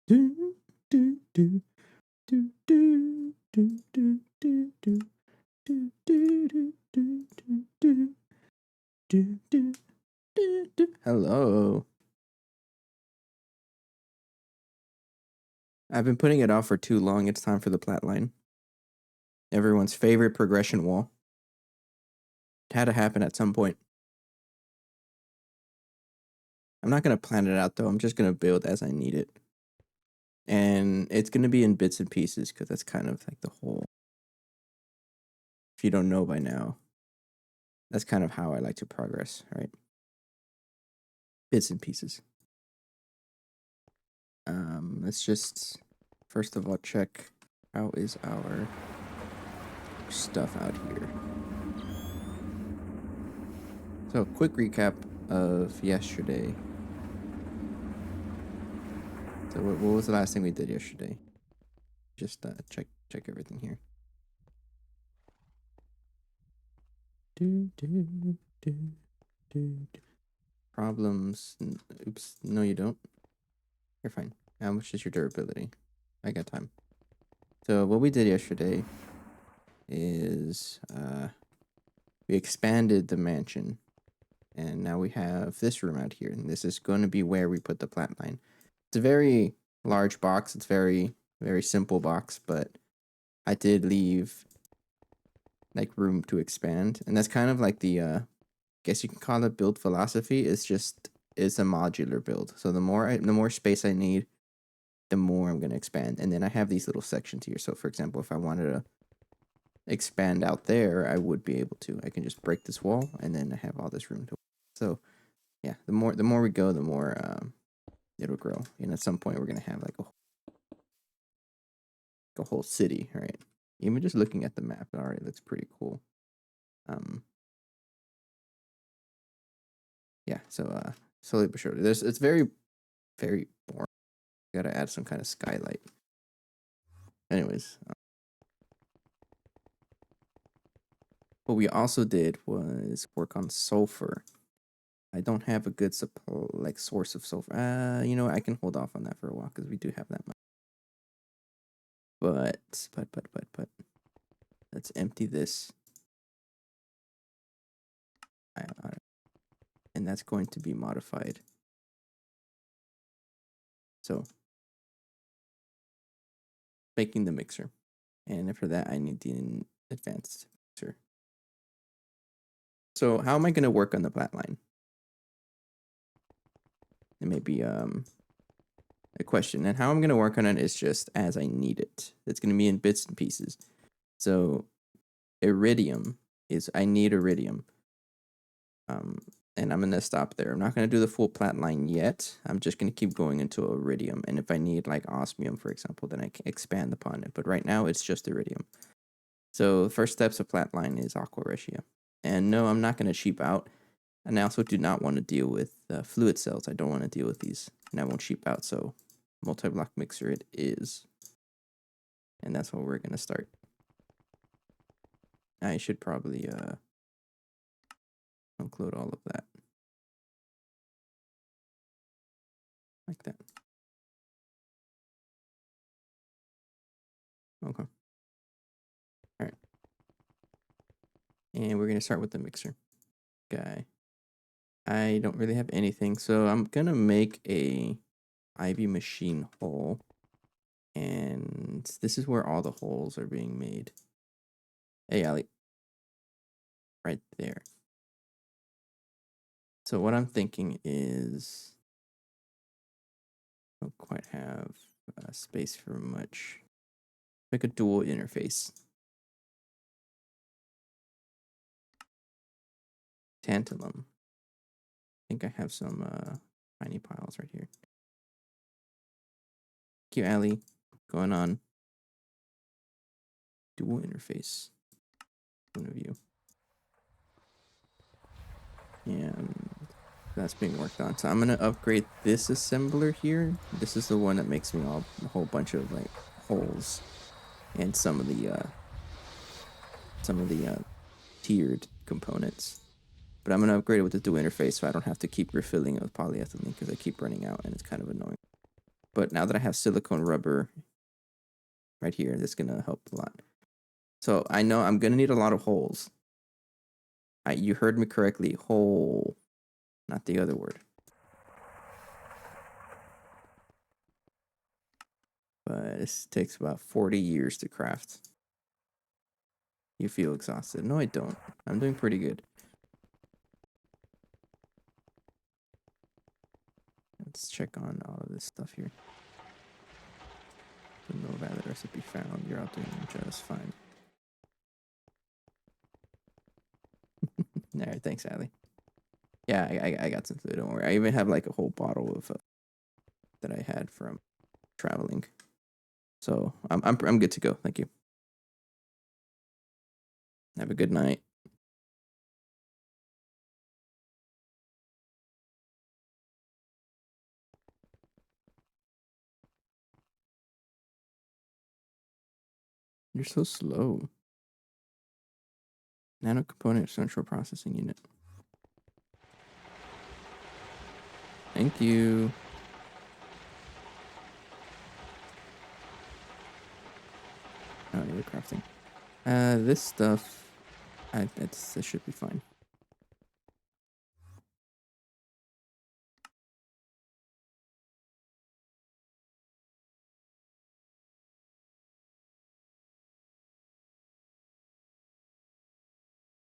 Do, do, do, do, do, do, do, do, do, do, do, do, do, do, do, do, do. Hello. I've been putting it off for too long. It's time for the Platline. Everyone's favorite progression wall. It had to happen at some point. I'm not going to plan it out, though. I'm just going to build as I need it. And it's going to be in bits and pieces, because that's kind of like the whole... If you don't know by now, that's kind of how I like to progress, right? Bits and pieces. Let's just, first of all, check how is our stuff out here. So, quick recap of yesterday. So, what was the last thing we did yesterday? Just check everything here. Problems. Oops. No, you don't. You're fine. How much is your durability? I got time. So, what we did yesterday is we expanded the mansion. And now we have this room out here. And this is going to be where we put the Platline. It's a very large box. It's very, very simple box. But I did leave like room to expand. And that's kind of like the, guess you can call it build philosophy. It's a modular build. So the more space I need, the more I'm going to expand. And then I have these little sections here. So for example, if I wanted to expand out there, I would be able to. I can just break this wall and then I have all this room to. So yeah, the more we go, the more it'll grow. And at some point we're gonna have like a whole city, right? Even just looking at the map, it already looks pretty cool. Yeah, so slowly but surely. It's very, very boring. Gotta add some kind of skylight. Anyways. What we also did was work on sulfur. I don't have a good source of sulfur. You know what? I can hold off on that for a while because we do have that much. But let's empty this. And that's going to be modified. So making the mixer. And for that I need the advanced mixer. So how am I gonna work on the Platline? It may be a question. And how I'm gonna work on it is just as I need it. It's gonna be in bits and pieces. So iridium is I need iridium. And I'm gonna stop there. I'm not gonna do the full Platline yet. I'm just gonna keep going into iridium. And if I need like osmium, for example, then I can expand upon it. But right now it's just iridium. So the first steps of Platline is aqua regia. And no, I'm not gonna cheap out. And I also do not want to deal with fluid cells. I don't want to deal with these, and I won't cheap out. So multi-block mixer it is. And that's what we're gonna start. I should probably upload all of that. Like that. Okay. Alright. And we're gonna start with the mixer guy. I don't really have anything, so I'm gonna make a Ivy machine hole. And this is where all the holes are being made. Hey, Ali. Right there. So what I'm thinking is I don't quite have space for much. Make a dual interface. Tantalum. I think I have some tiny piles right here. Thank you, Ali. Going on. Dual interface. Point of view. And that's being worked on. So I'm gonna upgrade this assembler here. This is the one that makes me a whole bunch of like holes and some of the tiered components. But I'm gonna upgrade it with the dual interface so I don't have to keep refilling it with polyethylene because I keep running out and it's kind of annoying. But now that I have silicone rubber right here, that's gonna help a lot. So I know I'm gonna need a lot of holes. You heard me correctly, hole, not the other word. But this takes about 40 years to craft. You feel exhausted. No, I don't. I'm doing pretty good. Let's check on all of this stuff here. No valid recipe found. You're all doing just fine. Alright, thanks, Allie. Yeah, I got some food. Don't worry. I even have like a whole bottle of that I had from traveling. So I'm good to go. Thank you. Have a good night. You're so slow. Nano component central processing unit. Thank you. Oh, you're crafting. This stuff, this should be fine.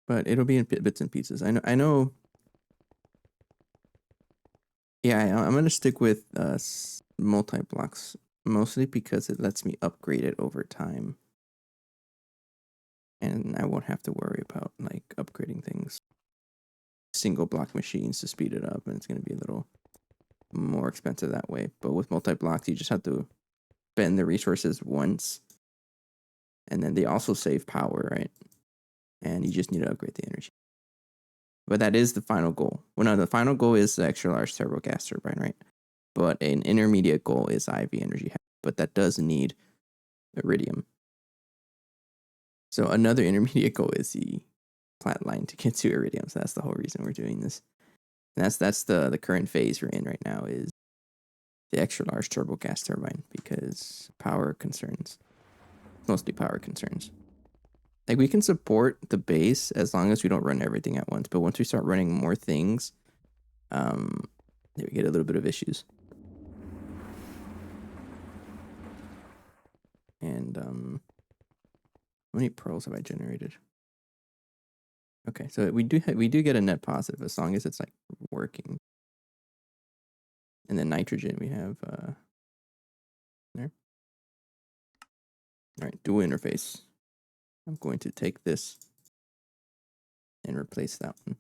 But it'll be in bits and pieces. I know. Yeah, I'm gonna stick with multi-blocks mostly because it lets me upgrade it over time, and I won't have to worry about like upgrading things. Single block machines to speed it up, and it's gonna be a little more expensive that way. But with multi-blocks, you just have to spend the resources once, and then they also save power, right? And you just need to upgrade the energy. But that is the final goal. Well, no, the final goal is the extra large turbo gas turbine, right? But an intermediate goal is IV energy. But that does need iridium. So another intermediate goal is the Platline to get to iridium. So that's the whole reason we're doing this. And that's the current phase we're in right now is the extra large turbo gas turbine because power concerns, mostly power concerns. Like we can support the base as long as we don't run everything at once. But once we start running more things, we get a little bit of issues. And how many pearls have I generated? Okay, so we do get a net positive as long as it's like working. And then nitrogen we have there. All right, dual interface. I'm going to take this and replace that one.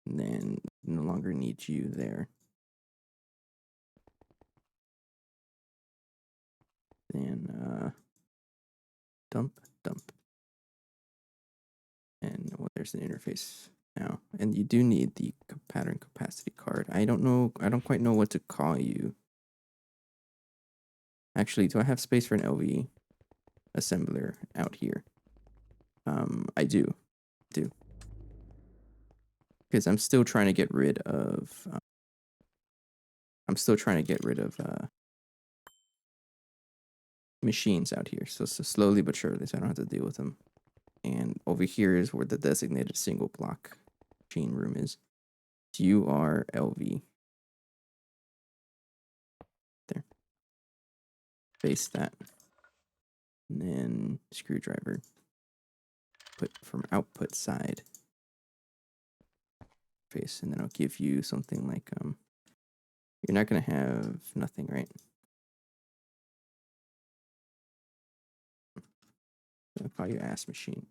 And then no longer need you there. Then dump. And well, there's the interface now. And you do need the pattern capacity card. I don't quite know what to call you. Actually, do I have space for an LV assembler out here? I do. Because I'm still trying to get rid of machines out here. So slowly but surely, so I don't have to deal with them. And over here is where the designated single block machine room is. So you are LV. There. Face that. And then screwdriver. Put from output side. Face. And then I'll give you something like you're not gonna have nothing, right? I'll call you ass machine.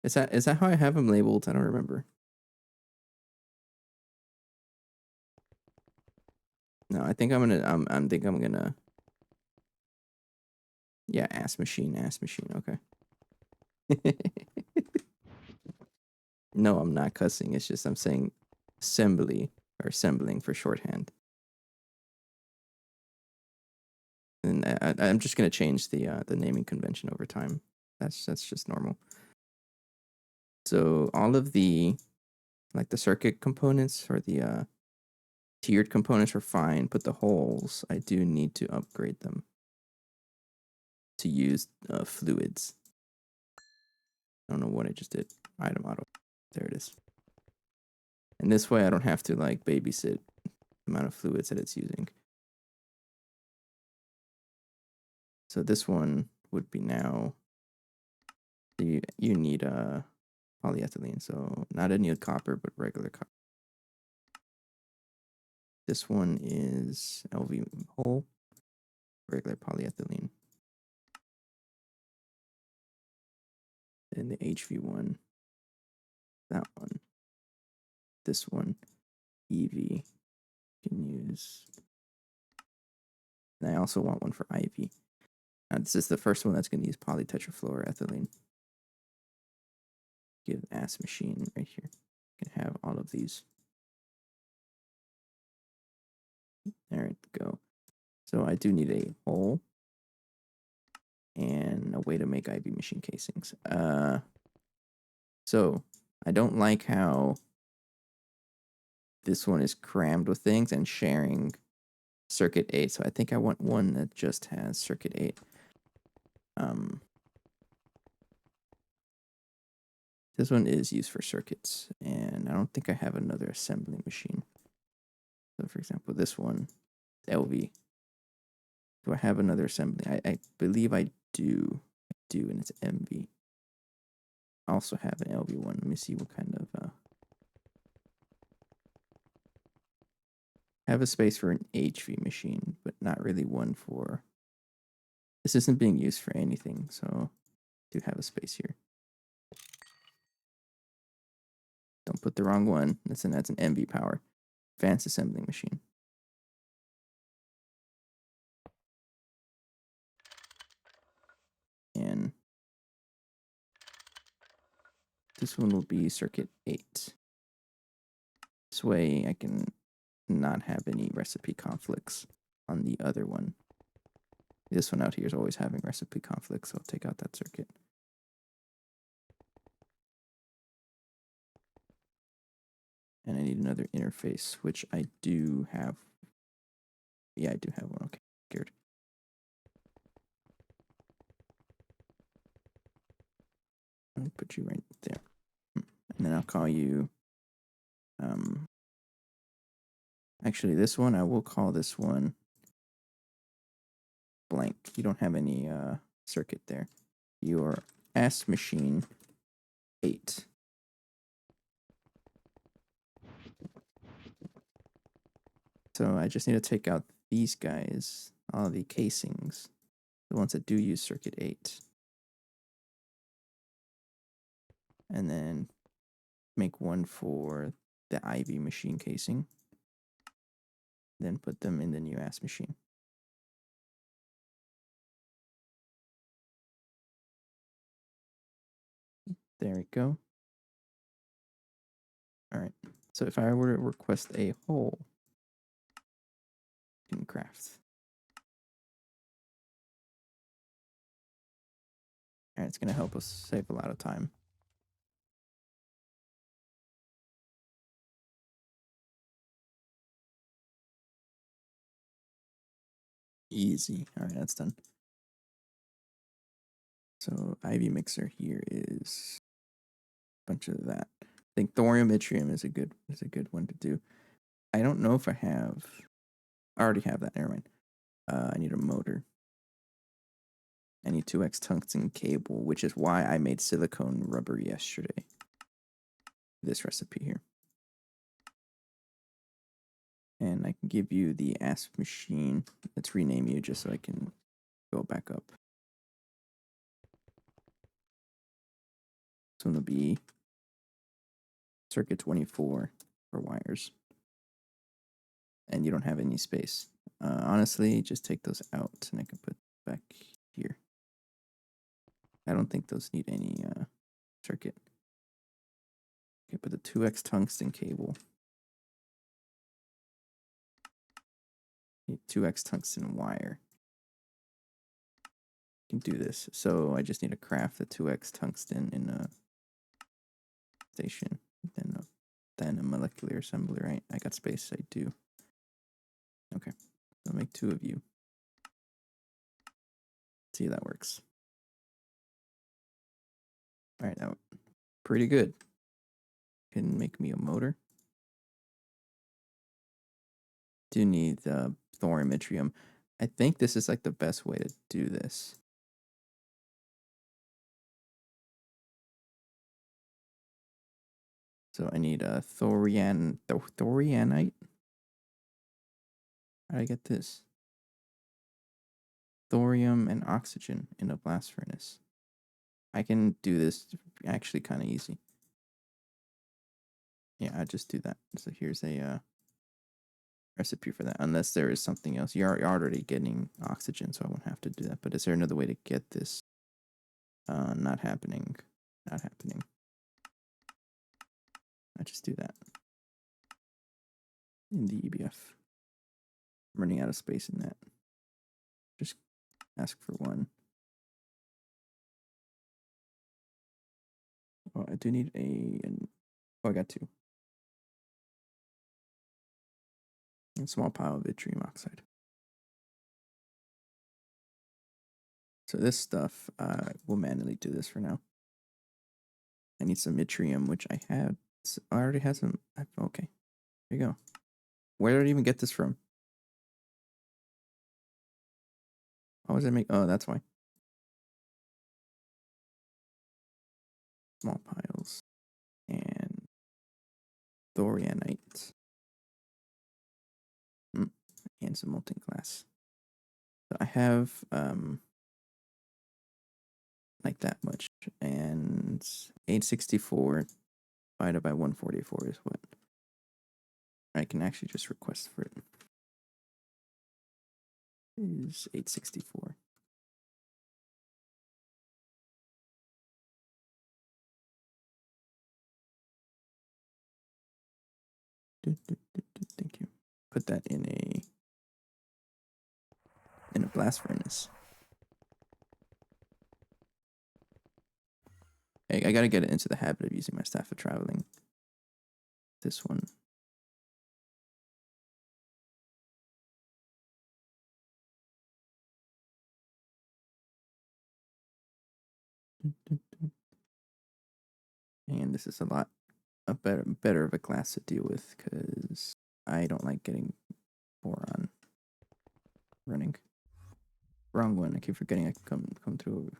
Is that how I have them labeled? I don't remember. No, I think I'm gonna yeah, ass machine, okay. No, I'm not cussing. It's just I'm saying assembly or assembling for shorthand. And I'm just gonna change the naming convention over time. That's just normal. So all of the like the circuit components or the tiered components are fine, but the holes I do need to upgrade them to use fluids. I don't know what I just did. Item auto. There it is. And this way I don't have to like babysit the amount of fluids that it's using. So this one would be now you need polyethylene. So not a needle copper, but regular copper. This one is LV hole, regular polyethylene. And the HV one, that one, this one, EV can use. And I also want one for IV. Now this is the first one that's going to use polytetrafluoroethylene. Give ass machine right here. You can have all of these. There it go. So I do need a hole and a way to make IV machine casings. So I don't like how this one is crammed with things and sharing circuit 8. So I think I want one that just has circuit 8. This one is used for circuits, and I don't think I have another assembly machine. So for example, this one, LV. Do I have another assembly? I believe I do. I do, and it's MV. I also have an LV one. Let me see what kind of I have a space for an HV machine, but not really one for. This isn't being used for anything, so I do have a space here. Don't put the wrong one. That's an MV power. Advanced assembling machine. And this one will be circuit 8. This way I can not have any recipe conflicts on the other one. This one out here is always having recipe conflicts, so I'll take out that circuit. And I need another interface, which I do have. Yeah, I do have one. Okay, good. I'll put you right there. And then I'll call you. Actually, this one, I will call this one blank. You don't have any circuit there. Your S machine 8. So I just need to take out these guys, all the casings, the ones that do use circuit 8. And then make one for the IV machine casing. Then put them in the new ass machine. There we go. All right. So if I were to request a hole, you can craft. All right, it's going to help us save a lot of time. Easy. All right, that's done. So IV mixer here is a bunch of that. I think thorium yttrium is a good one to do. I don't know if I have. I already have that. Never mind. I need a motor. I need 2x tungsten cable, which is why I made silicone rubber yesterday. This recipe here. And I can give you the ASP machine. Let's rename you just so I can go back up. This one will be circuit 24 for wires. And you don't have any space. Honestly, just take those out and I can put back here. I don't think those need any circuit. Okay, put the 2x tungsten cable. 2x tungsten wire. Can do this. So I just need to craft the 2x tungsten in a station, then a molecular assembly, right? I got space, I do. Okay, I'll make 2 of you. See how that works. All right, now pretty good. Can make me a motor. Do need thorium yttrium. I think this is like the best way to do this. So I need a thorianite. How do I get this? Thorium and oxygen in a blast furnace. I can do this actually kind of easy. Yeah, I just do that. So here's a recipe for that. Unless there is something else. You're already getting oxygen, so I won't have to do that. But is there another way to get this? Not happening. Not happening. I just do that. In the EBF. I'm running out of space in that. Just ask for 1. Oh, I do need I got 2. A small pile of yttrium oxide. So this stuff, we'll manually do this for now. I need some yttrium, which I had. I already had some. Okay, there you go. Where did I even get this from? How was I make? Oh, that's why. Small piles and thorianite and some molten glass. So I have like that much, and 864 divided by 144 is what I can actually just request for it. Is 864. Thank you. Put that in a blast furnace. I gotta get it into the habit of using my staff for traveling. This one. And this is a lot better of a class to deal with because I don't like getting boron running. Wrong one. I keep forgetting I can come through,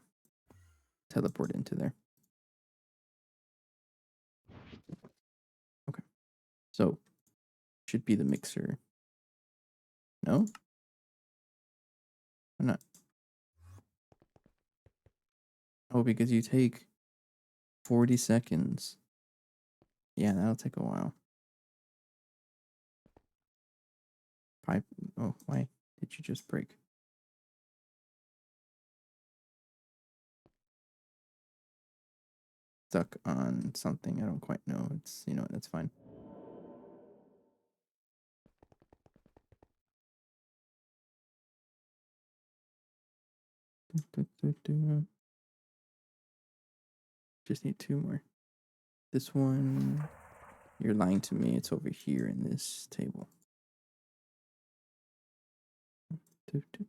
teleport into there. Okay. So should be the mixer. No? I'm not. Oh, because you take 40 seconds. Yeah, that'll take a while. Pipe. Oh, why did you just break? Stuck on something. I don't quite know. It's, that's fine. Just need 2 more. This one, you're lying to me. It's over here in this table. Okay.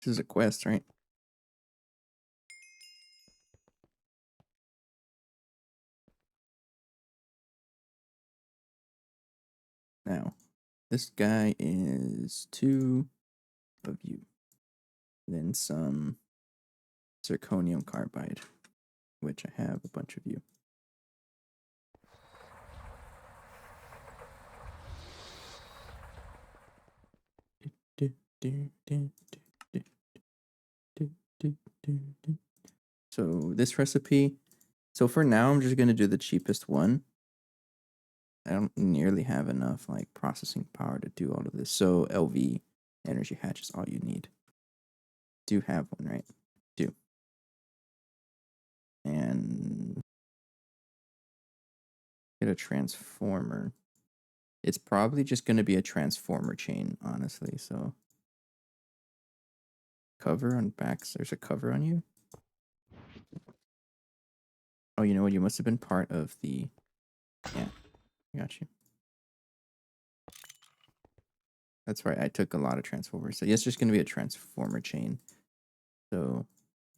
This is a quest, right? Now, this guy is 2 of you. Then some zirconium carbide, which I have a bunch of you. So this recipe, so for now I'm just gonna do the cheapest one. I don't nearly have enough like processing power to do all of this. So LV energy hatch is all you need. Do have one, right? Do. Get a transformer. It's probably just going to be a transformer chain, honestly. So cover on backs. There's a cover on you. Oh, you know what? You must have been part of the... Yeah, I got you. That's right. I took a lot of transformers. So yes, there's going to be a transformer chain. So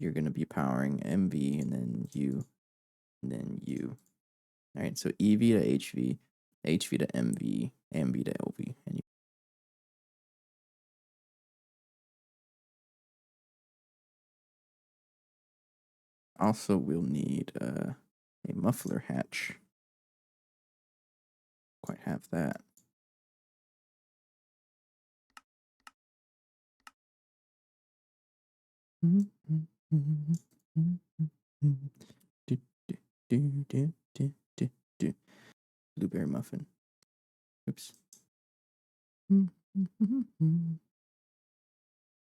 you're going to be powering MV and then you, and then you. All right. So EV to HV, HV to MV, MV to LV. And you also will need a muffler hatch. Quite have that. Blueberry muffin. Oops.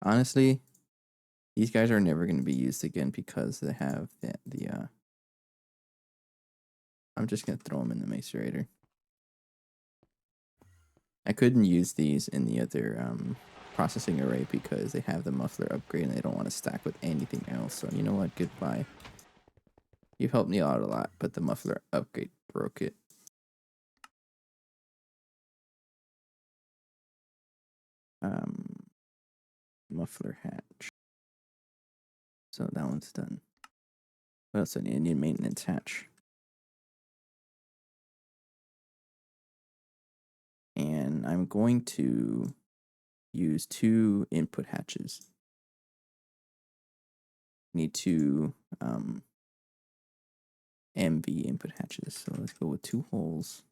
Honestly, these guys are never going to be used again because they have the I'm just going to throw them in the macerator. I couldn't use these in the other processing array because they have the muffler upgrade and they don't want to stack with anything else. So you know what? Goodbye. You've helped me out a lot, but the muffler upgrade broke it. Muffler hatch. So that one's done. What else I need? I need maintenance hatch. And I'm going to use 2 input hatches. Need 2 MV input hatches. So let's go with 2 holes.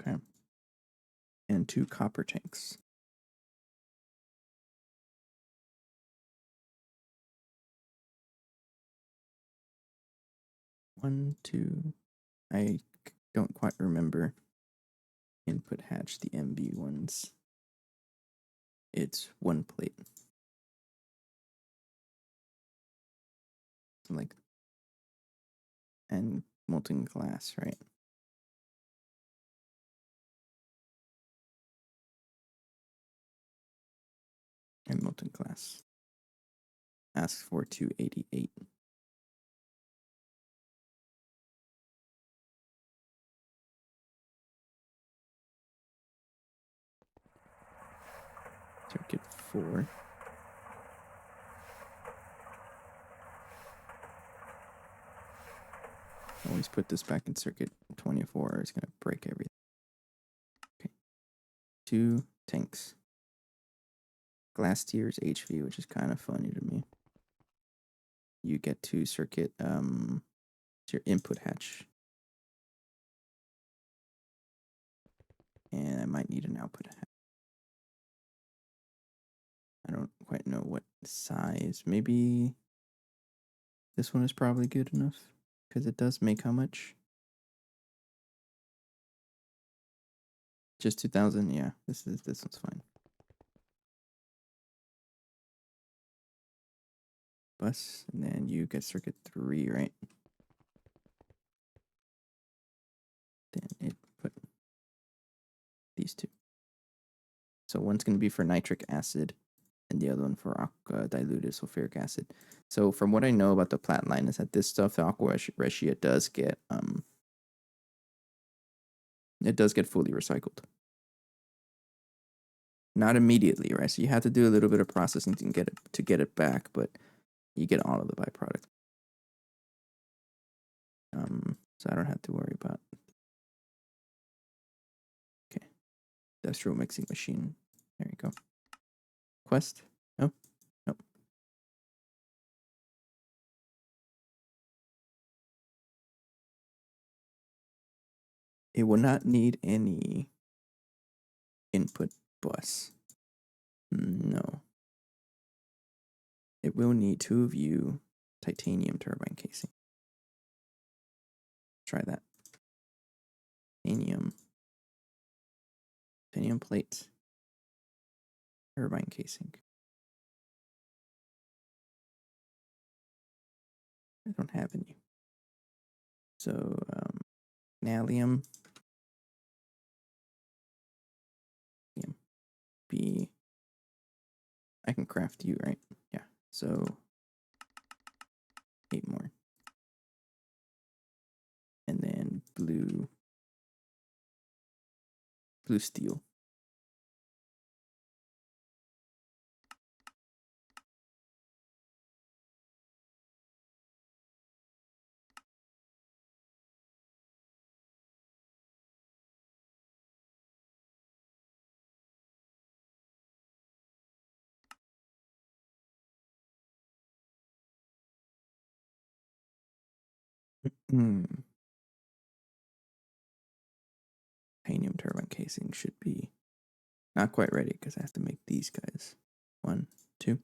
Okay. And 2 copper tanks. 1, 2. I don't quite remember input hatch, the MV ones. It's 1 plate. Like, and molten glass, right? And molten glass. Asks for 288. Circuit 4. Always put this back in circuit 24 or it's going to break everything. Okay. 2 tanks. Glass tiers HV, which is kind of funny to me. You get to circuit your input hatch. And I might need an output hatch. I don't quite know what size. Maybe this one is probably good enough because it does make how much? Just 2,000. Yeah, this one's fine. Bus, and then you get circuit 3, right? Then it put these 2. So one's going to be for nitric acid, and the other one for diluted sulfuric acid. So from what I know about the Platline is that this stuff, the aqua regia, does get it does get fully recycled. Not immediately, right? So you have to do a little bit of processing to get it back, but you get all of the byproduct. So I don't have to worry about. Okay, industrial mixing machine. There you go. Quest. No, nope. It will not need any input bus. No. It will need 2 of you titanium turbine casing. Try that. Titanium. Titanium plate. Turbine casing. I don't have any. So, gallium. B. I can craft you, right? Yeah. So 8 more. And then blue steel. Titanium turbine casing should be not quite ready because I have to make these guys. 1, 2.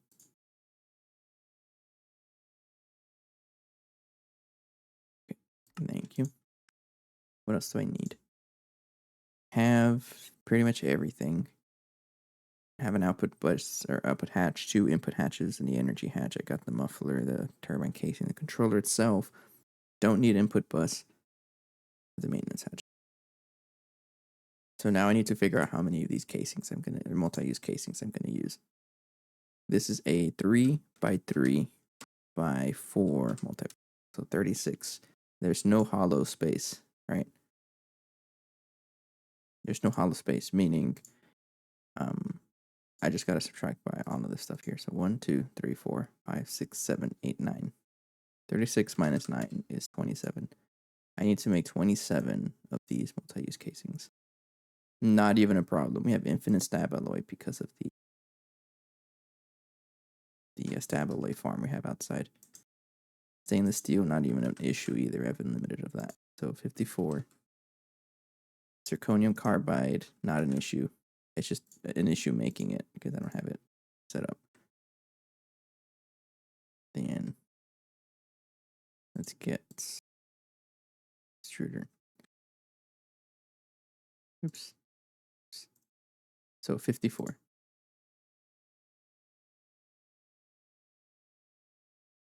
Okay. Thank you. What else do I need? Have pretty much everything. Have an output bus or output hatch, 2 input hatches, and the energy hatch. I got the muffler, the turbine casing, the controller itself. Don't need input bus. The maintenance hatch. So now I need to figure out how many of these casings I'm gonna, or multi-use casings I'm gonna use. This is a 3x3x4 multi, so 36. There's no hollow space, right? There's no hollow space, meaning I just gotta subtract by all of this stuff here. So 1, 2, 3, 4, 5, 6, 7, 8, 9. 36 minus 9 is 27. I need to make 27 of these multi-use casings. Not even a problem. We have infinite stab alloy because of the stab alloy farm we have outside. Stainless steel, not even an issue either. I have unlimited of that. So 54. Zirconium carbide, not an issue. It's just an issue making it because I don't have it set up. Then let's get extruder. Oops. So 54.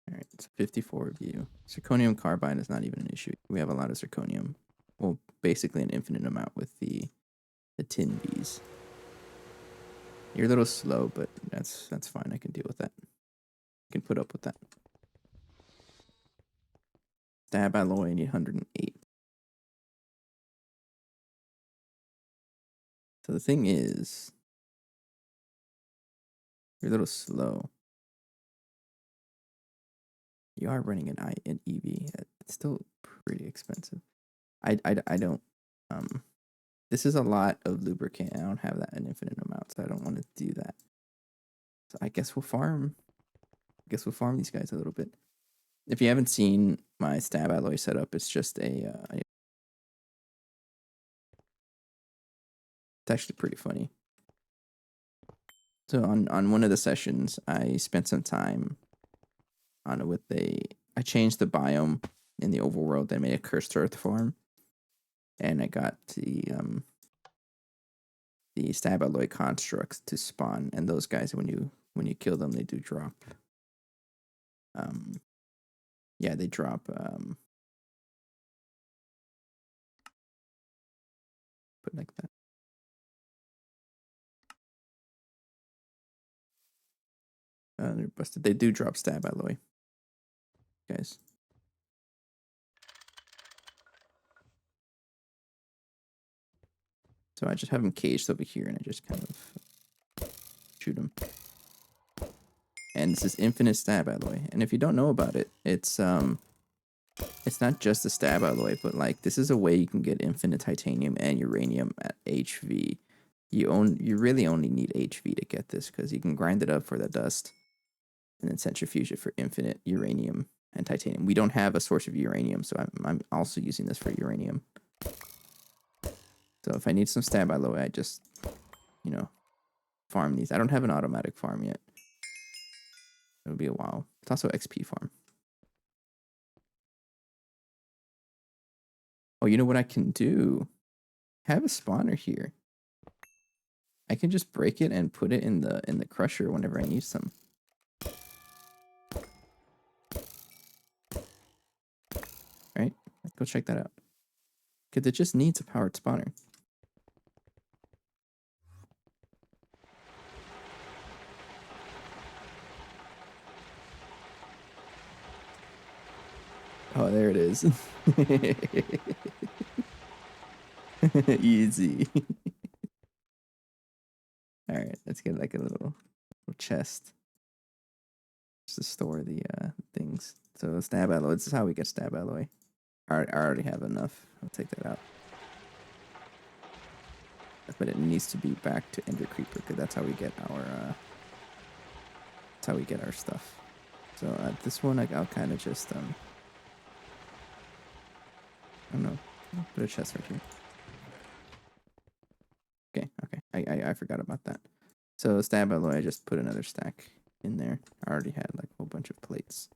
All right, it's 54 of you. Zirconium carbide is not even an issue. We have a lot of zirconium. Well, basically an infinite amount with the tin bees. You're a little slow, but that's fine. I can deal with that. I can put up with that. Stab alloy, I need 108. So the thing is, you're a little slow. You are running an EV. It's still pretty expensive. I don't. This is a lot of lubricant. I don't have that an infinite amount, so I don't want to do that. So I guess we'll farm. These guys a little bit. If you haven't seen my stab alloy setup, it's just it's actually pretty funny. So on one of the sessions, I spent some time on it with I changed the biome in the overworld that made a cursed earth farm, and I got the stab alloy constructs to spawn, and those guys, when you kill them, they do drop. Yeah, they drop. Put like that. They're busted. They do drop stab alloy, guys. So I just have them caged over here, and I just kind of shoot them. And this is infinite stab alloy. And if you don't know about it, it's not just a stab alloy, but like this is a way you can get infinite titanium and uranium at HV. You really only need HV to get this because you can grind it up for the dust, and then centrifuge it for infinite uranium and titanium. We don't have a source of uranium, so I'm also using this for uranium. So if I need some stab alloy, I just, farm these. I don't have an automatic farm yet. It'll be a while. It's also XP farm. Oh, you know what I can do? have a spawner here. I can just break it and put it in the crusher whenever I need some. Right? Let's go check that out. Because it just needs a powered spawner. Oh, there it is. Easy. All right, let's get like a little chest just to store the things. So stab alloy. This is how we get stab alloy. I already have enough. I'll take that out. But it needs to be back to Ender Creeper because that's how we get our stuff. So this one I'll kind of just I don't know, put a chest right here. Okay. I forgot about that. So stab alloy, I just put another stack in there. I already had like a whole bunch of plates.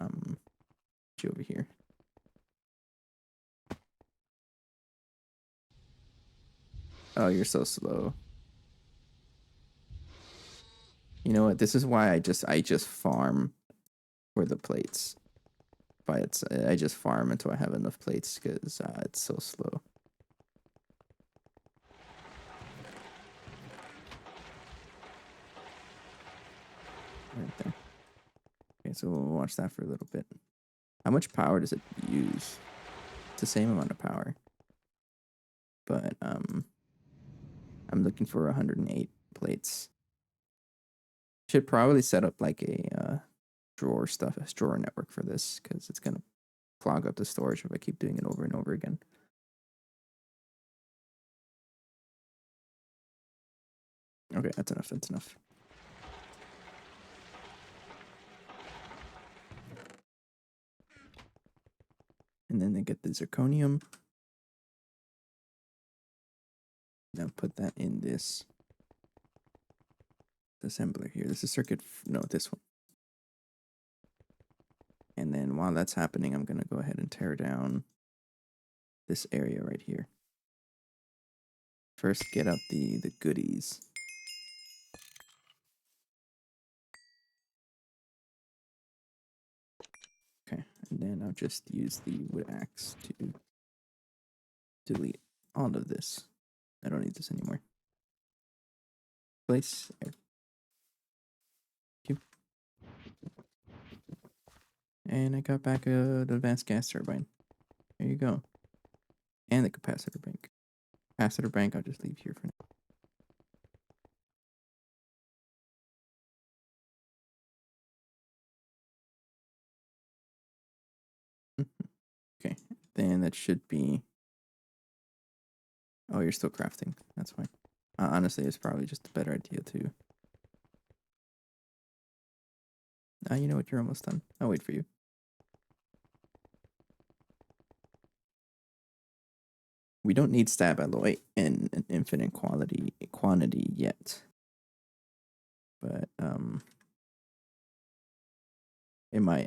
Over here. Oh, you're so slow. You know what? This is why I just farm for the plates. I just farm until I have enough plates because it's so slow. Right there. Okay, so we'll watch that for a little bit. How much power does it use? It's the same amount of power. But I'm looking for 108 plates. Should probably set up like a drawer network for this because it's gonna clog up the storage if I keep doing it over and over again. Okay, that's enough. And then they get the zirconium. Now put that in this assembler here. This is this one. And then while that's happening, I'm going to go ahead and tear down this area right here. First, get up the goodies. Okay, and then I'll just use the wood axe to delete all of this. I don't need this anymore. Place. And I got back the advanced gas turbine. There you go. And the capacitor bank. Capacitor bank I'll just leave here for now. Okay, then that should be... Oh, you're still crafting. That's fine. Honestly, it's probably just a better idea too. You know what? You're almost done. I'll wait for you. We don't need stab alloy in an infinite quantity yet. But I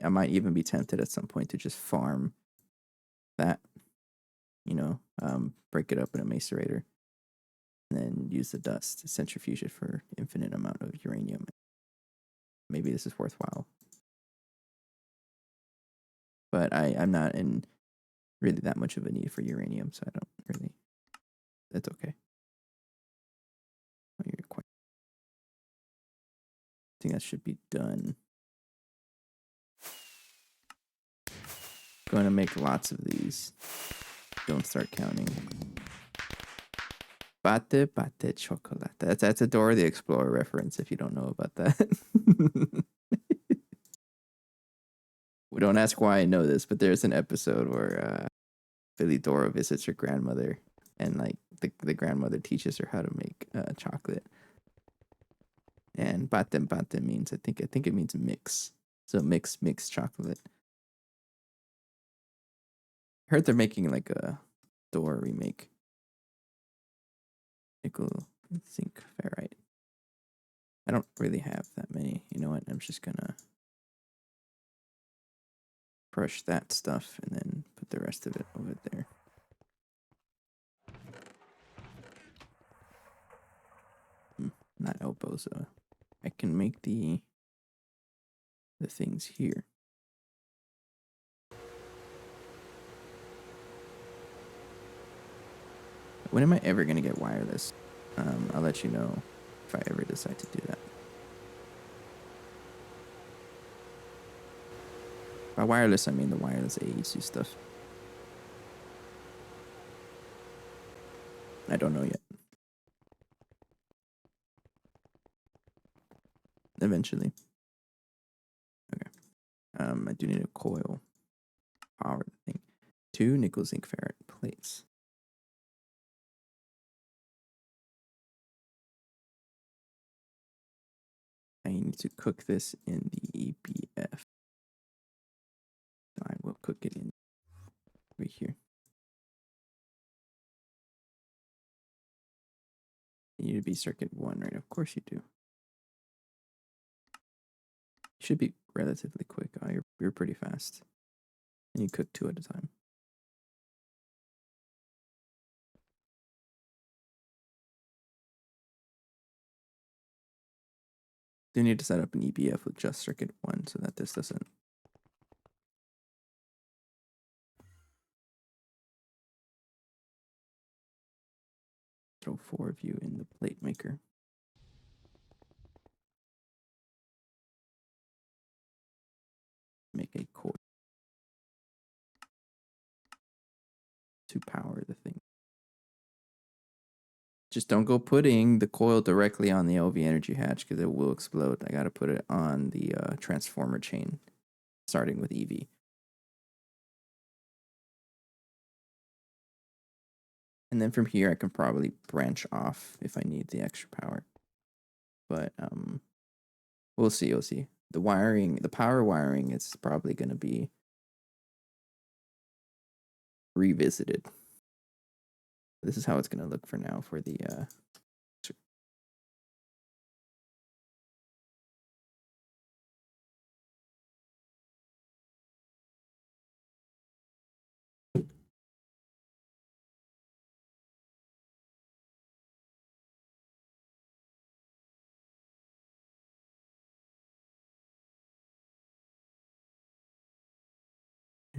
might even be tempted at some point to just farm that. You know, break it up in a macerator. And then use the dust, centrifuge it for infinite amount of uranium. Maybe this is worthwhile. But I'm not in really that much of a need for uranium, so I don't really... That's okay. Oh, you're quite... I think that should be done. Going to make lots of these. Don't start counting. Bate chocolate. That's a Dora the Explorer reference if you don't know about that. We don't ask why I know this, but there's an episode where Billy Dora visits her grandmother, and like the grandmother teaches her how to make chocolate. And bate means I think it means mix. So mix chocolate. I heard they're making like a Dora remake. Nickel, zinc, ferrite. I don't really have that many. You know what? I'm just gonna crush that stuff and then put the rest of it over there. not elbows. I can make the things here. When am I ever gonna get wireless? I'll let you know if I ever decide to do that. By wireless, I mean the wireless AEC stuff. I don't know yet. Eventually. Okay. I do need a coil. Power the thing. 2 nickel zinc ferrite plates. I need to cook this in the EPF. So I will cook it in right here. You need to be circuit 1, right? Of course you do. You should be relatively quick. Oh, you're pretty fast. And you cook 2 at a time. You need to set up an EPF with just circuit 1 so that this doesn't. Throw 4 of you in the plate maker. Make a coil to power the thing. Just don't go putting the coil directly on the LV energy hatch because it will explode. I got to put it on the transformer chain, starting with EV. And then from here, I can probably branch off if I need the extra power. But we'll see. We'll see. The wiring, the power wiring, is probably going to be revisited. This is how it's going to look for now for the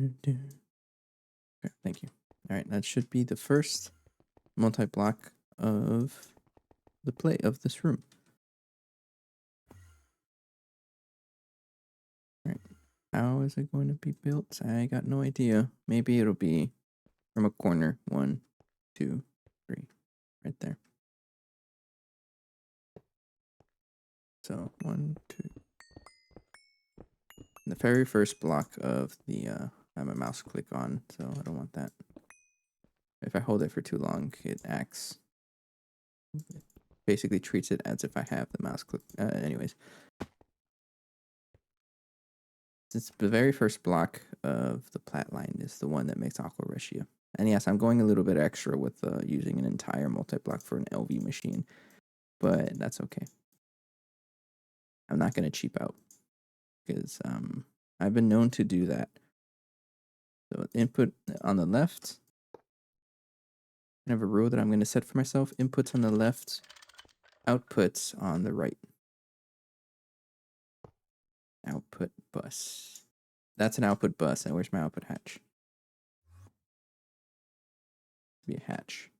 Okay, thank you. All right, that should be the first multi-block of the plate of this room. All right, how is it going to be built? I got no idea. Maybe it'll be from a corner. 1, 2, 3, right there. So 1, 2. The very first block of the I have a mouse click on, so I don't want that. If I hold it for too long, it acts. It basically treats it as if I have the mouse click. Anyways, since the very first block of the Platline is the one that makes Aqua Regia. And yes, I'm going a little bit extra with using an entire multi-block for an LV machine, but that's okay. I'm not going to cheap out because I've been known to do that. So input on the left. I have a rule that I'm going to set for myself. Inputs on the left, outputs on the right. Output bus. That's an output bus. And where's my output hatch? Be a hatch.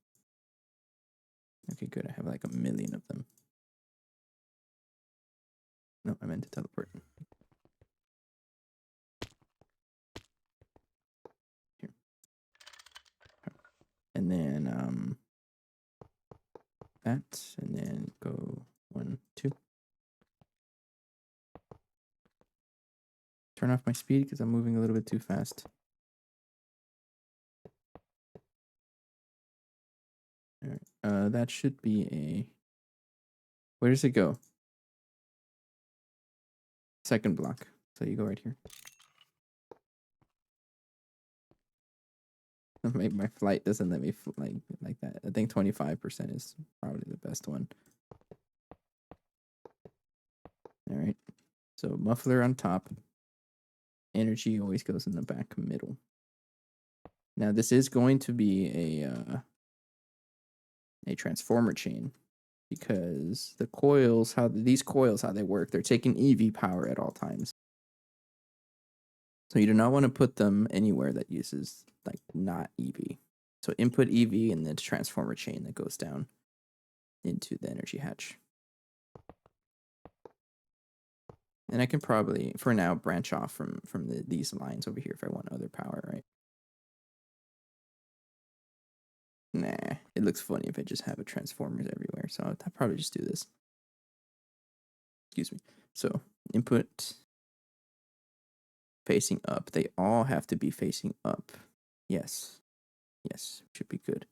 Okay, good. I have like 1 million of them. No, I meant to teleport. Here. And then that, and then go 1, 2. Turn off my speed because I'm moving a little bit too fast. All right. That should be a. Where does it go? Second block. So you go right here. My flight doesn't let me like that. I think 25% is probably the best one. All right. So muffler on top. Energy always goes in the back middle. Now this is going to be a transformer chain. because the coils, how they work, they're taking EV power at all times. So you do not want to put them anywhere that uses like not EV. So input EV and then transformer chain that goes down into the energy hatch. And I can probably, for now, branch off from these lines over here if I want other power, right? Nah, it looks funny if I just have a transformers everywhere. So I'll probably just do this. Excuse me. So input facing up. They all have to be facing up. Yes. Yes, should be good.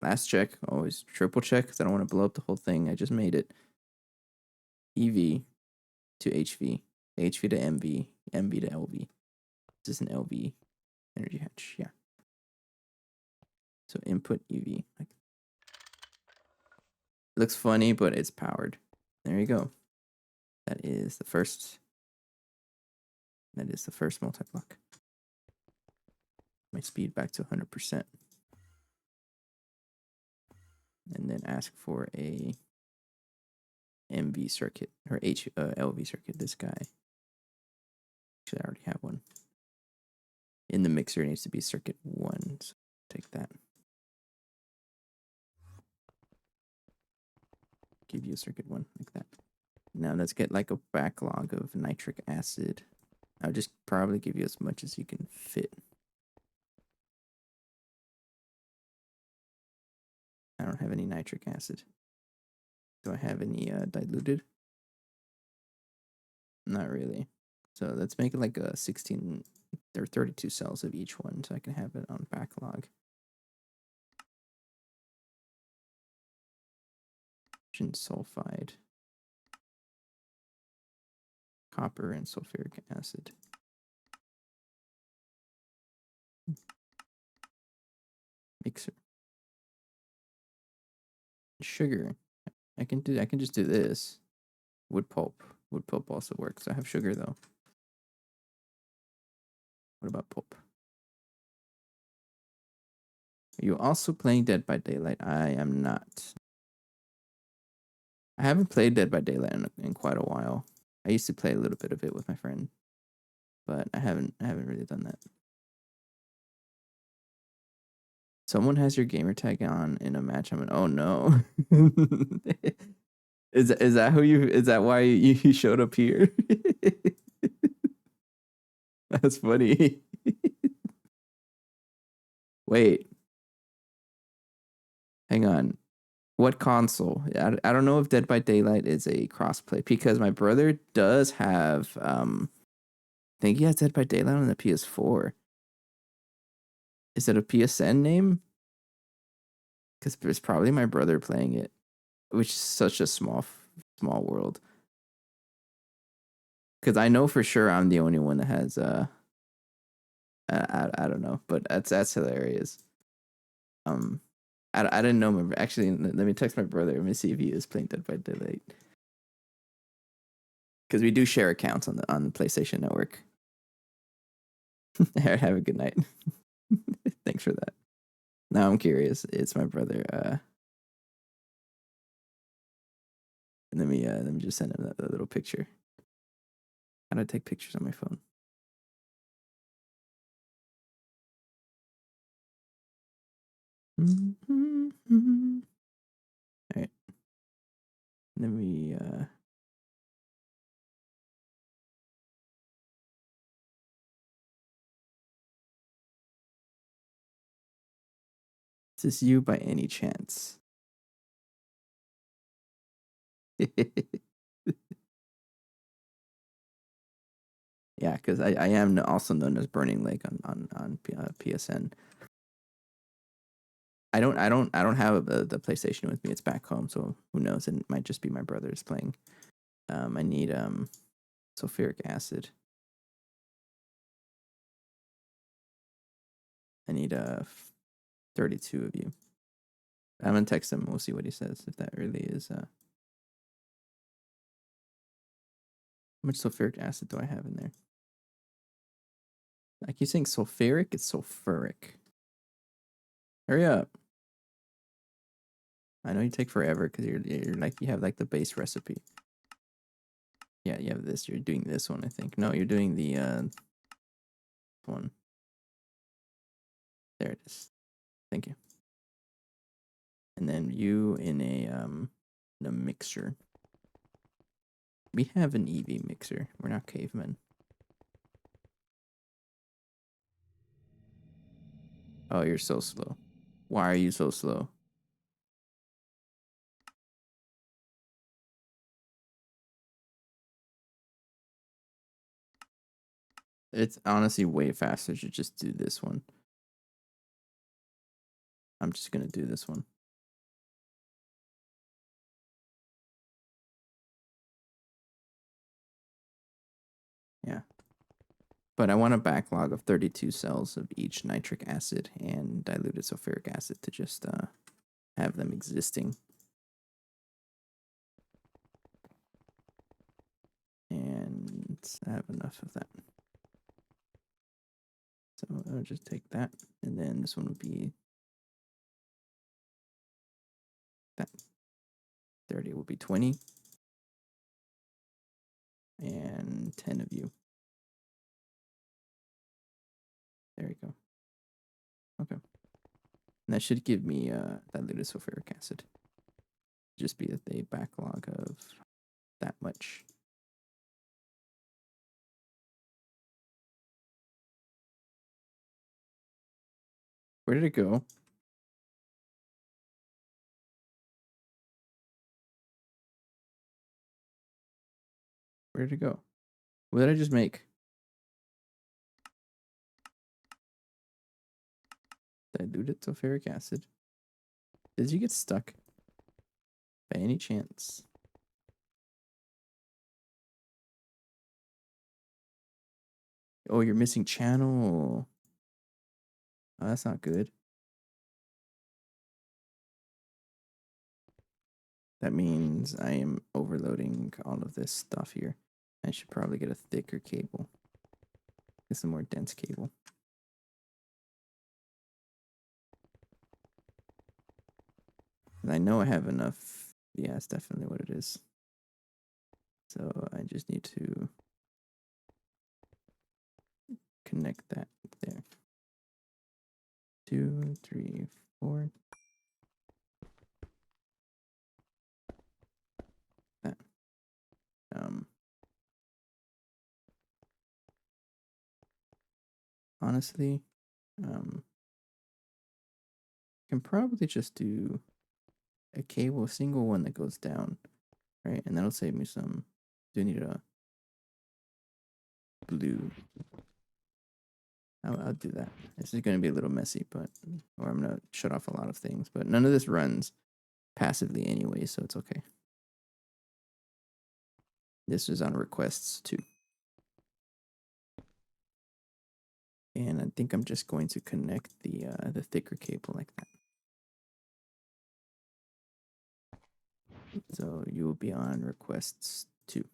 Last check, always triple check because I don't want to blow up the whole thing. I just made it. EV to HV, HV to MV, MV to LV. This is an LV energy hatch, yeah. So input EV. Like, looks funny, but it's powered. There you go. That is the first. That is the first multi-block. My speed back to 100%. And then ask for a MV circuit or LV circuit. This guy. Actually, I already have one. In the mixer, it needs to be circuit 1. So take that. Give you a circuit 1 like that. Now let's get like a backlog of nitric acid. I'll just probably give you as much as you can fit. I don't have any nitric acid. Do I have any diluted? Not really. So let's make it like a 16 or 32 cells of each one so I can have it on backlog. Sulfide. Copper and sulfuric acid. Mixer. Sugar. I can just do this. Wood pulp. Wood pulp also works. I have sugar though. What about pulp? Are you also playing Dead by Daylight? I am not. I haven't played Dead by Daylight in quite a while. I used to play a little bit of it with my friend, but I haven't really done that. Someone has your gamer tag on in a match. Oh no. Is that who you? Is that why you showed up here? That's funny. Wait, hang on. What console? I don't know if Dead by Daylight is a crossplay because my brother does have. I think he has Dead by Daylight on the PS4. Is it a PSN name? Because it's probably my brother playing it, which is such a small world. Because I know for sure I'm the only one that has I don't know, but that's hilarious. I didn't know. Actually, let me text my brother. Let me see if he is playing Dead by Daylight. Because we do share accounts on the PlayStation Network. Have a good night. Thanks for that. Now I'm curious. It's my brother. Let me just send him a little picture. How do I take pictures on my phone? All right. Let me Is this you by any chance? Yeah, because I am also known as Burning Lake on PSN. I don't have the PlayStation with me. It's back home, so who knows? It might just be my brother's playing. I need sulfuric acid. I need 32 of you. I'm gonna text him. We'll see what he says. If that really is how much sulfuric acid do I have in there? I keep saying sulfuric. It's sulfuric. Hurry up. I know you take forever because you're like you have like the base recipe. Yeah, you have this. You're doing this one, I think. No, you're doing the one. There it is. Thank you. And then you in a mixer. We have an EV mixer. We're not cavemen. Oh, you're so slow. Why are you so slow? It's honestly way faster to just do this one. I'm just gonna do this one. Yeah. But I want a backlog of 32 cells of each nitric acid and diluted sulfuric acid to just have them existing. And I have enough of that. So I'll just take that. And then this one would be that. 30 will be 20. And 10 of you. There you go. Okay. And that should give me diluted sulfuric acid. Just be a backlog of that much. Where did it go? Where did it go? What did I just make? Diluted sulfuric acid. Did you get stuck? By any chance? Oh, you're missing channel. Oh, that's not good. That means I am overloading all of this stuff here. I should probably get a thicker cable. Get some more dense cable. I know I have enough. Yeah, that's definitely what it is. So I just need to connect that there. 2, 3, 4. That. Honestly, I can probably just do a cable, a single one that goes down, right? And that'll save me some. Do need a blue? I'll do that. This is going to be a little messy, but or I'm going to shut off a lot of things. But none of this runs passively anyway, so it's okay. This is on requests too. And I think I'm just going to connect the thicker cable like that. So you will be on requests too.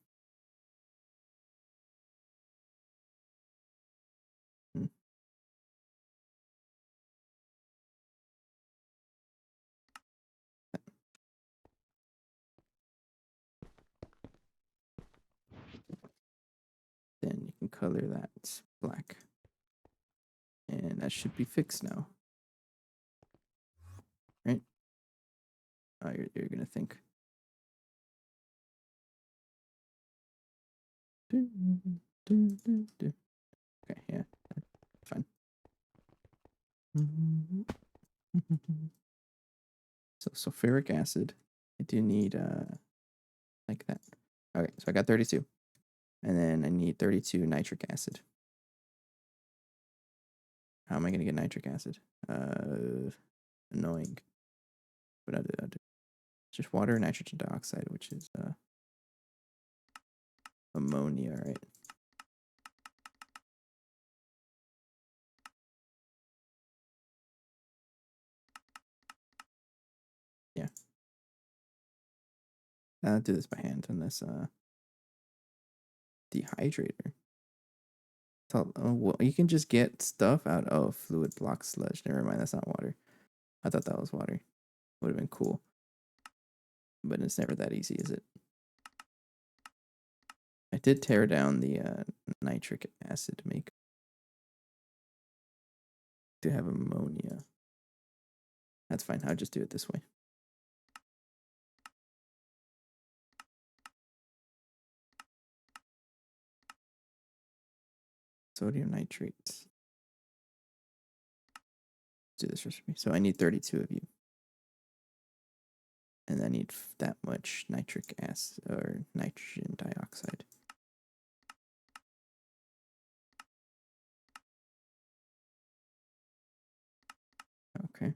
Then you can color that black. And that should be fixed now. Right? Oh, you're going to think. Okay, yeah, fine. So sulfuric acid. I do need like that. Okay, so I got 32. And then I need 32 nitric acid. How am I gonna get nitric acid? Annoying. But I'll do. It's just water and nitrogen dioxide, which is ammonia, right? Yeah. I'll do this by hand on this dehydrator. So, oh, well, you can just get stuff out of fluid block sludge. Never mind, that's not water. I thought that was water. Would have been cool. but it's never that easy, is it? I did tear down the nitric acid make to have ammonia. That's fine. I'll just do it this way. Sodium nitrate. Let's do this recipe. So I need 32 of you. And I need that much nitric acid or nitrogen dioxide. Okay.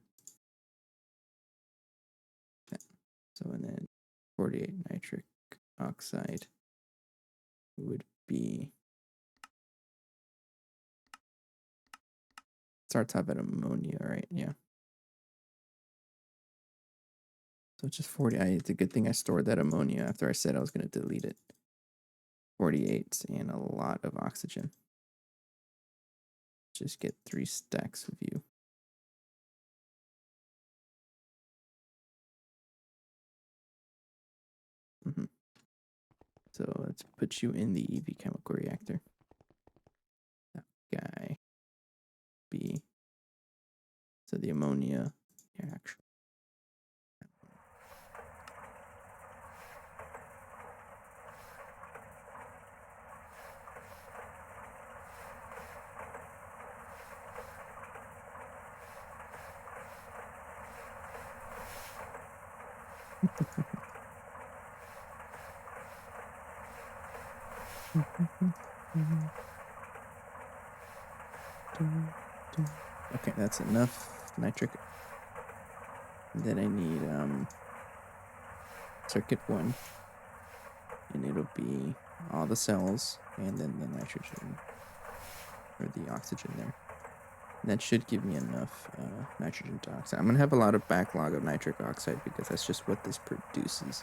So and then 48 nitric oxide would be, starts off at ammonia, right? Yeah. So it's just 40. It's a good thing I stored that ammonia after I said I was going to delete it. 48 and a lot of oxygen. Just get 3 stacks of you. So let's put you in the EV chemical reactor. That guy. B. So the ammonia. Yeah, actually. Okay, that's enough nitric. And then I need circuit 1. And it'll be all the cells and then the nitrogen or the oxygen there. And that should give me enough nitrogen dioxide. I'm gonna have a lot of backlog of nitric oxide because that's just what this produces.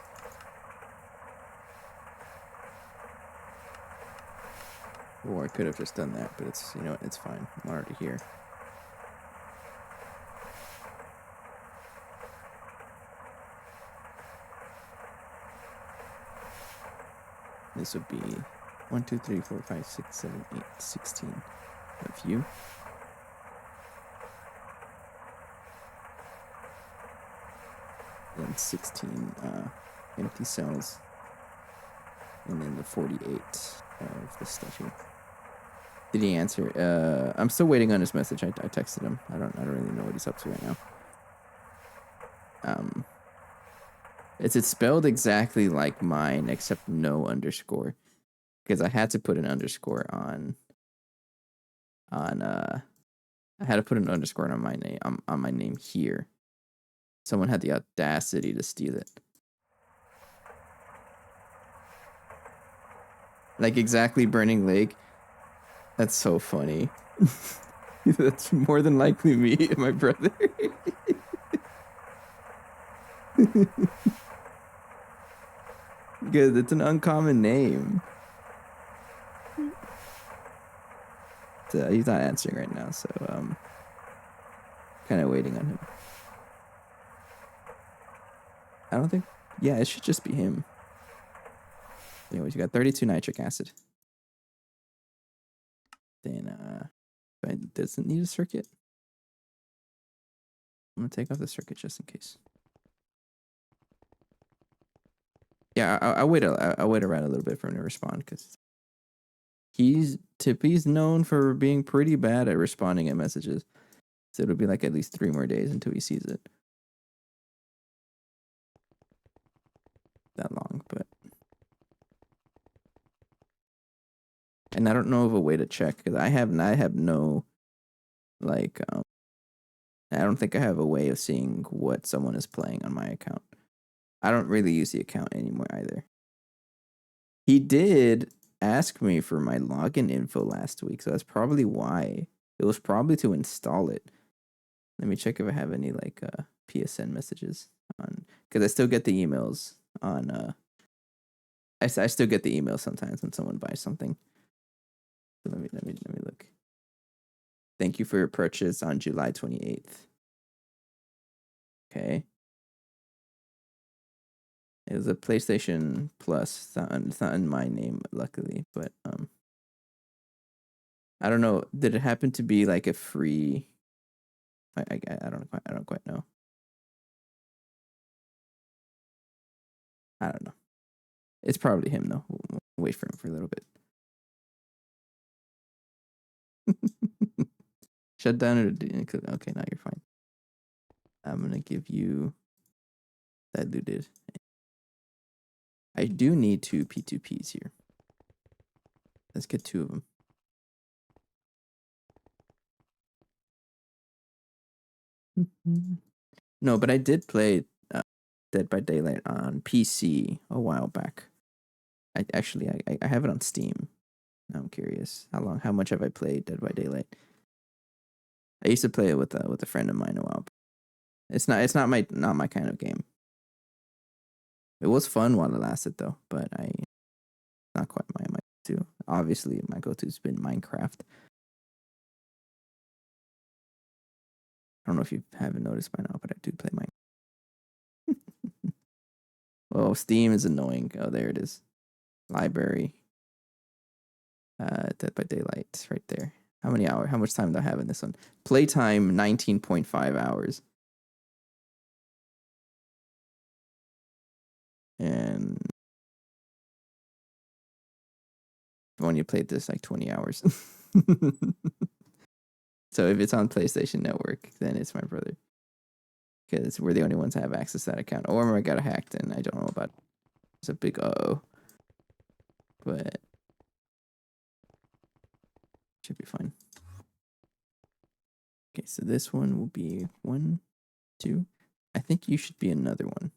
Or I could have just done that, but it's, you know, it's fine. I'm already here. This would be 1, 2, 3, 4, 5, 6, 7, 8, 16 of you. Then 16 empty cells. And then the 48 of this stuff here. Did he answer? I'm still waiting on his message. I texted him. I don't really know what he's up to right now. It's spelled exactly like mine except no underscore, because I had to put an underscore on I had to put an underscore on my name on my name here. Someone had the audacity to steal it. Like exactly Burning Lake. That's so funny. That's more than likely me and my brother. Because it's an uncommon name. So he's not answering right now, so kind of waiting on him. I don't think. Yeah, it should just be him. Anyways, you got 32 nitric acid. Then but does it need a circuit? I'm gonna take off the circuit just in case. Yeah, I'll wait. I'll wait around a little bit for him to respond because Tippy's known for being pretty bad at responding at messages. So it'll be like at least 3 more days until he sees it. That long, but. And I don't know of a way to check because I have no, like, I don't think I have a way of seeing what someone is playing on my account. I don't really use the account anymore either. He did ask me for my login info last week, so that's probably why. It was probably to install it. Let me check if I have any like PSN messages on, because I still get the emails on. I still get the emails sometimes when someone buys something. So let me look. Thank you for your purchase on July 28th. Okay. It was a PlayStation Plus. It's not in my name, luckily, but I don't know. Did it happen to be like a free? I don't quite know. I don't know. It's probably him though. We'll wait for him for a little bit. Shut down or okay, now you're fine. I'm gonna give you diluted. I do need 2 P2Ps here. Let's get 2 of them. No, but I did play Dead by Daylight on PC a while back. I have it on Steam. Now I'm curious how much have I played Dead by Daylight? I used to play it with a friend of mine a while back. It's not my kind of game. It was fun while it lasted though, but not quite my go-to. Obviously, my go-to's been Minecraft. I don't know if you haven't noticed by now, but I do play Minecraft. Well, Steam is annoying. Oh, there it is. Library. Dead by Daylight. It's right there. How much time do I have in this one? Playtime 19.5 hours. And when you played this like 20 hours. So if it's on PlayStation Network, then it's my brother. Because we're the only ones that have access to that account. Or I got hacked and I don't know about it. It's a big uh-oh. But should be fine. Okay, so this one will be 1, 2. I think you should be another one,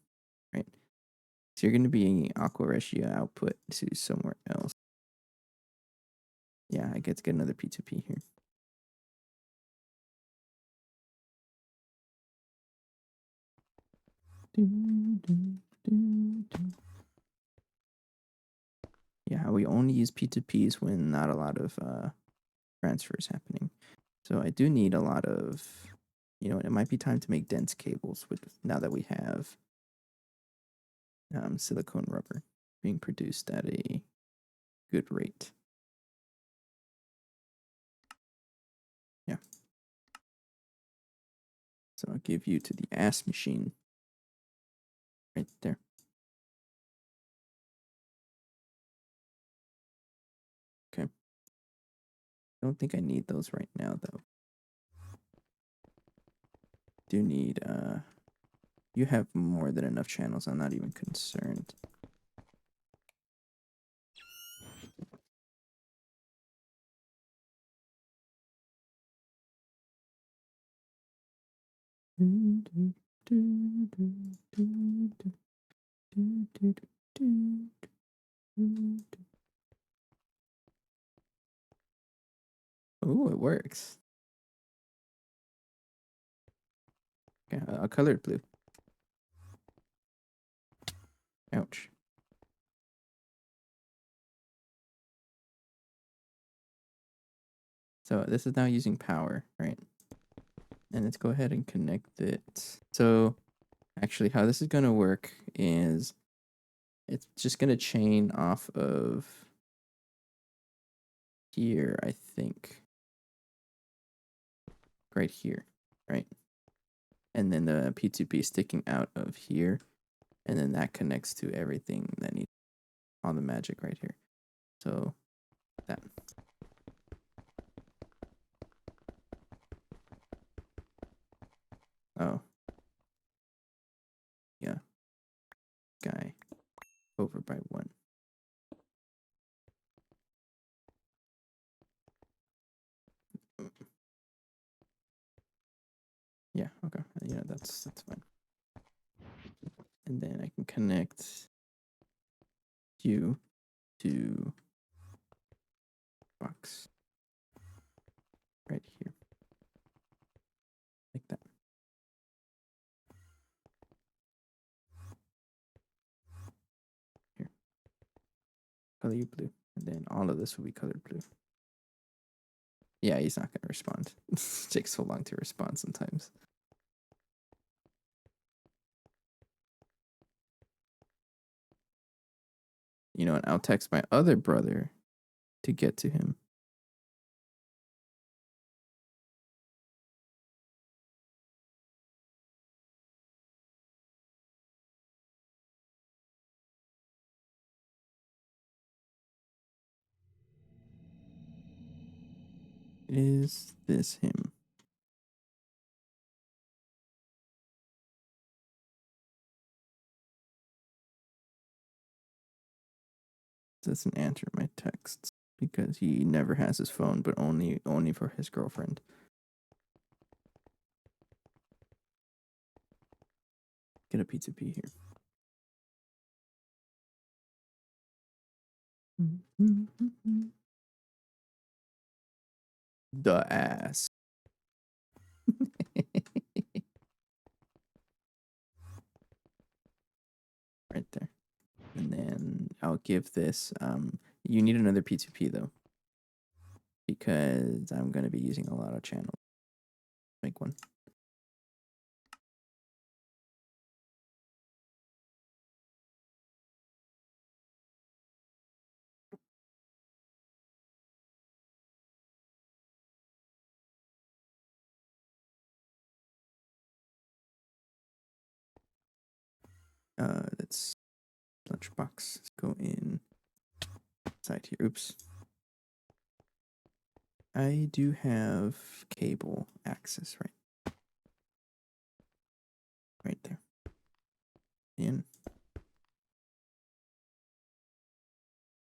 right? So you're going to be Aqua Ratio output to somewhere else. Yeah, I get to get another P2P here. Yeah, we only use P2Ps when not a lot of transfers happening. So I do need a lot of, it might be time to make dense cables now that we have silicone rubber being produced at a good rate. Yeah. So I'll give you to the ass machine right there. Okay. I don't think I need those right now though. Do need you have more than enough channels. I'm not even concerned. Oh, it works. Okay, I'll color it blue. Ouch. So this is now using power, right? And let's go ahead and connect it. So actually how this is going to work is it's just going to chain off of here, I think. Right here, right? And then the P2P sticking out of here. And then that connects to everything that needs on the magic right here. So that. Oh. Yeah. Guy over by 1. Yeah, okay. Yeah, that's fine. And then I can connect you to box right here. Like that. Here. Color you blue. And then all of this will be colored blue. Yeah, he's not gonna respond. It takes so long to respond sometimes. You know, and I'll text my other brother to get to him. Is this him? Doesn't answer my texts because he never has his phone, but only for his girlfriend. Get a P2P here. The ass. Right there. And then I'll give this, you need another P2P though, because I'm going to be using a lot of channels. Make one. Let's lunchbox. Let's go in side here. Oops. I do have cable access right there. In.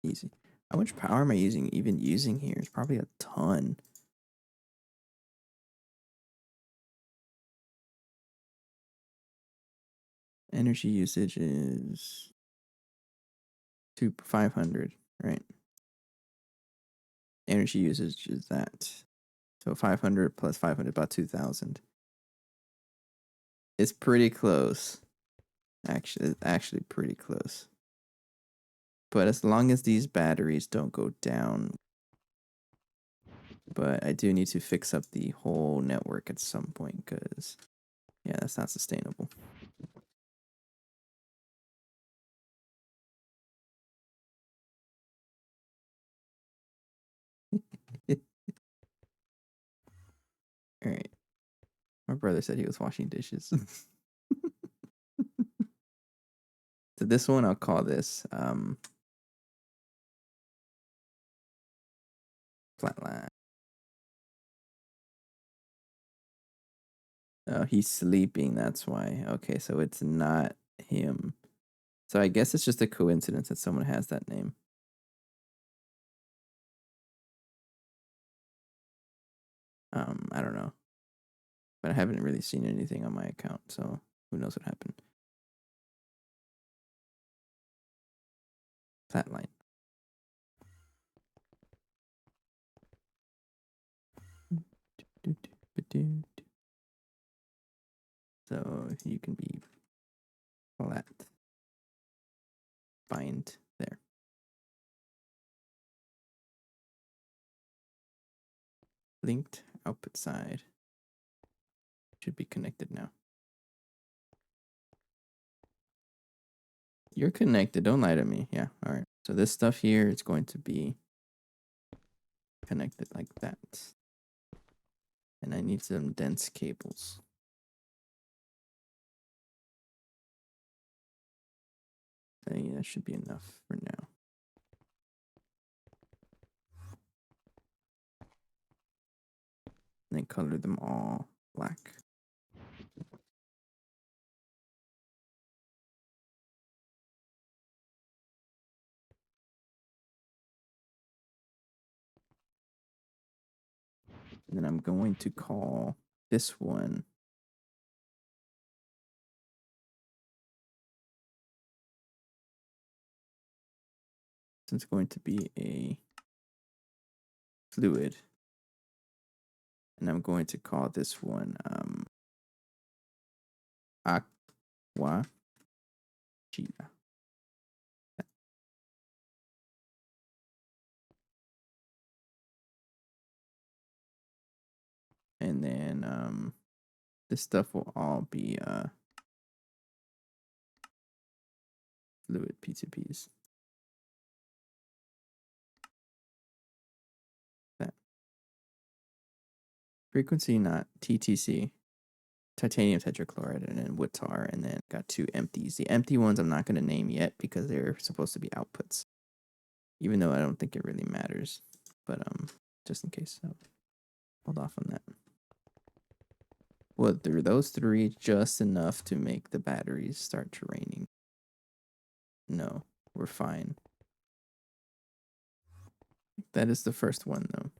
Easy. How much power am I even using here? It's probably a ton. Energy usage is 500, right? Energy usage is that. So 500 plus 500, about 2,000. It's pretty close. Actually pretty close. But as long as these batteries don't go down. But I do need to fix up the whole network at some point because, yeah, that's not sustainable. All right. My brother said he was washing dishes. So this one, I'll call this Platline. Oh, he's sleeping. That's why. Okay, so it's not him. So I guess it's just a coincidence that someone has that name. I don't know. But I haven't really seen anything on my account, so who knows what happened. Platline. So you can be flat. Bind there. Linked output side. Should be connected now. You're connected. Don't lie to me. Yeah. All right. So this stuff here is going to be connected like that. And I need some dense cables. I think that should be enough for now. And then color them all black. And then I'm going to call this one it's going to be a fluid. And I'm going to call this one aqua Gia. And then this stuff will all be fluid P2Ps. Frequency, not TTC. Titanium tetrachloride and then wood tar, and then got 2 empties. The empty ones I'm not going to name yet because they're supposed to be outputs, even though I don't think it really matters. But just in case, I'll hold off on that. Well, through those 3, just enough to make the batteries start draining. No, we're fine. That is the first one, though.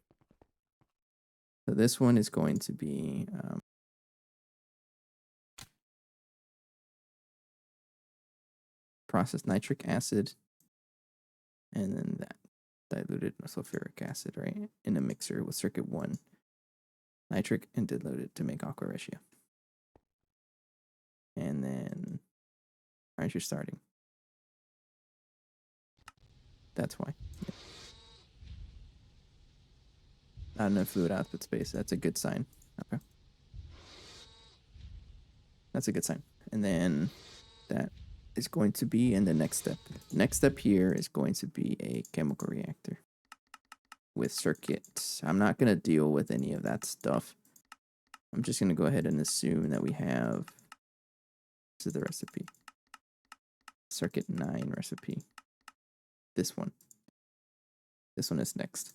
So this one is going to be processed nitric acid, and then that diluted sulfuric acid, right, in a mixer with circuit 1. Nitric and diluted to make aqua regia. And then, aren't you starting? That's why. Yeah. Not enough fluid output space. That's a good sign. Okay. That's a good sign. And then that is going to be in the next step. Next step here is going to be a chemical reactor with circuits. I'm not going to deal with any of that stuff. I'm just going to go ahead and assume that we have, this is the recipe, circuit 9 recipe. This one. This one is next.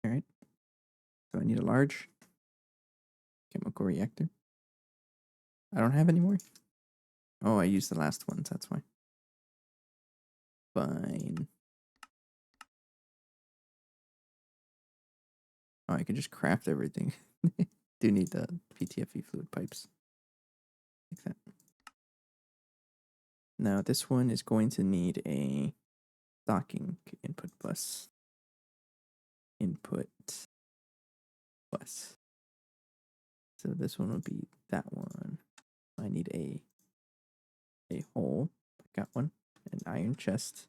All right. So I need a large chemical reactor. I don't have any more. Oh, I used the last ones. That's why. Fine. Oh, I can just craft everything. Do need the PTFE fluid pipes. Like that. Now this one is going to need a stocking input bus. Input bus. So this one would be that one. I need a hole. I got one. An iron chest.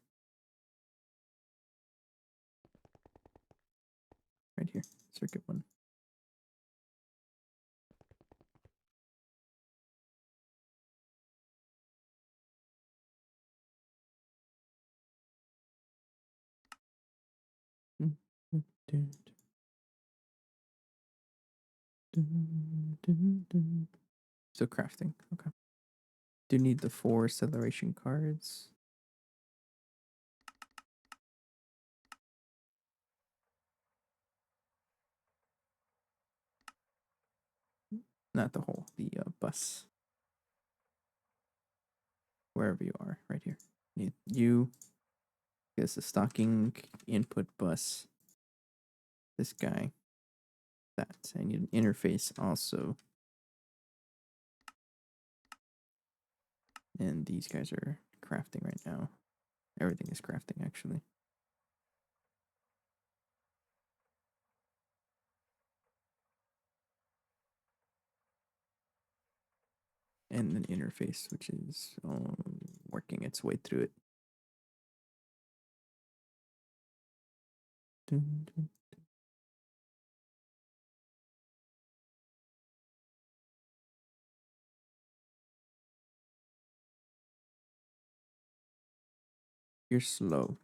Right here. Circuit 1. So crafting. Okay. Do need the 4 acceleration cards. Not the hole, the bus. Wherever you are, right here. Need you. Guess the stocking input bus. This guy. That. I need an interface also. And these guys are crafting right now. Everything is crafting, actually. And an interface, which is working its way through it. Dun, dun. You're slow.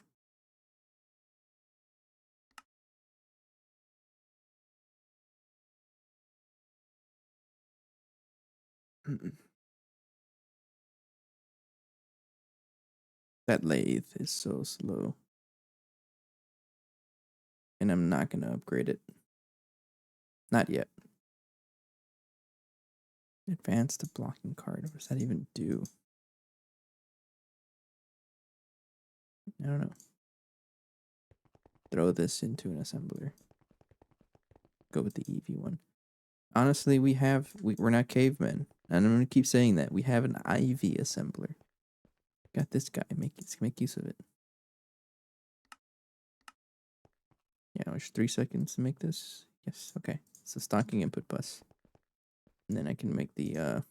That lathe is so slow. And I'm not going to upgrade it. Not yet. Advanced blocking card. What does that even do? I don't know. Throw this into an assembler. Go with the EV one. Honestly, we're not cavemen. And I'm going to keep saying that. We have an IV assembler. Got this guy. Make use of it. Yeah, it's 3 seconds to make this. Yes, okay. It's a stocking input bus. And then I can make the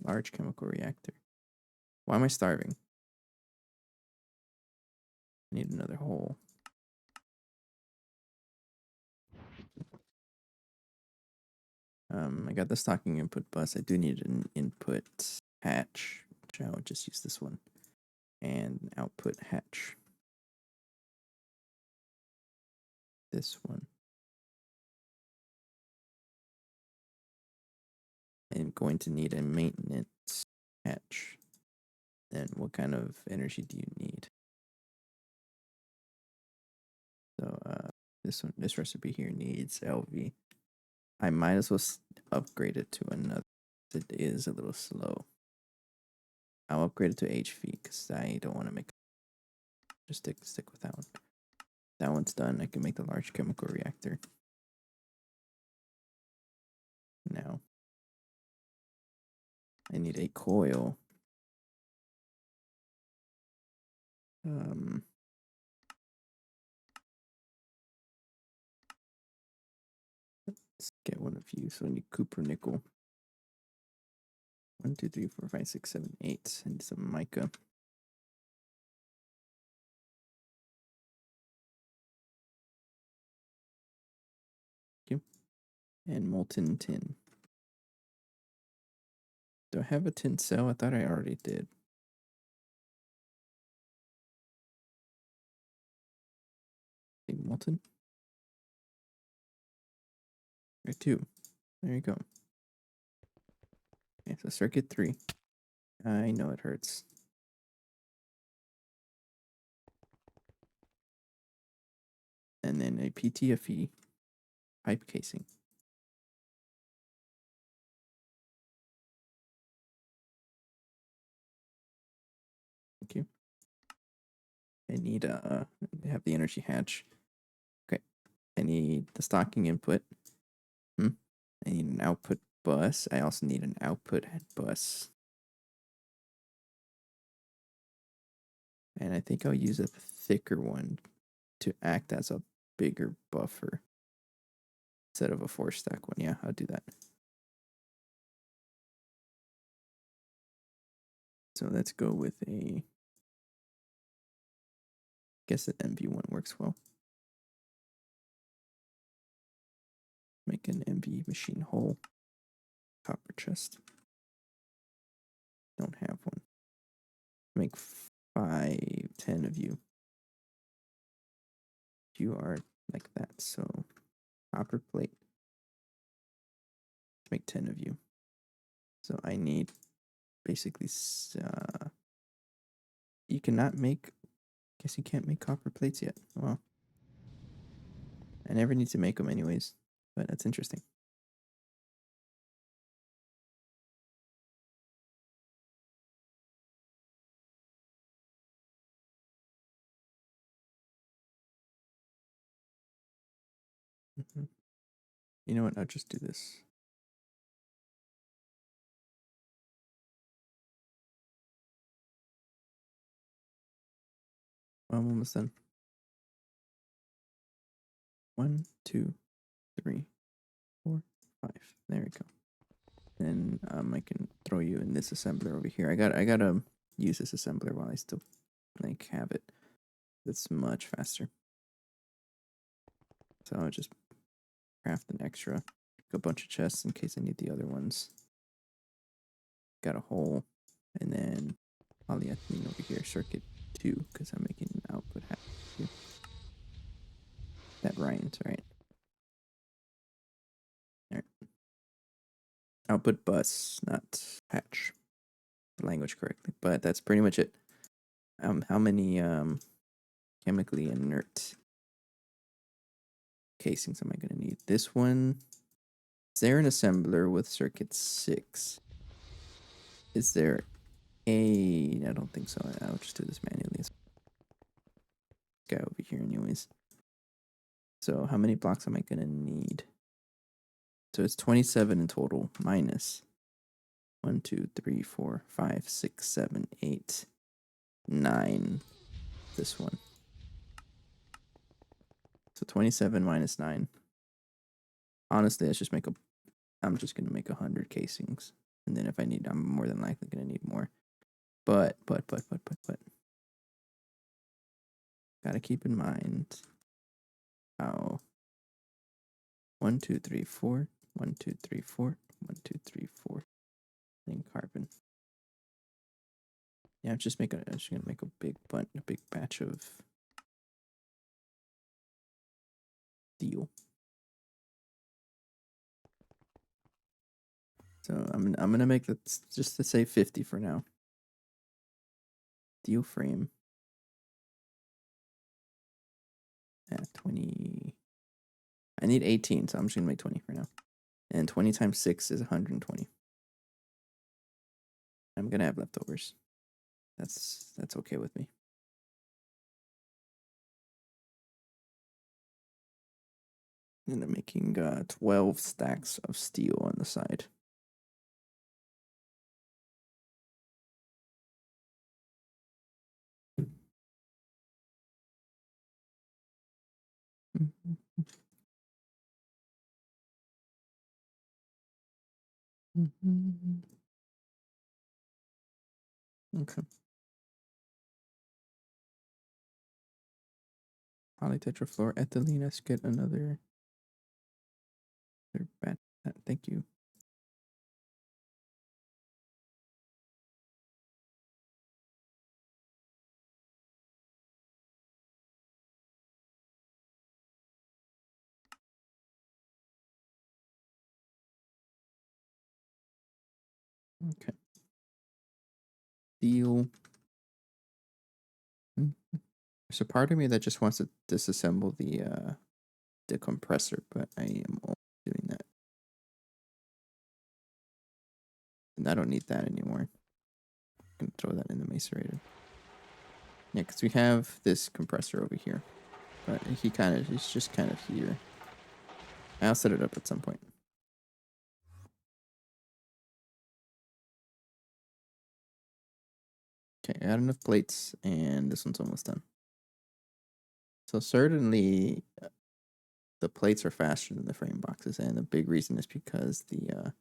large chemical reactor. Why am I starving? I need another hole. I got the stocking input bus. I do need an input hatch, which I would just use this one, and an output hatch. This one. I'm going to need a maintenance hatch. Then what kind of energy do you need? So this recipe here needs LV. I might as well upgrade it to another. It is a little slow. I'll upgrade it to HV because I don't want to make. Just stick with that one. That one's done. I can make the large chemical reactor. Now I need a coil. Let's get one of you. So I need copper nickel. 1, 2, 3, 4, 5, 6, 7, 8. I need some mica. And molten tin. Do I have a tin cell? I thought I already did. Molten? Right, 2. There you go. Okay, so circuit 3. I know it hurts. And then a PTFE pipe casing. Thank you. I need have the energy hatch. Okay. I need the stocking input. I need an output bus. I also need an output bus. And I think I'll use a thicker one to act as a bigger buffer instead of a 4-stack one. Yeah, I'll do that. So let's go with a. Guess the MV1 works well. Make an MV machine hole. Copper chest. Don't have one. Make 5, 10 of you. You are like that, so copper plate. Make 10 of you. So I need basically. You cannot make. Guess you can't make copper plates yet. Well, I never need to make them anyways, but that's interesting. You know what? I'll just do this. I'm almost done. 1, 2, 3, 4, 5. There we go. And I can throw you in this assembler over here. I gotta use this assembler while I still have it. It's much faster. So I'll just craft an extra. A bunch of chests in case I need the other ones. Got a hole, and then polyethylene over here, circuit 2, because I'm making an output hatch. That rhymes, right? Alright. Output bus, not hatch. The language correctly, but that's pretty much it. How many chemically inert casings am I going to need? This one. Is there an assembler with circuit 6? Is there a... I don't think so. I'll just do this manually. This guy over here anyways. So how many blocks am I going to need? So it's 27 in total, minus 1, 2, 3, 4, 5, 6, 7, 8, 9. This one. So 27 minus 9. Honestly, let's just make a I'm just gonna make 100 casings, and then if I need, I'm more than likely gonna need more. But, gotta keep in mind how 1, 2, 3, 4, 1, 2, 3, 4, 1, 2, 3, 4, then carbon. Yeah, I'm just gonna make a big batch of steel. So I'm gonna make that just to say 50 for now. Steel frame at 20. I need 18, so I'm just gonna make 20 for now. And 20 times 6 is 120. I'm gonna have leftovers. That's okay with me. And I'm making 12 stacks of steel on the side. Okay. Polytetrafluoroethylene. Let's get another batch. Thank you. Okay. Steel. There's a part of me that just wants to disassemble the compressor, but I am only doing that. And I don't need that anymore. I can throw that in the macerator. Yeah, because we have this compressor over here. But he's just kind of here. I'll set it up at some point. Okay, I got enough plates, and this one's almost done. So certainly, the plates are faster than the frame boxes, and the big reason is because the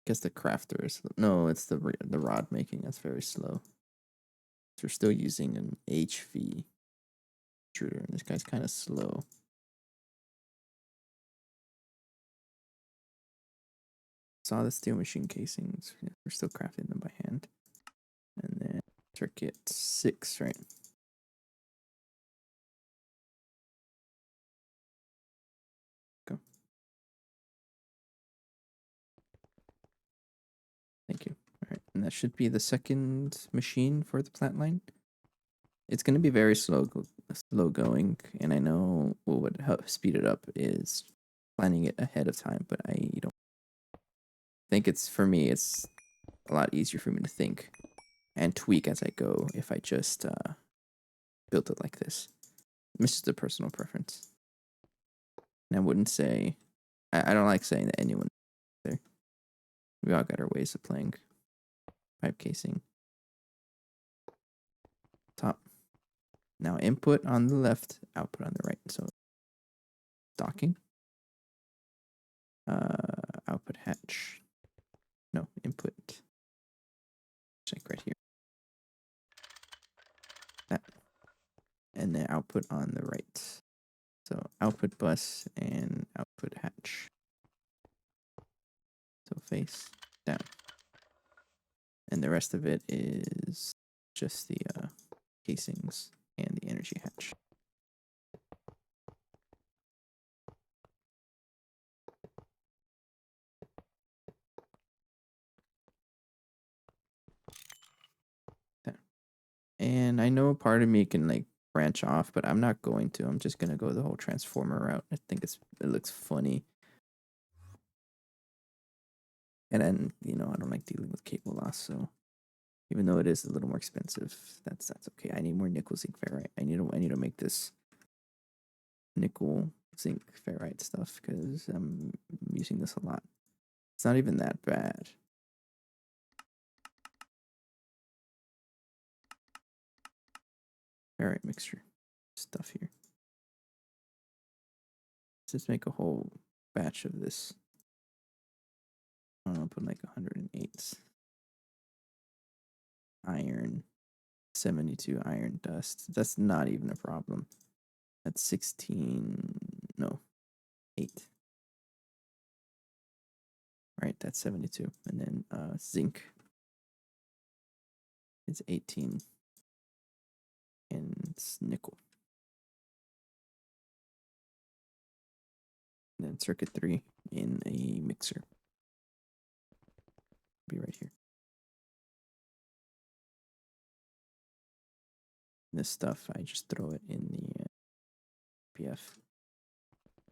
crafter is no, it's the rod making that's very slow. So we're still using an HV extruder, and this guy's kind of slow. Solid steel machine casings. Yeah, we're still crafting them by hand. And then circuit 6, right? Go. Thank you. All right, and that should be the second machine for the Platline. It's going to be very slow going, and I know what would help speed it up is planning it ahead of time, but I don't think it's, for me, it's a lot easier for me to think and tweak as I go if I just built it like this. It's just a personal preference. And I wouldn't say, I don't like saying that anyone there. We all got our ways of playing. Pipe casing. Top. Now input on the left, output on the right. So docking. Output hatch. No, input. Check right here. That. And then output on the right. So output bus and output hatch. So face down. And the rest of it is just the casings and the energy hatch. There. And I know part of me can like branch off, but I'm not going to. I'm just gonna go the whole transformer route. I think it looks funny. And then, I don't like dealing with cable loss, so even though it is a little more expensive, that's okay. I need more nickel zinc ferrite. I need to make this nickel zinc ferrite stuff because I'm using this a lot. It's not even that bad. Ferrite mixture stuff here. Let's just make a whole batch of this. I'll put like 108 iron, 72 iron dust. That's not even a problem. That's 16, no, 8. Right, that's 72. And then zinc is 18. And it's nickel. And then circuit 3 in a mixer. Be right here. This stuff, I just throw it in the PF.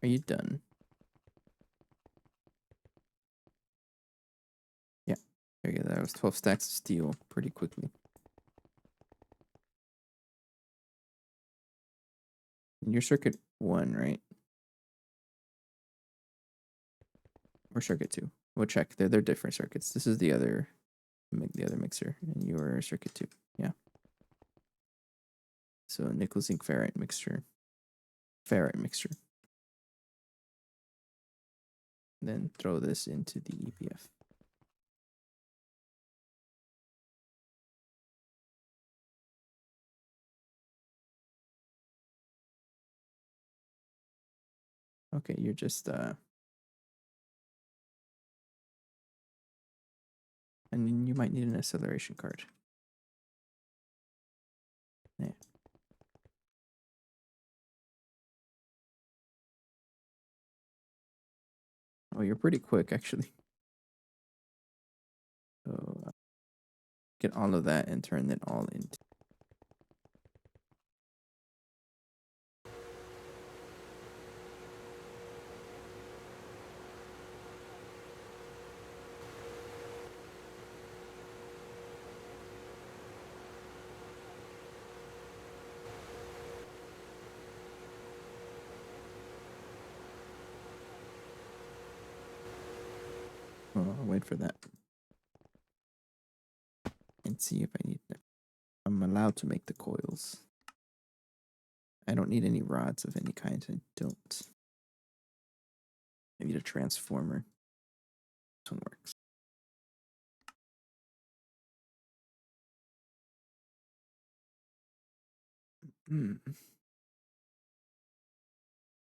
Are you done? Yeah. There you go. That was 12 stacks of steel pretty quickly. And you're circuit 1, right? Or circuit 2. We'll check. They're different circuits. This is the other mixer, and you're circuit 2. Yeah. So nickel zinc ferrite mixture. Ferrite mixture. Then throw this into the EPF. Okay, you're just and then you might need an acceleration card. Yeah. Oh, you're pretty quick actually. So get all of that and turn it all into. Oh, I'll wait for that. And see if I need them. I'm allowed to make the coils. I don't need any rods of any kind. I don't. I need a transformer. This one works.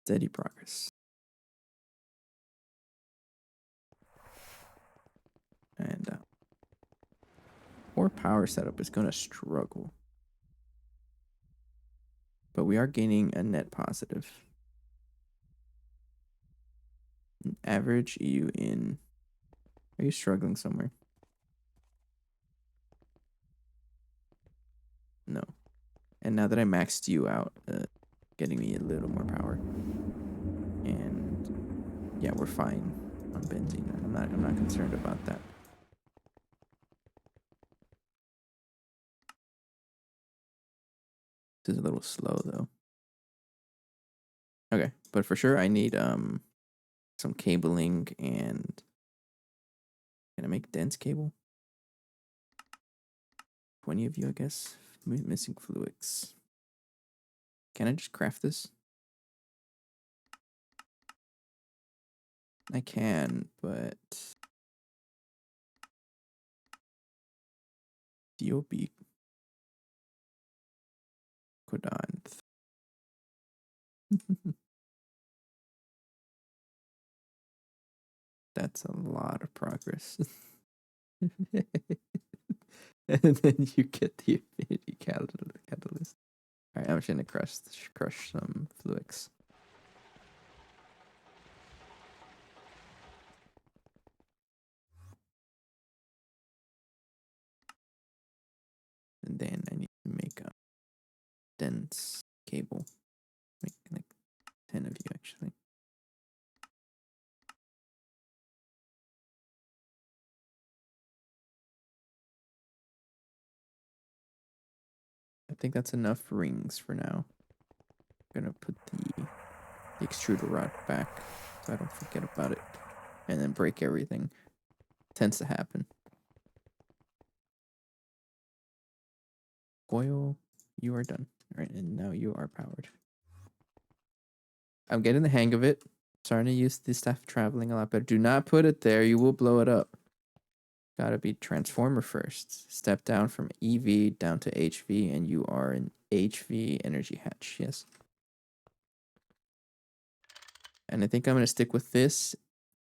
Steady progress. And our power setup is going to struggle. But we are gaining a net positive. An average EU in. Are you struggling somewhere? No. And now that I maxed you out, getting me a little more power. And yeah, we're fine on benzene. I'm not concerned about that. This is a little slow though. Okay, but for sure I need some cabling and can I make dense cable? 20 of you, I guess. Missing fluids. Can I just craft this? I can, but DOB Kodanth. That's a lot of progress. And then you get the affinity catalyst. All right, I'm just gonna crush some fluix. And then I need to make a dense cable. Make like 10 of you actually. I think that's enough rings for now. I'm gonna put the extruder rod back so I don't forget about it. And then break everything. Tends to happen. Coil, you are done. All right, and now you are powered. I'm getting the hang of it. Starting to use this stuff traveling a lot better. Do not put it there. You will blow it up. Gotta be transformer first. Step down from EV down to HV, and you are an HV energy hatch. Yes. And I think I'm gonna stick with this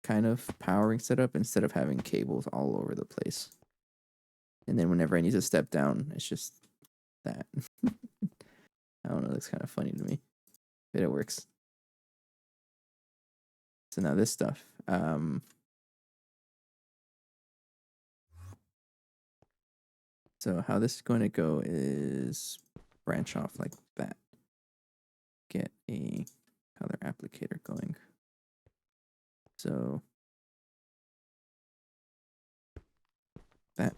kind of powering setup instead of having cables all over the place. And then whenever I need to step down, it's just that. I don't know, that's kind of funny to me. But it works. So now this stuff. So how this is going to go is branch off like that. Get a color applicator going. So that.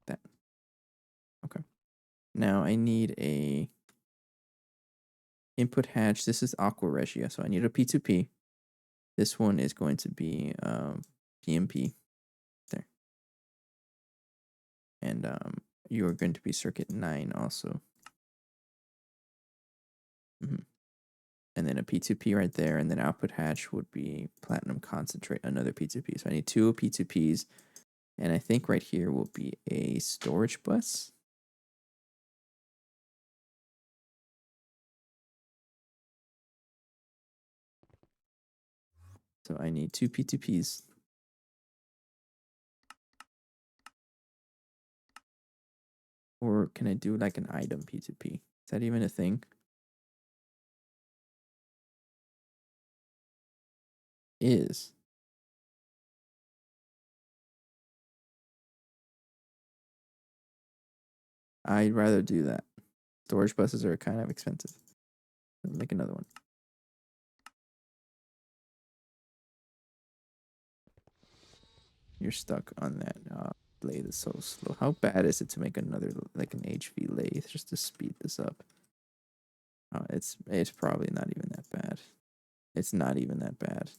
That. Okay. Now I need a input hatch. This is Aqua Regia, so I need a P2P. This one is going to be PMP there. And you are going to be circuit 9 also. And then a P2P right there, and then output hatch would be platinum concentrate, another P2P. So I need 2 P2Ps, and I think right here will be a storage bus. So I need 2 P2Ps. Or can I do like an item P2P? Is that even a thing? Is. I'd rather do that. Storage buses are kind of expensive. I'll make another one. You're stuck on that. Lathe is so slow. How bad is it to make another, like an HV lathe, just to speed this up? It's probably not even that bad. It's not even that bad.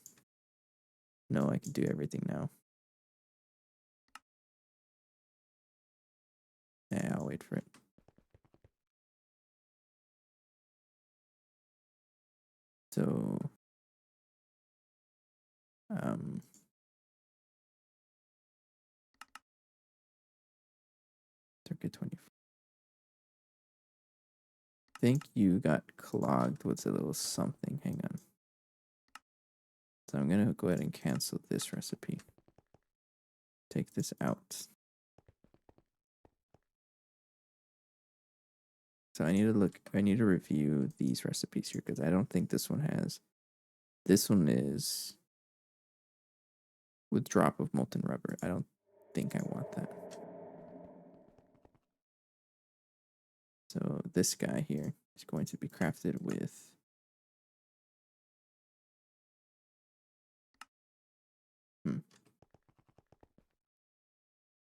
No, I can do everything now. Yeah, I'll wait for it. So, circuit 24. I think you got clogged with a little something. Hang on. So I'm gonna go ahead and cancel this recipe. Take this out. So I need to review these recipes here because I don't think this one has. This one is with drop of molten rubber. I don't think I want that. So this guy here is going to be crafted with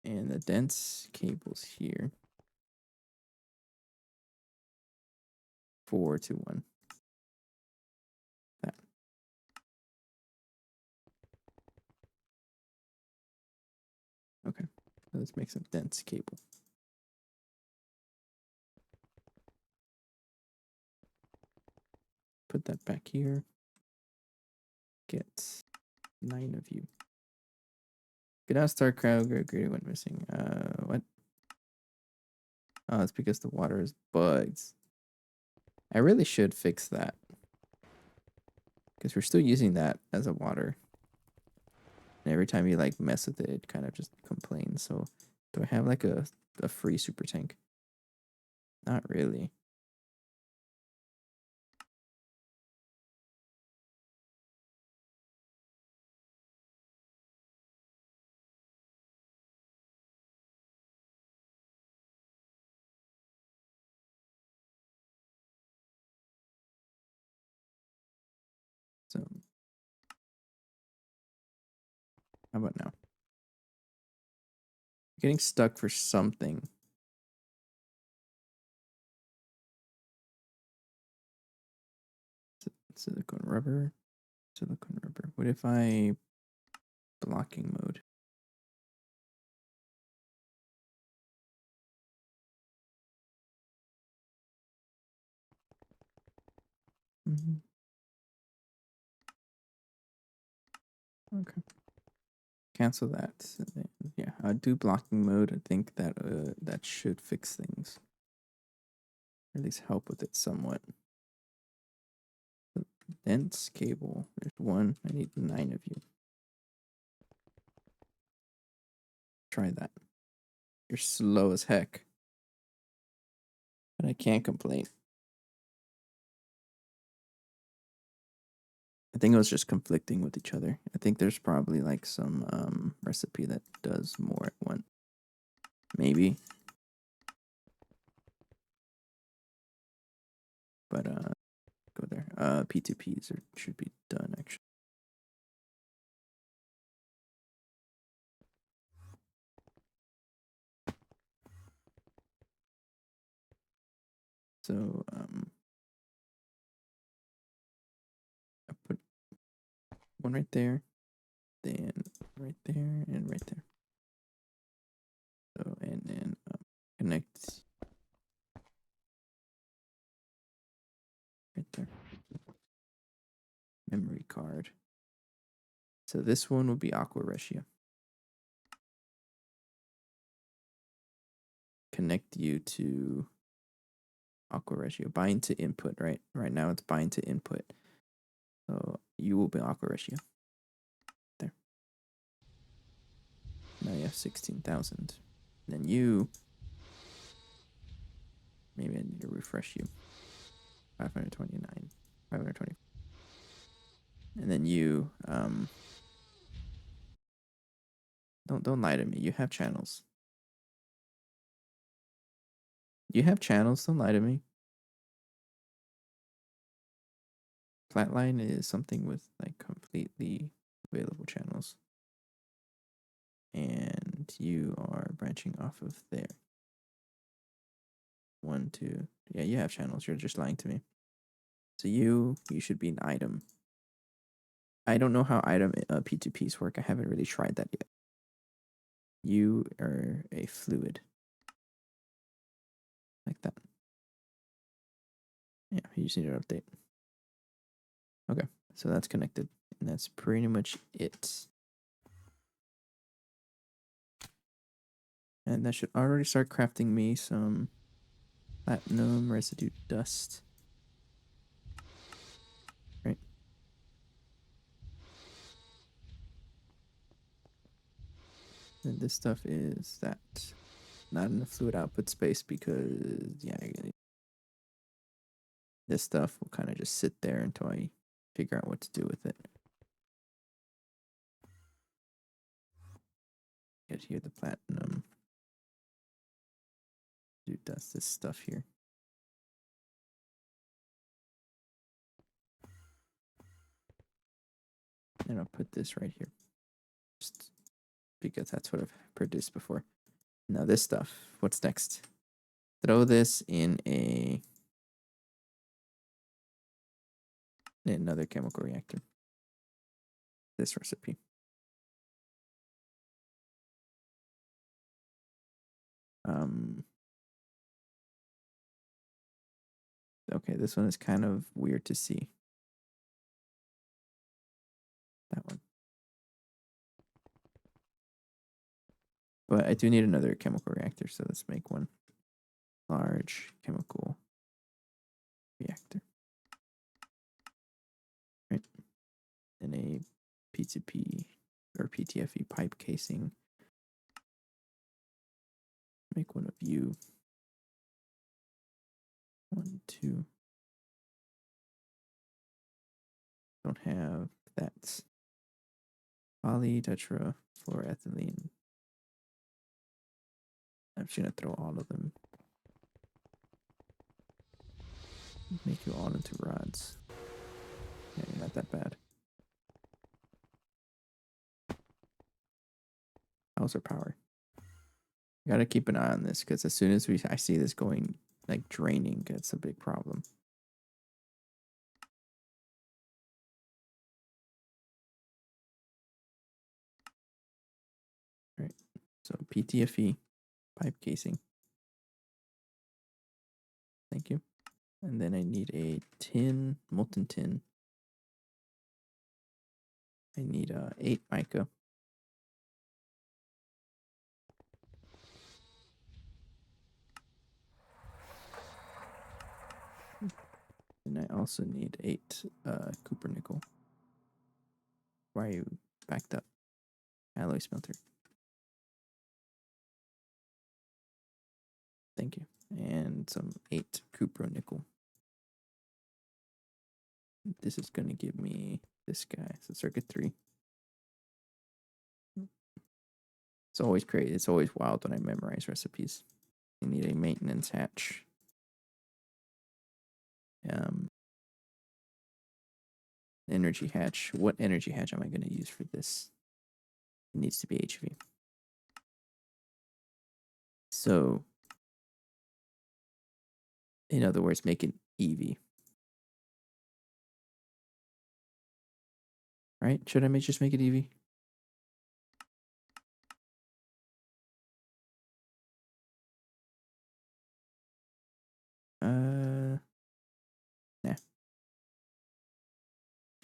and the dense cables here 4 to 1. That. Okay, let's make some dense cable. Put that back here. Get 9 of you. Get out, star crowd. Great went missing. What? Oh, it's because the water is bugged. I really should fix that. Because we're still using that as a water. And every time you like mess with it, it kind of just complains. So do I have like a free super tank? Not really. So how about now? Getting stuck for something. Silicone rubber. Silicone rubber. What if I blocking mode? Okay. Cancel that. Yeah, do blocking mode. I think that that should fix things. Or at least help with it somewhat. Dense cable. There's one. I need 9 of you. Try that. You're slow as heck. But I can't complain. I think it was just conflicting with each other. I think there's probably like some recipe that does more at once. Maybe. But go there. P2Ps should be done actually. So I put one right there, then right there, and right there. So and then connect right there. Memory card. So this one will be aqua regia. Connect you to aqua regia. Bind to input, right? Right now it's bind to input. So you will be aqua regia. There. Now you have 16,000. Then you, maybe I need to refresh you. 529, 520. And then you, don't lie to me. You have channels. You have channels. Don't lie to me. Platline is something with like completely available channels. And you are branching off of there. 1, 2. Yeah, you have channels. You're just lying to me. So you should be an item. I don't know how item P2Ps work. I haven't really tried that yet. You are a fluid. Like that. Yeah, you just need to update. Okay, so that's connected. And that's pretty much it. And that should already start crafting me some platinum residue dust. Right. And this stuff is that. Not in the fluid output space because, yeah, this stuff will kind of just sit there until I figure out what to do with it. Get here the platinum. Dude, that's this stuff here. And I'll put this right here. Just because that's what I've produced before. Now this stuff, what's next? Throw this in another chemical reactor. This recipe. Okay, this one is kind of weird to see. That one. But I do need another chemical reactor, so let's make one. Large chemical reactor. Right. And a P2P or PTFE pipe casing. Make one of you. 1, 2. Don't have that. Polytetrafluoroethylene. I'm just gonna throw all of them. Make you all into rods. Yeah, you're not that bad. How's our power? You gotta keep an eye on this because as soon as I see this going like draining, it's a big problem. All right. So PTFE pipe casing. Thank you. And then I need a tin, molten tin. I need 8 mica. And I also need 8 copper nickel. Why are you backed up? Alloy smelter. Thank you. And some 8 copper nickel. This is going to give me this guy. So circuit 3. It's always great. It's always wild when I memorize recipes. You need a maintenance hatch. Energy hatch. What energy hatch am I going to use for this? It needs to be HV. So, in other words, make it EV. Right? Should I just make it EV? Nah.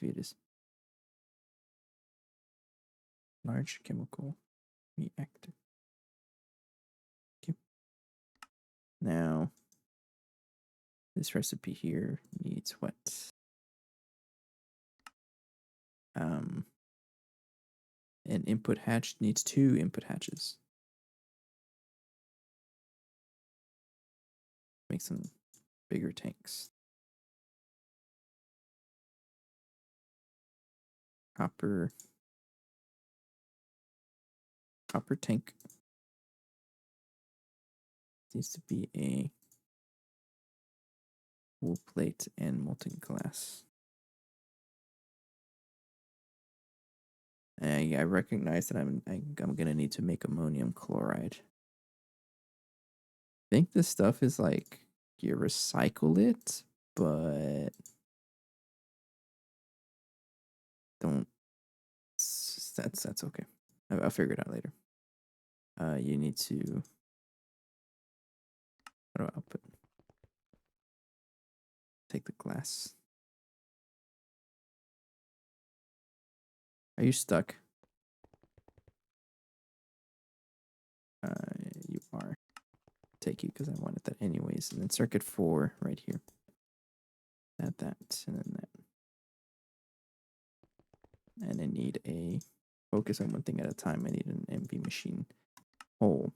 It is. Large chemical reactor. Okay. Now, this recipe here needs what? An input hatch needs 2 input hatches. Make some bigger tanks. Copper tank needs to be a wool plate and molten glass. I recognize that I'm gonna need to make ammonium chloride. I think this stuff is like you recycle it, but don't. That's okay. I'll figure it out later. You need to. How do I output? Take the glass. Are you stuck? You are. Take you because I wanted that anyways. And then circuit 4 right here. Add that and then that. And I need a focus on one thing at a time. I need an MV machine hole.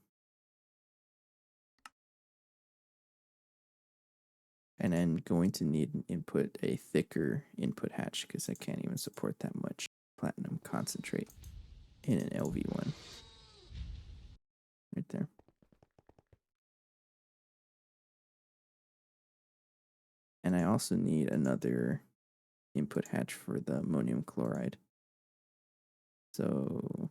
And I'm going to need an input, a thicker input hatch because I can't even support that much platinum concentrate in an LV1. Right there. And I also need another input hatch for the ammonium chloride. So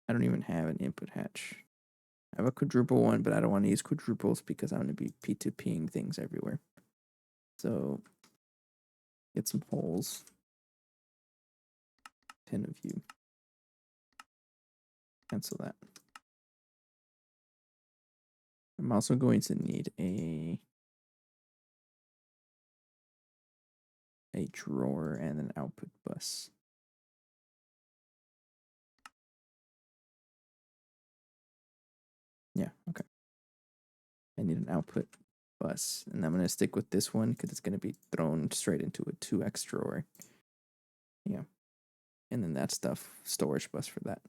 I don't even have an input hatch. I have a quadruple one, but I don't want to use quadruples because I'm going to be P2Ping things everywhere. So get some holes. 10 of you. Cancel that. I'm also going to need a drawer and an output bus. Yeah, okay. I need an output bus, and I'm going to stick with this one because it's going to be thrown straight into a 2x drawer. Yeah. And then that stuff, storage bus for that.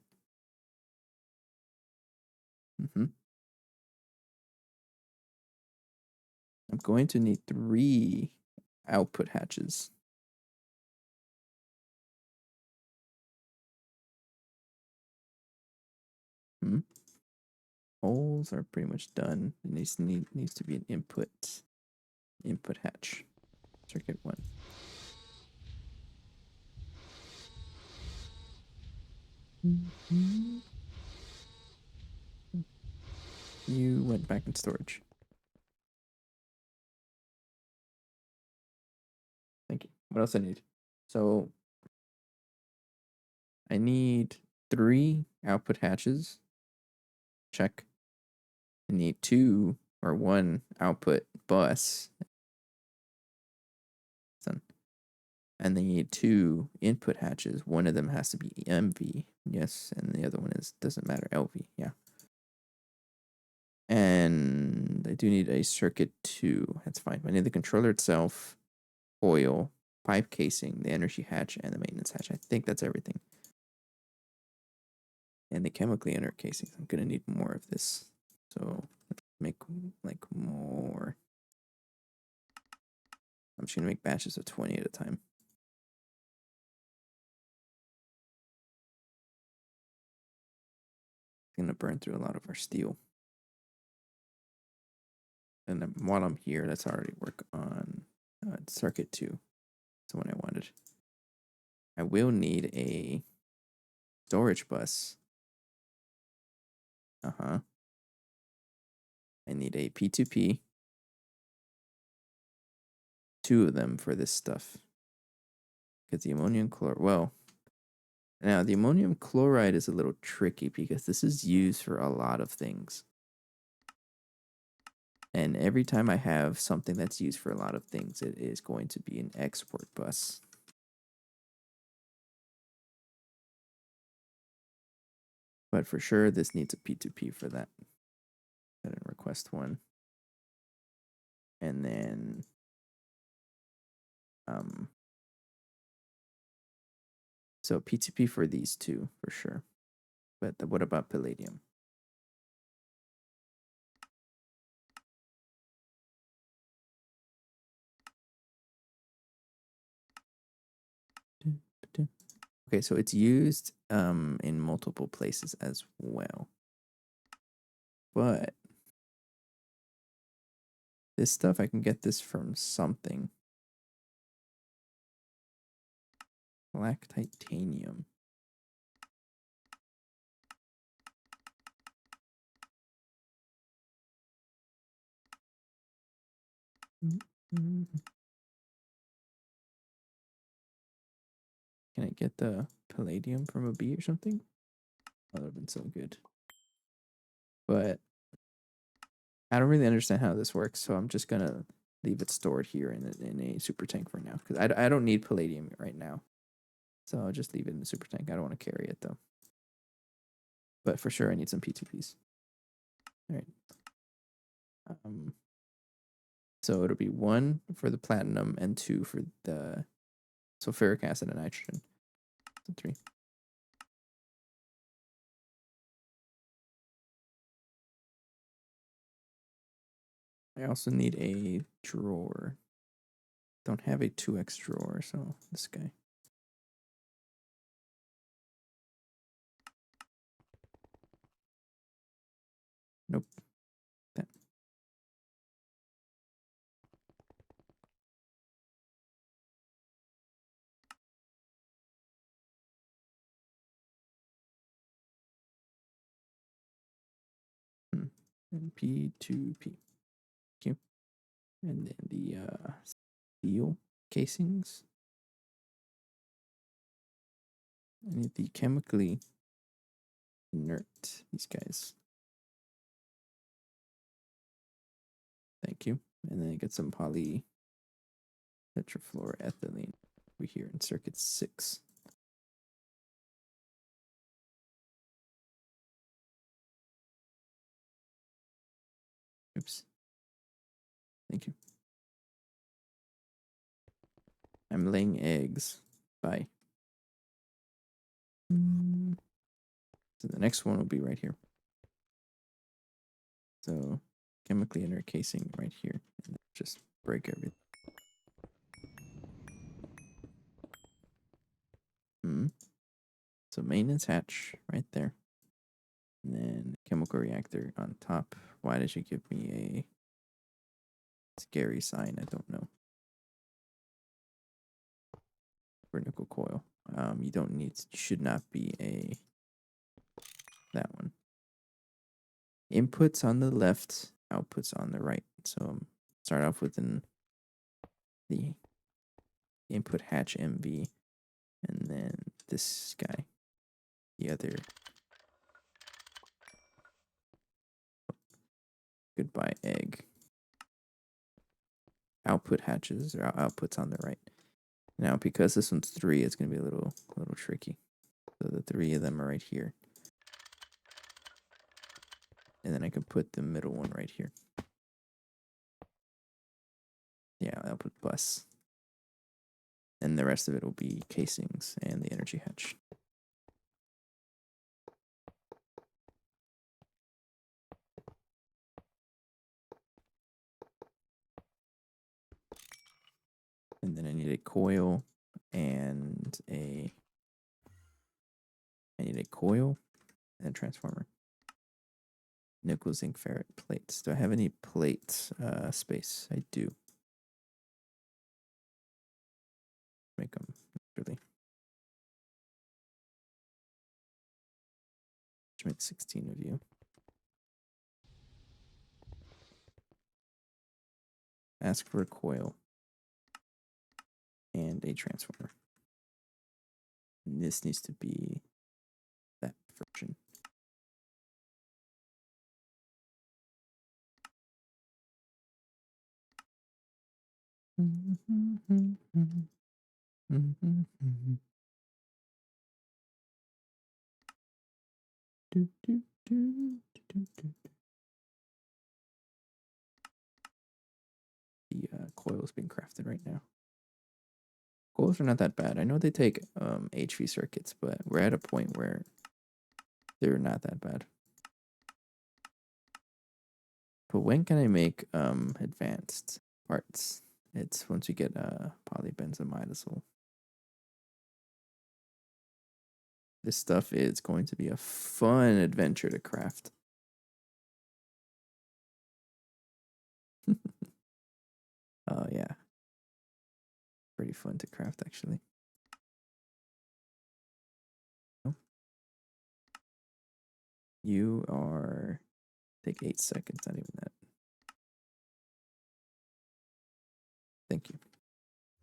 I'm going to need 3 output hatches. Holes are pretty much done. It needs to be an input hatch. Circuit 1. You went back in storage. Thank you. What else I need? So I need 3 output hatches. Check. I need 2 or 1 output bus. Done. And then you need 2 input hatches. One of them has to be MV, yes, and the other one doesn't matter, LV, yeah. And I do need a circuit 2. That's fine. I need the controller itself, oil, pipe casing, the energy hatch, and the maintenance hatch. I think that's everything. And the chemically inert casings. I'm gonna need more of this. So make like more. I'm just gonna make batches of 20 at a time. It's gonna burn through a lot of our steel. And then while I'm here, let's already work on circuit 2. That's the one I wanted. I will need a storage bus. I need a P2P. 2 of them for this stuff. Because the ammonium chloride, well, now the ammonium chloride is a little tricky because this is used for a lot of things. And every time I have something that's used for a lot of things, it is going to be an export bus. But for sure, this needs a P2P for that. Go ahead and request one. And then so P2P for these 2 for sure. But what about palladium? Okay, so it's used in multiple places as well. But this stuff, I can get this from something. Black titanium. Can I get the palladium from a bee or something? That would have been so good. But I don't really understand how this works, so I'm just gonna leave it stored here in a super tank for now. Because I don't need palladium right now. So I'll just leave it in the super tank. I don't want to carry it though. But for sure I need some P2Ps. Alright. So it'll be 1 for the platinum and 2 for the sulfuric acid and nitrogen. So 3. I also need a drawer. Don't have a 2x drawer, so this guy. Nope. That. And P2P. Thank you. And then the steel casings. I need the chemically inert, these guys. Thank you. And then I get some poly tetrafluoroethylene over here in circuit 6. Oops. Thank you. I'm laying eggs. Bye. So the next one will be right here. So chemically inert casing right here. And just break everything. So maintenance hatch right there. And then chemical reactor on top. Why did you give me a scary sign? I don't know. For nickel coil. You don't need, should not be that one. Inputs on the left, outputs on the right. So start off with the input hatch MV, and then this guy, the other. Goodbye egg. Output hatches or outputs on the right. Now, because this one's 3, it's going to be a little tricky. So the 3 of them are right here. And then I can put the middle one right here. Yeah, I'll put bus. And the rest of it will be casings and the energy hatch. And then I need a coil and I need a coil and a transformer. Nickel, zinc, ferret, plates. Do I have any plate space? I do. Make them really. Make 16 of you. Ask for a coil and a transformer. And this needs to be that version. The coil is being crafted right now. Coils are not that bad. I know they take HV circuits, but we're at a point where they're not that bad. But when can I make advanced parts? It's once you get polybenzimidazole. This stuff is going to be a fun adventure to craft. Oh yeah. Pretty fun to craft actually. Oh. You are take 8 seconds, not even that. Thank you.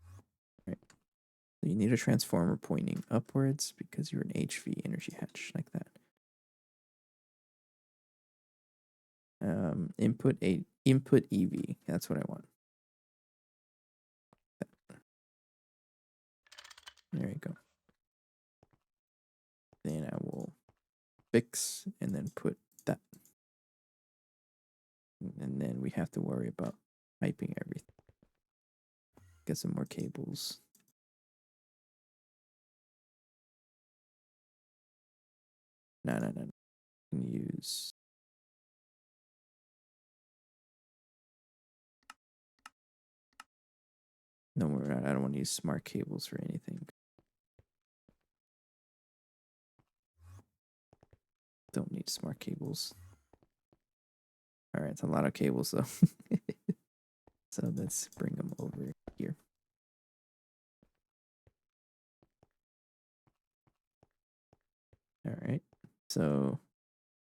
All right. So you need a transformer pointing upwards because you're an HV energy hatch like that. Input EV. That's what I want. There you go. Then I will fix and then put that. And then we have to worry about piping everything. Get some more cables. No. Use. No, we're not. I don't want to use smart cables for anything. Don't need smart cables. All right, it's a lot of cables though. So let's bring them over here. All right. So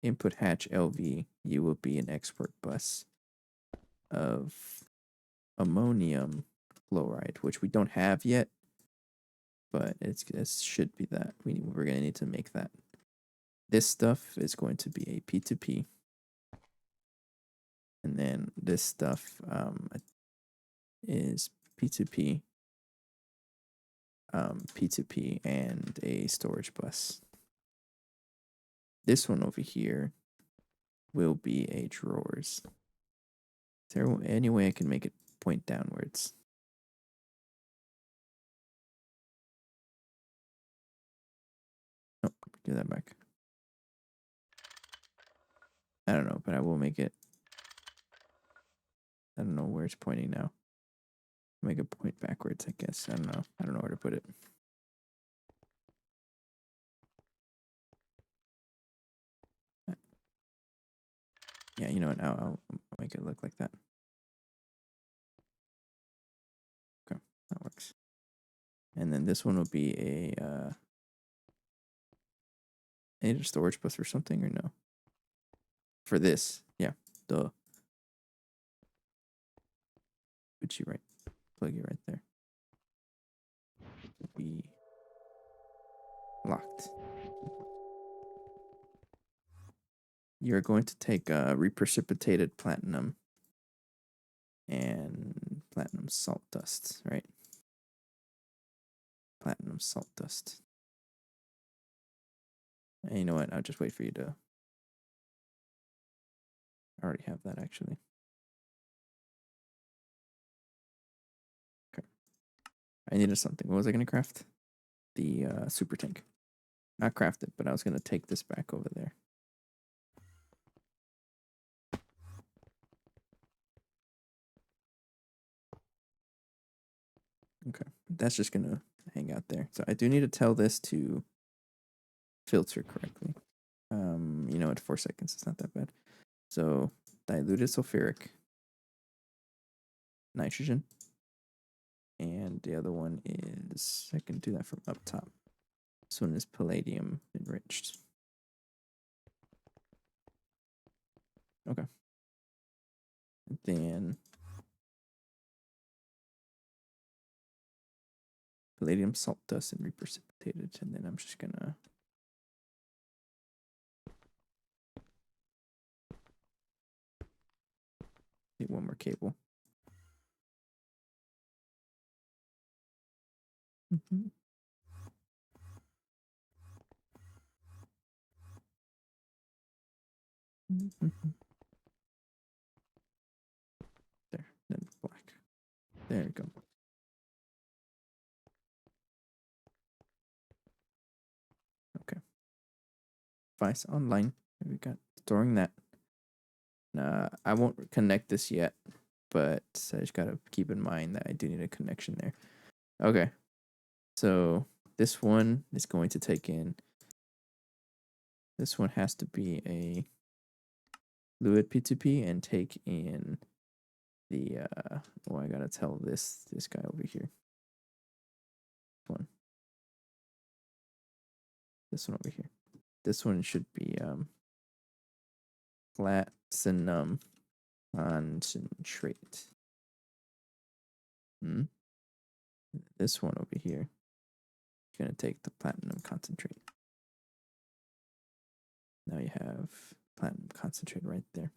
input hatch LV, you will be an export bus of ammonium chloride, which we don't have yet, but it should be that. We're going to need to make that. This stuff is going to be a P2P. And then this stuff is P2P, P2P, and a storage bus. This one over here will be a drawers. Is there any way I can make it point downwards? Oh, give that back. I don't know, but I will make it. I don't know where it's pointing now. Make it point backwards, I guess. I don't know. I don't know where to put it. Yeah, you know what? I'll make it look like that. Okay, that works. And then this one will be a I need a storage bus or something, or no? For this, yeah, duh. Put you right, plug you right there. Be locked. You're going to take reprecipitated platinum and platinum salt dust, right? platinum salt dust. And you know what? I'll just wait for you to. I already have that actually. Okay. I needed something. What was I going to craft? The super tank. Not craft it, but I was going to take this back over there. Okay. That's just going to hang out there. So I do need to tell this to filter correctly. You know what? 4 seconds. It's not that bad. So diluted sulfuric, nitrogen, and the other one is, I can do that from up top. This one is palladium enriched. Okay. And then palladium salt dust and reprecipitated, and then I'm just gonna need one more cable. Mm-hmm. Mm-hmm. There, then black. There we go. Okay. Device online. We got storing that. I won't connect this yet, but I just gotta keep in mind that I do need a connection there. Okay. So this one is going to take in. This one has to be a fluid P2P and take in the oh, I gotta tell this guy over here. This one over here. This one should be platinum concentrate. This one over here is gonna take the platinum concentrate. Now you have platinum concentrate right there.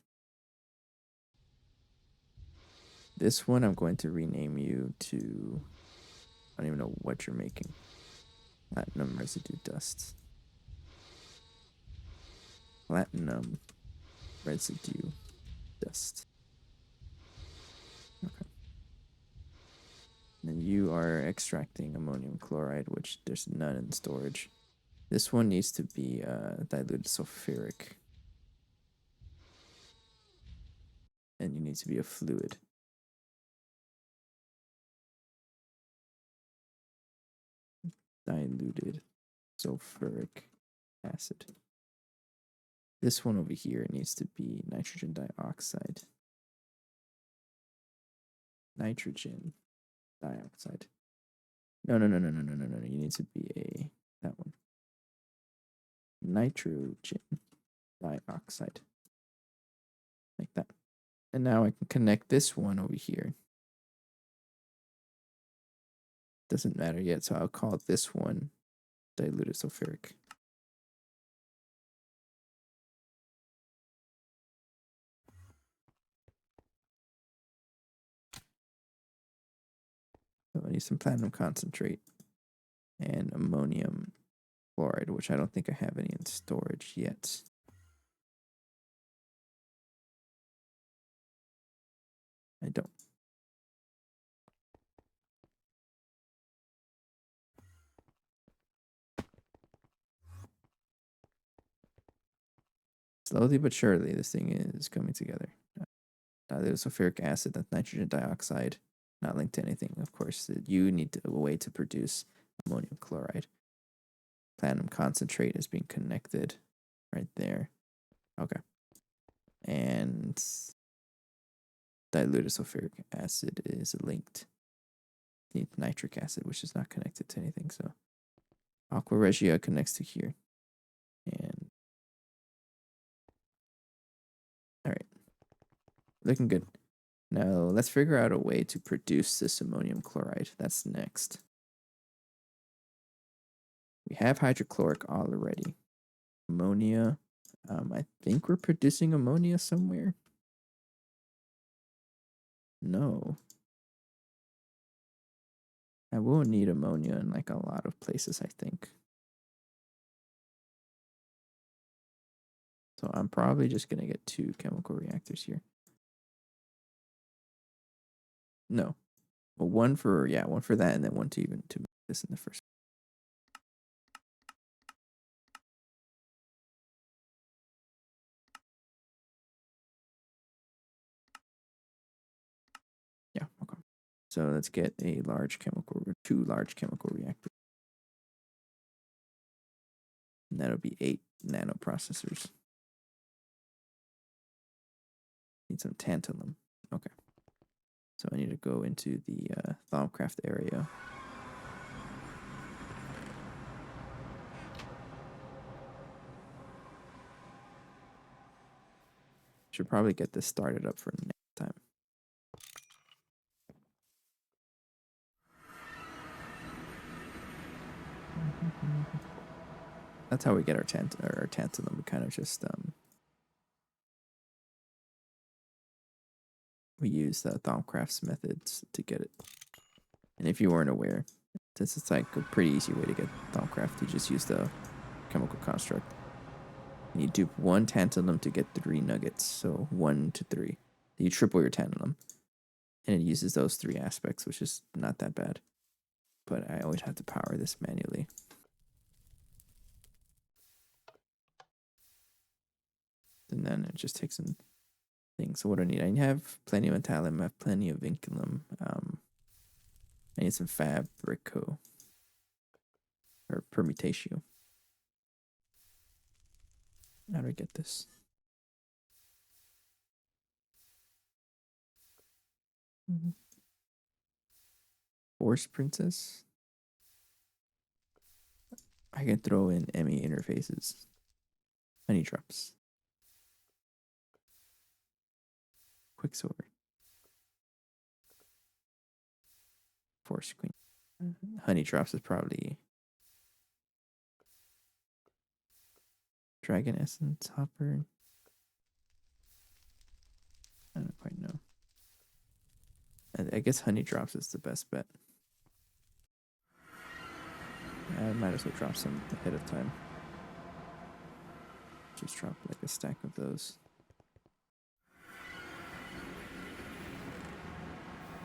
This one I'm going to rename you to, I don't even know what you're making. Platinum residue dust. Platinum residue dust. Okay. And you are extracting ammonium chloride, which there's none in storage. This one needs to be diluted sulfuric. And you need to be a fluid. Diluted sulfuric acid. This one over here needs to be nitrogen dioxide. Nitrogen dioxide. No. You need to be that one. Nitrogen dioxide. Like that. And now I can connect this one over here. Doesn't matter yet, so I'll call this one diluted sulfuric. So I need some platinum concentrate and ammonium chloride, which I don't think I have any in storage yet. I don't. Slowly but surely, this thing is coming together. Diluted sulfuric acid, that's nitrogen dioxide, not linked to anything. Of course, you need a way to produce ammonium chloride. Platinum concentrate is being connected right there. Okay. And diluted sulfuric acid is linked to nitric acid, which is not connected to anything. So aqua regia connects to here. And all right. Looking good. Now let's figure out a way to produce this ammonium chloride. That's next. We have hydrochloric already. Ammonia. I think we're producing ammonia somewhere. No. I will need ammonia in like a lot of places, I think. So I'm probably just gonna get 2 chemical reactors here. No. Well, one for that, and then one to even to make this in the first. Yeah, okay. So let's get a large chemical, 2 large chemical reactors. And that'll be 8 nanoprocessors. Need some tantalum. Okay. So I need to go into the Thaumcraft area. Should probably get this started up for next time. That's how we get our tantalum. We kind of just we use the Thaumcraft's methods to get it. And if you weren't aware, this is like a pretty easy way to get Thaumcraft. You just use the chemical construct. And you dupe 1 tantalum to get 3 nuggets. So 1 to 3. You triple your tantalum. And it uses those 3 aspects, which is not that bad. But I always have to power this manually. And then it just takes some things. So what do I need? I have plenty of metallum. I have plenty of vinculum. I need some fabrico. Or permutatio. How do I get this? Force Princess? I can throw in ME interfaces. Honey drops. Quicksilver. Force Queen. Honey drops is probably Dragon Essence Hopper. I don't quite know. I guess Honey drops is the best bet. I might as well drop some ahead of time. Just drop like a stack of those.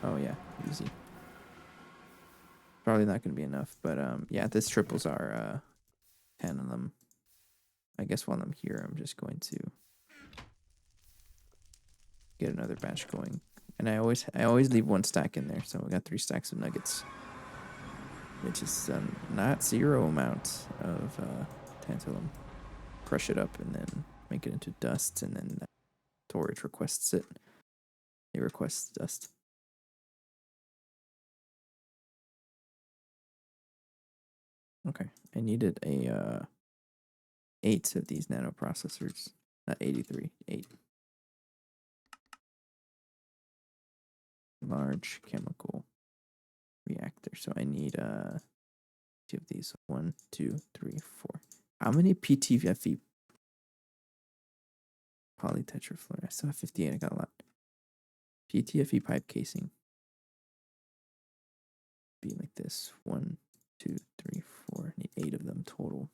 Oh yeah, easy. Probably not gonna be enough, but yeah, this triples our 10 of them. I guess while I'm here, I'm just going to get another batch going. And I always leave 1 stack in there, so we got 3 stacks of nuggets, which is not 0 amount of tantalum. Crush it up and then make it into dust, and then storage requests it. It requests dust. Okay, I needed a 8 of these nanoprocessors, not 83, 8. Large chemical reactor. So I need 2 of these. 1, 2, 3, 4. How many PTFE polytetrafluoride? I still have 58. I got a lot. PTFE pipe casing. Be like this. 1, 2, 3, 4. I need 8 of them total.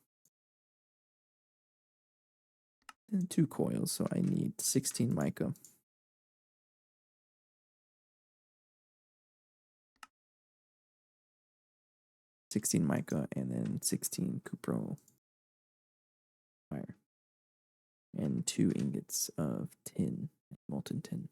And 2 coils, so I need 16 mica. 16 mica, and then 16 cupro wire. And 2 ingots of tin, molten tin.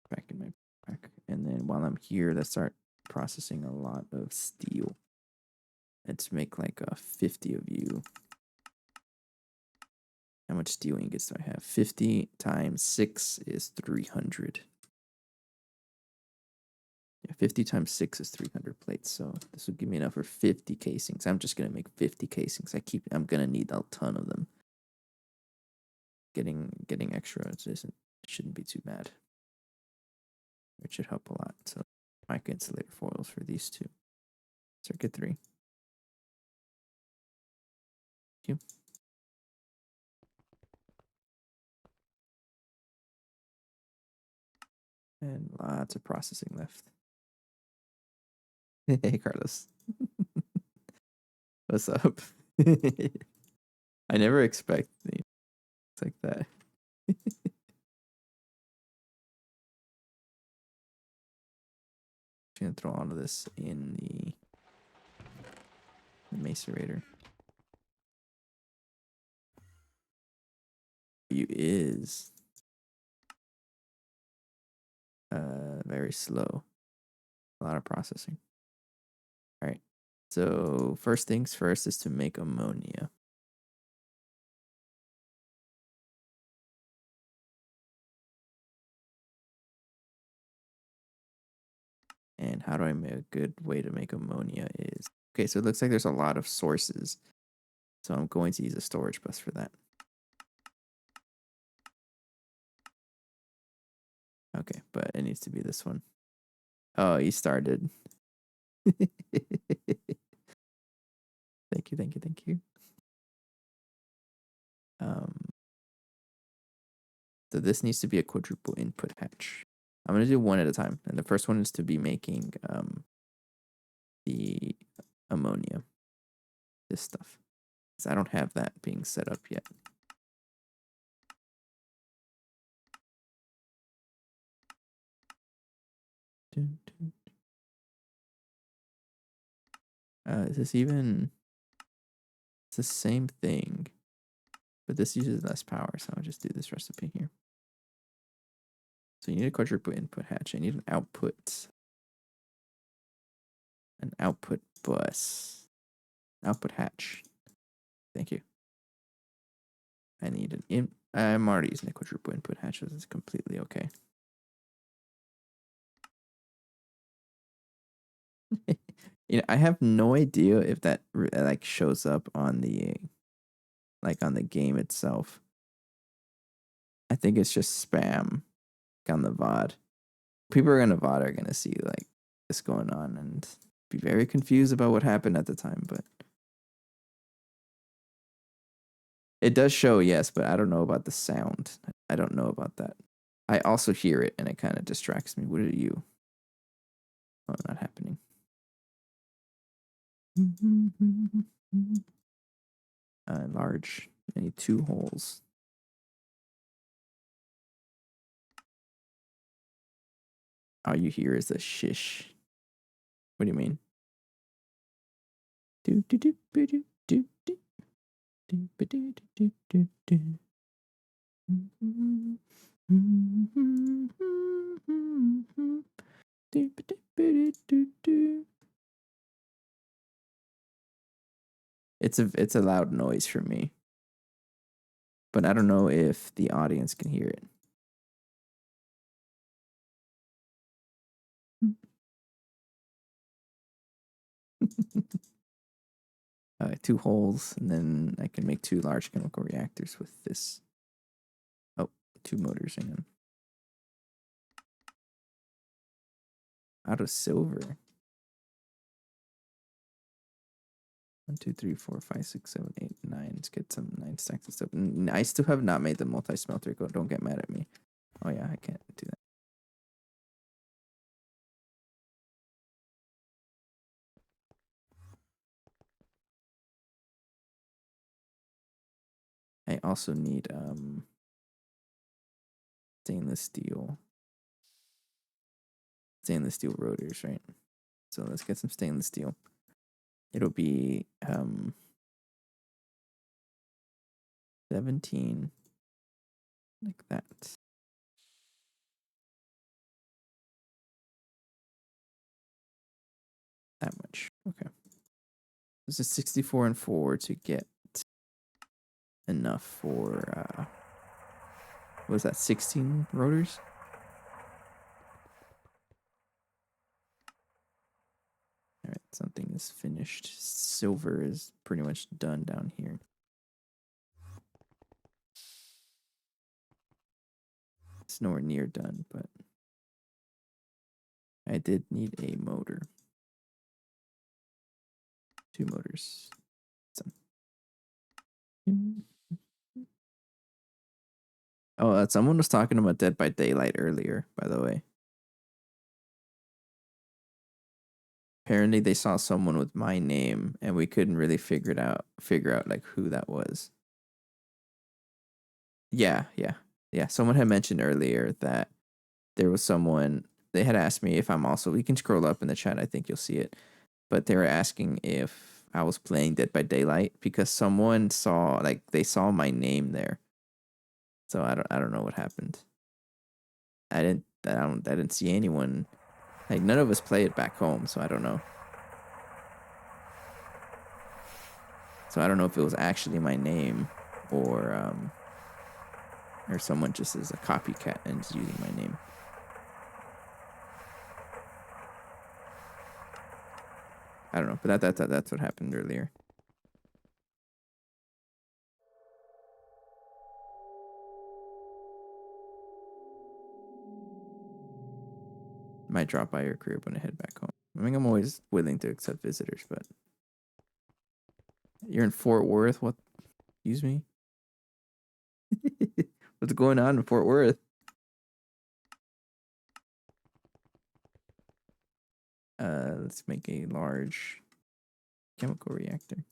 Back in my pack. And then while I'm here, let's start processing a lot of steel. Let's make like 50 of you. How much steel ingots do I have? 50 times 6 is 300. Yeah, 50 times 6 is 300 plates. So this will give me enough for 50 casings. I'm just gonna make 50 casings. I'm gonna need a ton of them. Getting extra shouldn't be too bad. It should help a lot. So mica insulator foils for these 2. Circuit 3. Thank you. And lots of processing left. Hey, Carlos. What's up? I never expect things like that. I'm gonna throw all of this in the macerator. You is very slow. A lot of processing. All right. So first things first is to make ammonia. And how do I make a good way to make ammonia is... Okay, so it looks like there's a lot of sources. So I'm going to use a storage bus for that. Okay, but it needs to be this one. Oh, you started. Thank you, thank you, thank you. So this needs to be a quadruple input hatch. I'm going to do one at a time. And the first one is to be making the ammonia. This stuff. Because I don't have that being set up yet. Is this even... It's the same thing. But this uses less power, so I'll just do this recipe here. So you need a quadruple input hatch. I need an output. An output bus. Output hatch. Thank you. I need an in... I'm already using a quadruple input hatch, so it's completely okay. You know, I have no idea if that like shows up on the on the game itself. I think it's just spam on the VOD. People are VOD are gonna see like this going on and be very confused about what happened at the time, but it does show, yes, but I don't know about the sound. I don't know about that. I also hear it and it kind of distracts me. What are you? Oh, not happening. Large. I need 2 holes. All you hear is a shish. What do you mean? Do do do do do do do do do do do do. It's a loud noise for me, but I don't know if the audience can hear it. Two holes, and then I can make 2 large chemical reactors with this. Oh, 2 motors in. Out of silver. 1, 2, 3, 4, 5, 6, 7, 8, 9. Let's get some 9 stacks of stuff. I still have not made the multi-smelter. Don't get mad at me. Oh yeah, I can't do that. I also need stainless steel rotors, right? So let's get some stainless steel. It'll be 17 like that. That much. Okay. This is 64 and 4 to get enough for what was that, 16 rotors? All right, something is finished. Silver is pretty much done down here. It's nowhere near done, but I did need a motor. 2 motors. Oh, someone was talking about Dead by Daylight earlier, by the way. Apparently they saw someone with my name and we couldn't really figure out like who that was. Yeah. Someone had mentioned earlier that there was someone, they had asked me if I'm also, we can scroll up in the chat, I think you'll see it. But they were asking if I was playing Dead by Daylight because someone saw, like, they saw my name there. So I don't know what happened. I didn't see anyone. Like, none of us play it back home, so I don't know. So I don't know if it was actually my name or someone just is a copycat and is using my name. I don't know, but that's what happened earlier. Might drop by your crib when I head back home. I mean, I'm always willing to accept visitors, but you're in Fort Worth. What? Excuse me. What's going on in Fort Worth? Let's make a large chemical reactor.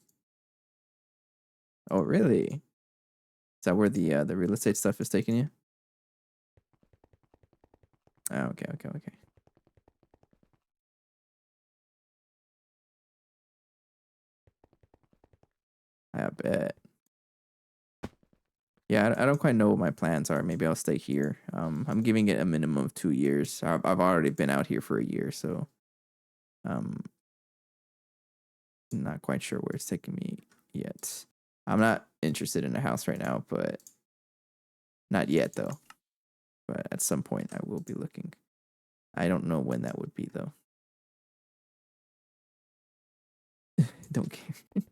Oh, really? Is that where the real estate stuff is taking you? Oh, okay. I bet. Yeah, I don't quite know what my plans are. Maybe I'll stay here. I'm giving it a minimum of 2 years. I've already been out here for a year, so um, not quite sure where it's taking me yet. I'm not interested in a house right now, but not yet though. But at some point, I will be looking. I don't know when that would be though. Don't care.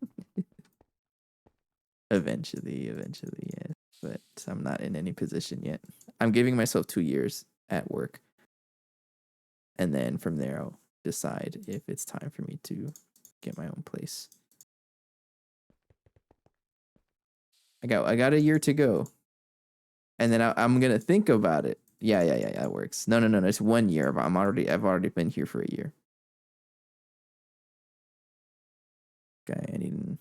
Eventually, yes. But I'm not in any position yet. I'm giving myself 2 years at work. And then from there, I'll decide if it's time for me to get my own place. I got a year to go. And then I'm going to think about it. Yeah, that works. No. It's 1 year. But I've already been here for a year. Okay, I need an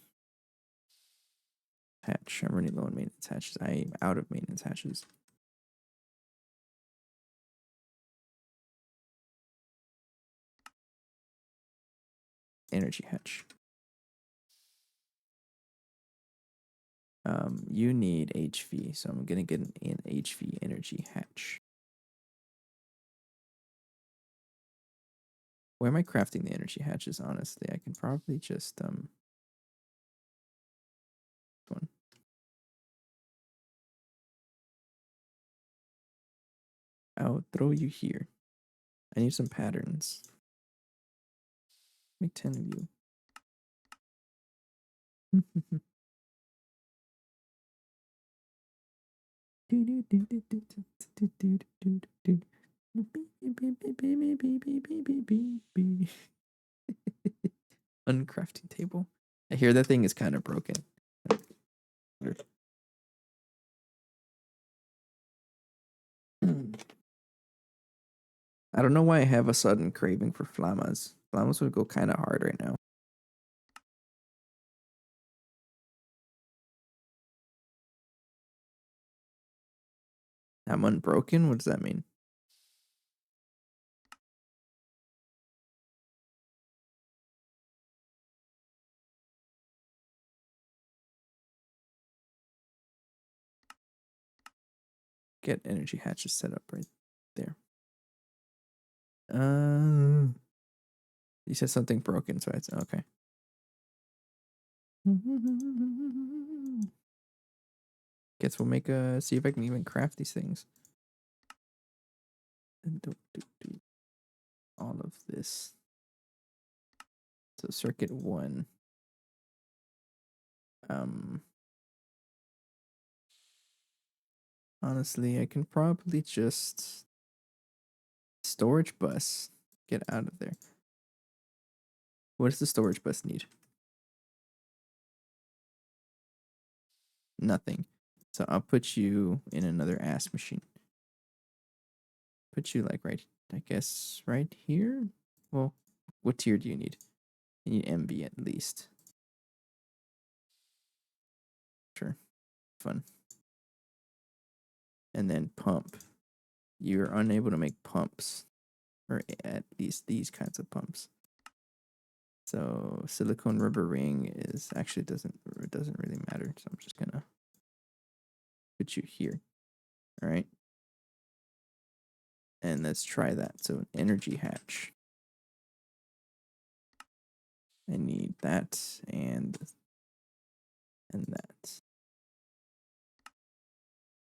hatch. I'm running low on maintenance hatches. I'm out of maintenance hatches. Energy hatch. You need HV, so I'm gonna get an HV energy hatch. Where am I crafting the energy hatches? Honestly, I can probably just one. I'll throw you here. I need some patterns. Make 10 of you. Uncrafting table. I hear that thing is kind of broken. I don't know why I have a sudden craving for flamas. Flamas would go kind of hard right now. I'm unbroken? What does that mean? Get energy hatches set up right there. You said something broken, so it's okay. Guess we'll make see if I can even craft these things. And do all of this. So circuit 1. Honestly, I can probably just storage bus. Get out of there. What does the storage bus need? Nothing. So I'll put you in another ass machine. Put you like right, I guess, right here? Well, what tier do you need? You need MB at least. Sure. Fun. And then pump. You're unable to make pumps. Or at least these kinds of pumps. So silicone rubber ring is actually doesn't really matter. So I'm just gonna put you here. All right. And let's try that. So an energy hatch. I need that and that.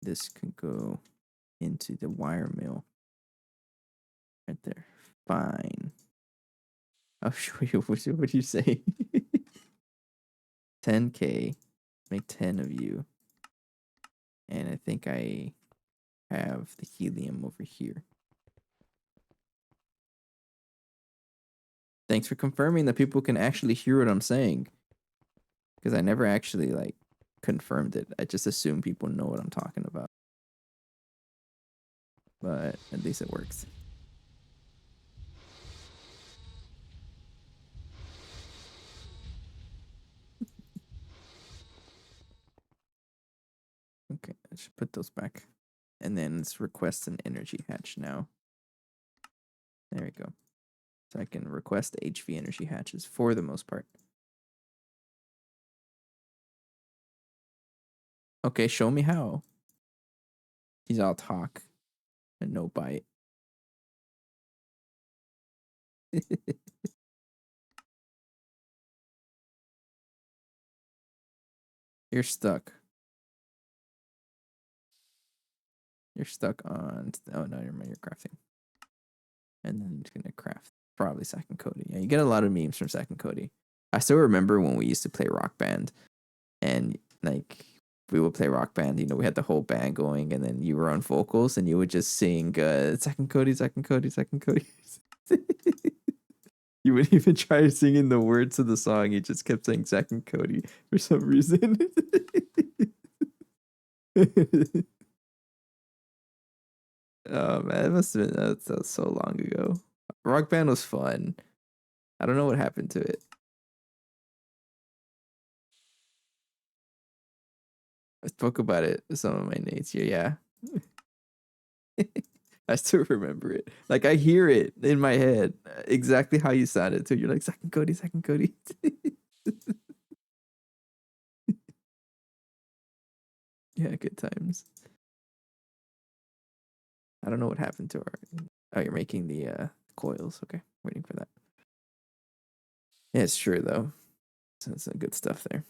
This can go into the wire mill. Right there. Fine. I'll show you what you say. 10K. Make 10 of you. And I think I have the helium over here. Thanks for confirming that people can actually hear what I'm saying. Because I never actually like confirmed it. I just assume people know what I'm talking about. But at least it works. Okay, I should put those back. And then let's request an energy hatch now. There we go. So I can request HV energy hatches for the most part. Okay, show me how. He's all talk and no bite. You're stuck. You're stuck on. Oh no, you're crafting. And then it's gonna craft probably second Cody. Yeah, you get a lot of memes from second Cody. I still remember when we used to play Rock Band, and like we would play Rock Band. You know, we had the whole band going, and then you were on vocals, and you would just sing second Cody, second Cody, second Cody. You wouldn't even try singing the words of the song. You just kept saying second Cody for some reason. Oh man, it must have been that was so long ago. Rock Band was fun. I don't know what happened to it. I spoke about it with some of my mates here. Yeah, I still remember it. Like I hear it in my head exactly how you sounded too. You're like second Cody, second Cody. Yeah, good times. I don't know what happened to our. Oh, you're making the coils. Okay, waiting for that. Yeah, it's true though. So some good stuff there.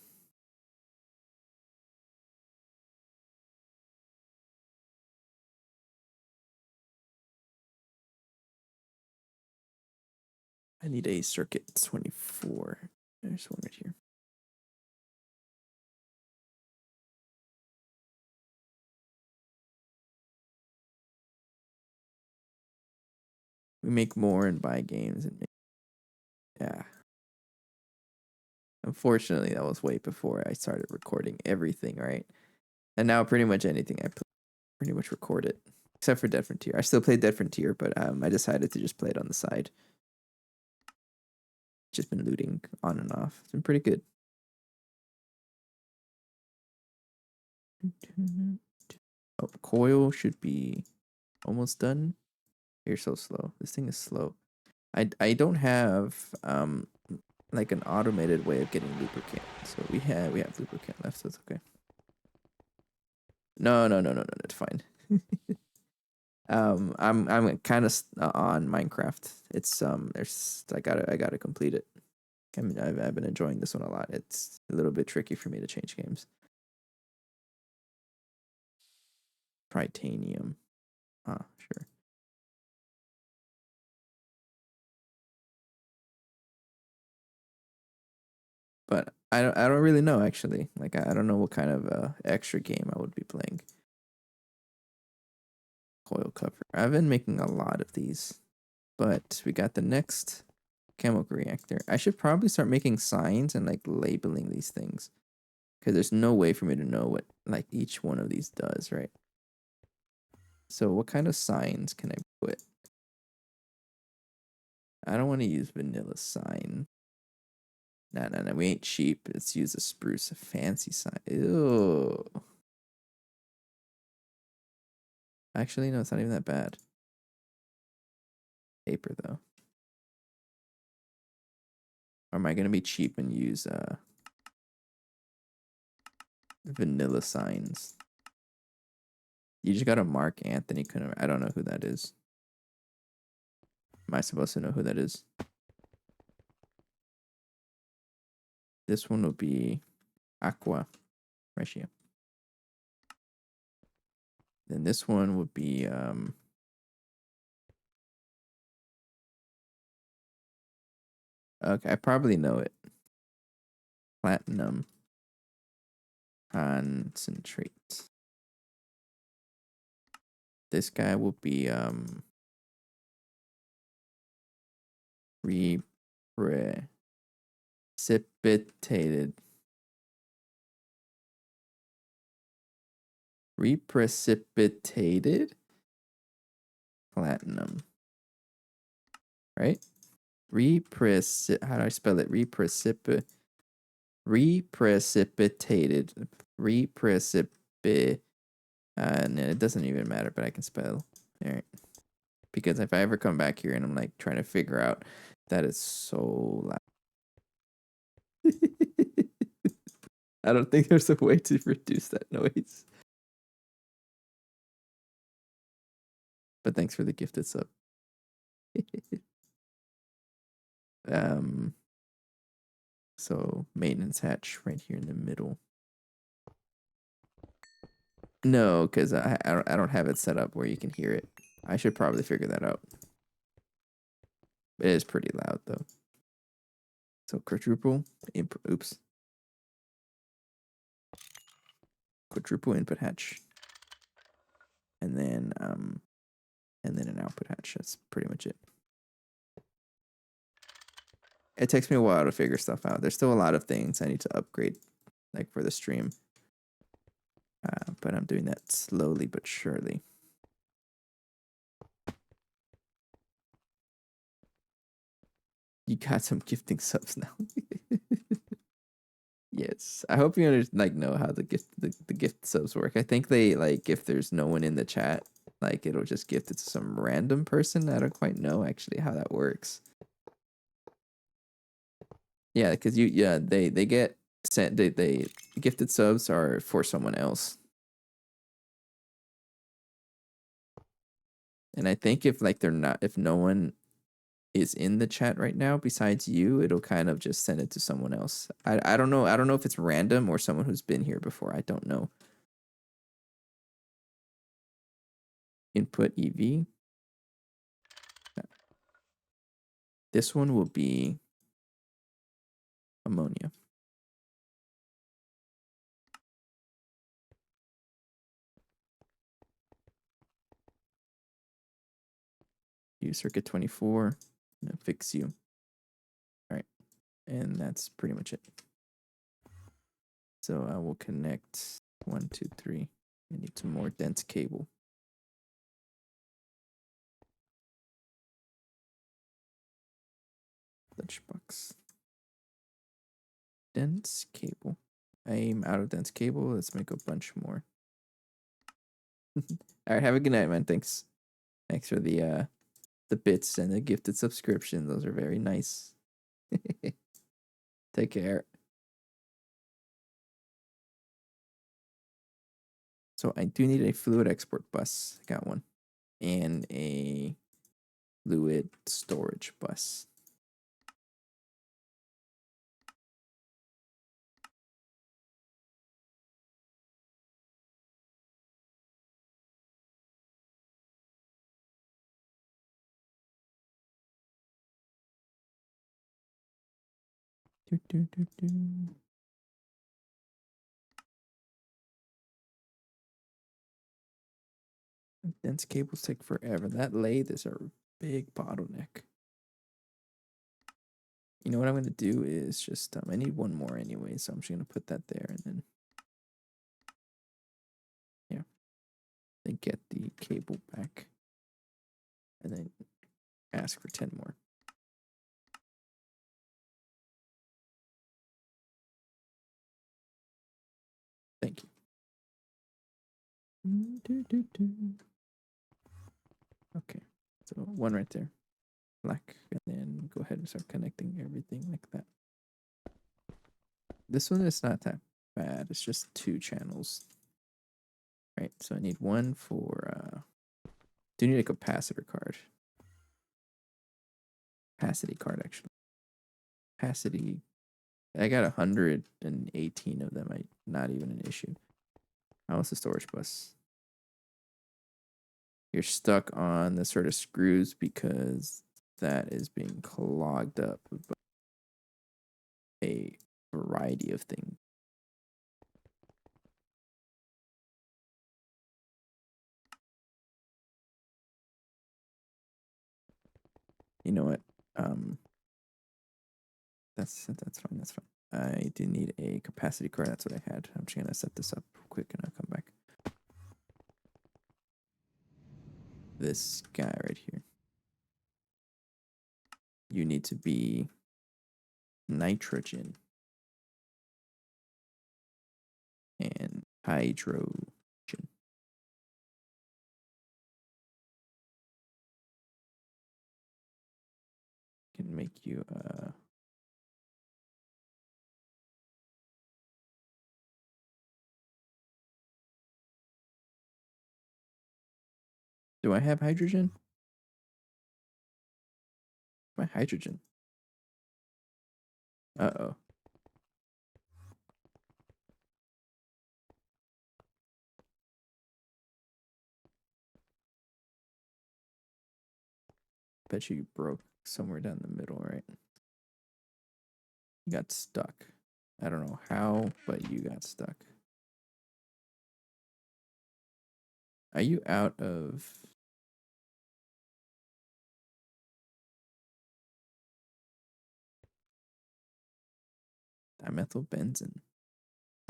I need a circuit 24. There's one right here. We make more and buy games and make, yeah. Unfortunately, that was way before I started recording everything, right? And now pretty much anything I play, pretty much record it, except for Dead Frontier. I still play Dead Frontier, but I decided to just play it on the side. Just been looting on and off. It's been pretty good. Oh, coil should be almost done. You're so slow. This thing is slow. I don't have like an automated way of getting lubricant. So we have lubricant left, so it's okay. No, it's fine. I'm kind of on Minecraft. It's there's I gotta complete it. I mean, I've been enjoying this one a lot. It's a little bit tricky for me to change games. Tritanium. Ah, sure. But I don't really know actually. Like I don't know what kind of extra game I would be playing. Coil cover. I've been making a lot of these, but we got the next chemical reactor. I should probably start making signs and like labeling these things. Because there's no way for me to know what like each one of these does, right? So what kind of signs can I put? I don't want to use vanilla sign. No, we ain't cheap. Let's use a spruce, a fancy sign. Ew. Actually, no, it's not even that bad. Paper, though. Or am I going to be cheap and use vanilla signs? You just got to Mark Anthony. I don't know who that is. Am I supposed to know who that is? This one will be Aqua Ratio. Then this one would be okay, I probably know it. Platinum concentrate. This guy will be precipitated. Reprecipitated platinum. Right? How do I spell it? Reprecipitated. And it doesn't even matter, but I can spell. All right. Because if I ever come back here and I'm like trying to figure out, that is so loud. I don't think there's a way to reduce that noise. But thanks for the gifted sub. So maintenance hatch right here in the middle. No, because I don't have it set up where you can hear it. I should probably figure that out. It is pretty loud though. So quadruple input. Quadruple input hatch, and then an output hatch. That's pretty much it. It takes me a while to figure stuff out. There's still a lot of things I need to upgrade, like for the stream. But I'm doing that slowly but surely. You got some gifting subs now. Yes, I hope you know how the gift subs work. I think they like if there's no one in the chat, like it'll just gift it to some random person. I don't quite know actually how that works. Yeah, because they get sent. They gifted subs are for someone else. And I think if no one is in the chat right now besides you, it'll kind of just send it to someone else. I don't know. I don't know if it's random or someone who's been here before. I don't know. Input EV. This one will be ammonia. Use circuit 24 and fix you. All right. And that's pretty much it. So I will connect 1, 2, 3. I need some more dense cable. Lunchbox. Dense cable. I am out of dense cable. Let's make a bunch more. All right. Have a good night, man. Thanks. Thanks for the bits and the gifted subscription. Those are very nice. Take care. So I do need a fluid export bus. I got one. And a fluid storage bus. Dense cables take forever. That lathe is a big bottleneck. You know what I'm going to do is just, I need one more anyway, so I'm just going to put that there and then, yeah, then get the cable back and then ask for 10 more. Thank you. Okay, so one right there, black, and then go ahead and start connecting everything like that. This one is not that bad. It's just 2 channels. Right, so I need one for, do need a capacitor card. Capacity card, actually. Capacity, I got 118 of them. Not even an issue. How is the storage bus? You're stuck on the sort of screws because that is being clogged up by a variety of things. You know what? That's fine. That's fine. I do need a capacity card. That's what I had. I'm just gonna set this up quick and I'll come back. This guy right here. You need to be nitrogen and hydrogen. Can make you do I have hydrogen? My hydrogen. Uh-oh. Bet you broke somewhere down the middle, right? You got stuck. I don't know how, but you got stuck. Are you out of dimethylbenzene?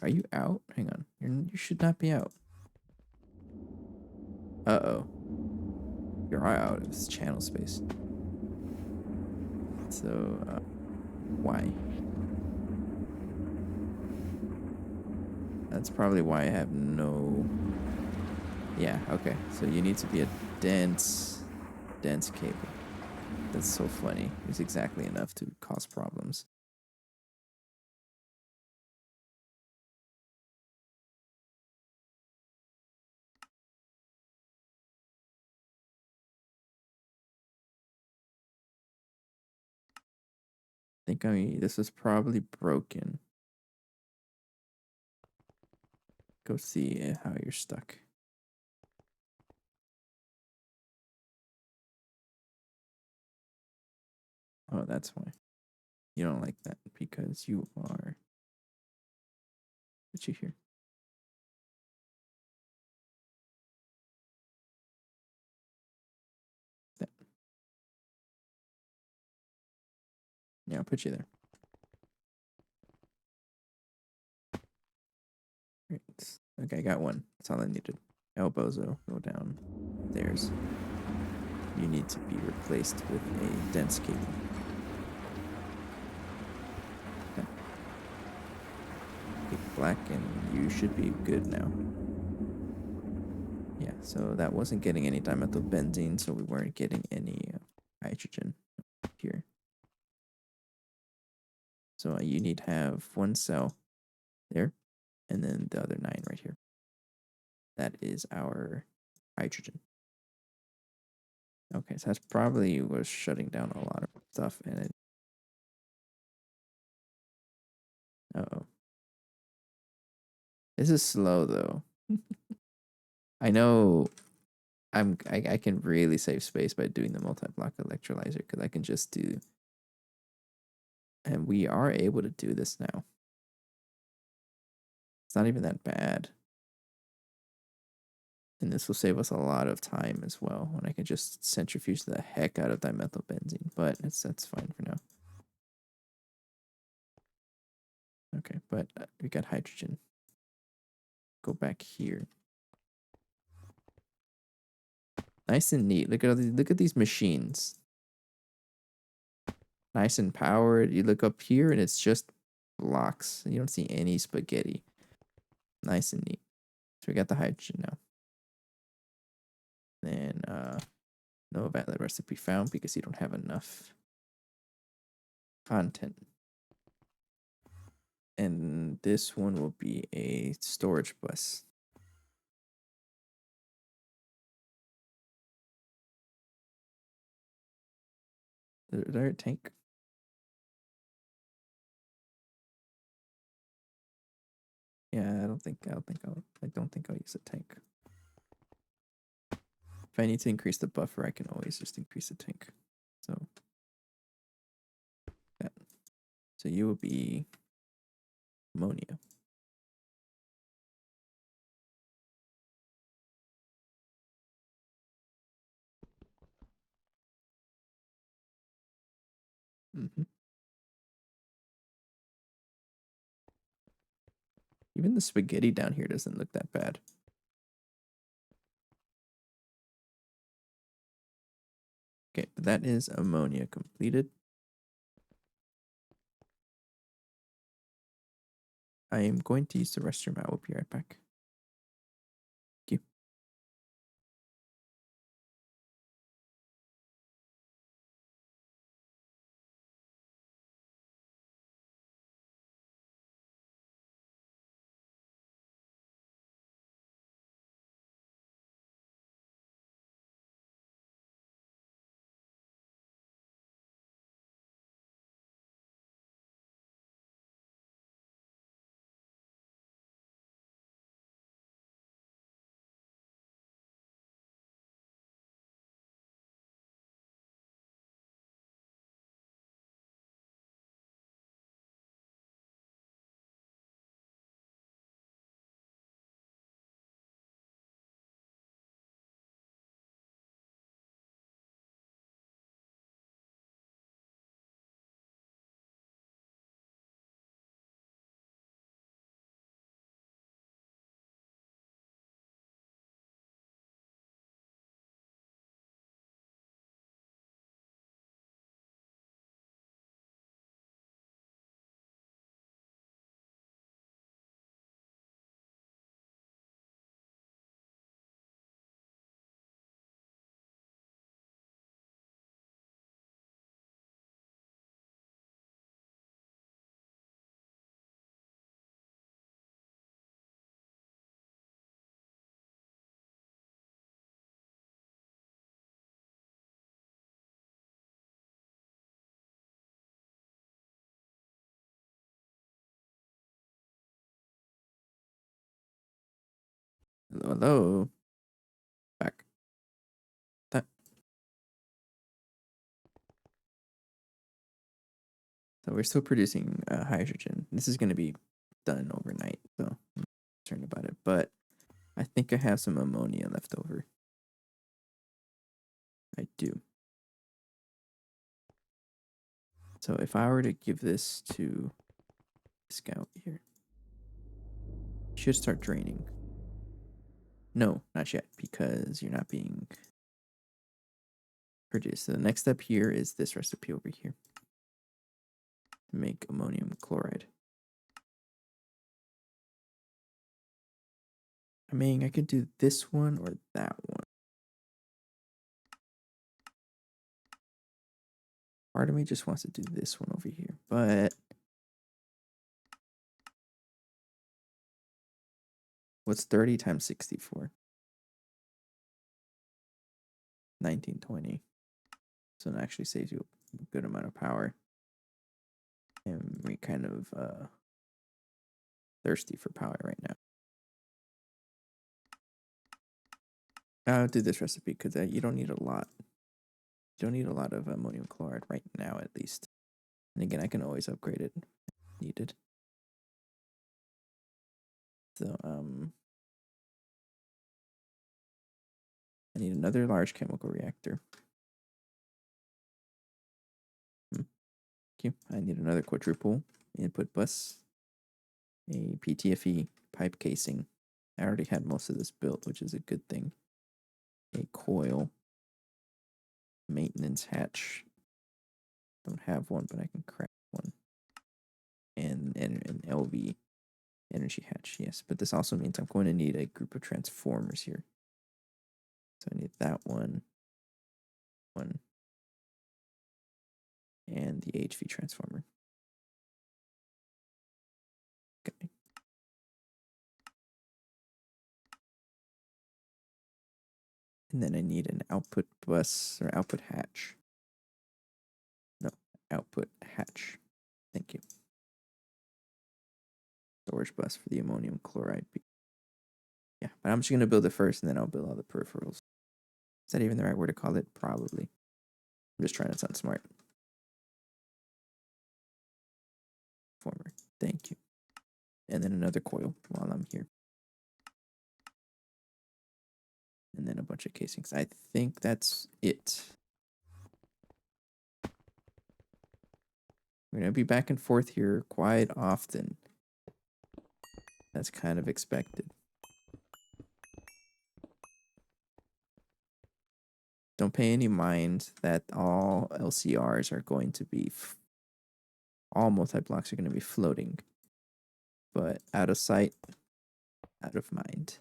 Are you out? Hang on. You should not be out. Uh-oh. You're out of this channel space. So, why? That's probably why I have no... Yeah, okay. So you need to be a dense cable. That's so funny. It's exactly enough to cause problems. This is probably broken. Go see how you're stuck. Oh, that's why. You don't like that because you are... What you hear? That. Yeah, I'll put you there. Great. Okay, I got one. That's all I needed. Elbows go down. There's. You need to be replaced with a dense cable. Okay. Pick black and you should be good now. Yeah, so that wasn't getting any dimethylbenzene, so we weren't getting any hydrogen here. So you need to have one cell there, and then the other 9 right here. That is our hydrogen. Okay, so that's probably was shutting down a lot of stuff, and it... Uh-oh. This is slow, though. I know I can really save space by doing the multi-block electrolyzer, because I can just do... And we are able to do this now. It's not even that bad. And this will save us a lot of time as well, when I can just centrifuge the heck out of dimethylbenzene. But that's fine for now. Okay, but we got hydrogen. Go back here. Nice and neat. Look at these machines. Nice and powered. You look up here and it's just blocks. You don't see any spaghetti. Nice and neat. So we got the hydrogen now. Then no valid recipe found because you don't have enough content. And this one will be a storage bus. Is there a tank? Yeah, I don't think I'll use a tank. If I need to increase the buffer, I can always just increase the tank. So that. So you will be ammonia. Mm-hmm. Even the spaghetti down here doesn't look that bad. Okay, but that is ammonia completed. I am going to use the restroom. I will be right back. Thank you. Hello, hello. Back. That. So we're still producing hydrogen. This is going to be done overnight, so I'm not concerned about it. But I think I have some ammonia left over. I do. So if I were to give this to this guy over here, it should start draining. No, not yet, because you're not being produced. So the next step here is this recipe over here to make ammonium chloride. I mean, I could do this one or that one. Part of me just wants to do this one over here, but what's 30 times 64? 1920. So it actually saves you a good amount of power. And we kind of thirsty for power right now. I'll do this recipe because you don't need a lot. You don't need a lot of ammonium chloride right now, at least. And again, I can always upgrade it if needed. So I need another large chemical reactor. Thank you. I need another quadruple input bus. a PTFE pipe casing. I already had most of this built, which is a good thing. A coil. Maintenance hatch. Don't have one, but I can craft one. And an LV energy hatch, yes. But this also means I'm going to need a group of transformers here. So I need that one. And the HV transformer. Okay. And then I need an output bus or output hatch. No, output hatch. Thank you. Storage bus for the ammonium chloride. Yeah, but I'm just going to build it first and then I'll build all the peripherals. Is that even the right word to call it? Probably. I'm just trying to sound smart. Former. Thank you. And then another coil while I'm here. And then a bunch of casings. I think that's it. We're going to be back and forth here quite often. That's kind of expected. Don't pay any mind that all LCRs are going to be, all multi-blocks are going to be floating. But out of sight, out of mind.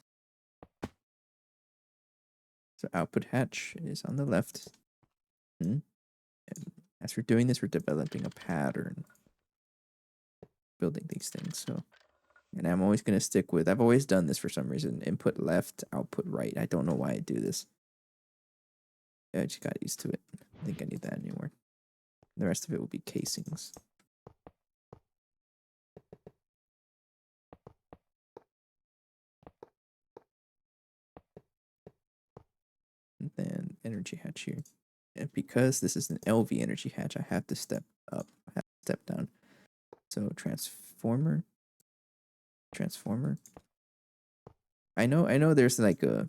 So output hatch is on the left. And as we're doing this, we're developing a pattern. Building these things, so. And I'm always going to stick with, I've always done this for some reason. Input left, output right. I don't know why I do this. I just got used to it. I don't think I need that anymore. The rest of it will be casings. And then energy hatch here. And because this is an LV energy hatch, I have to step up. I have to step down. So transformer. I know there's like a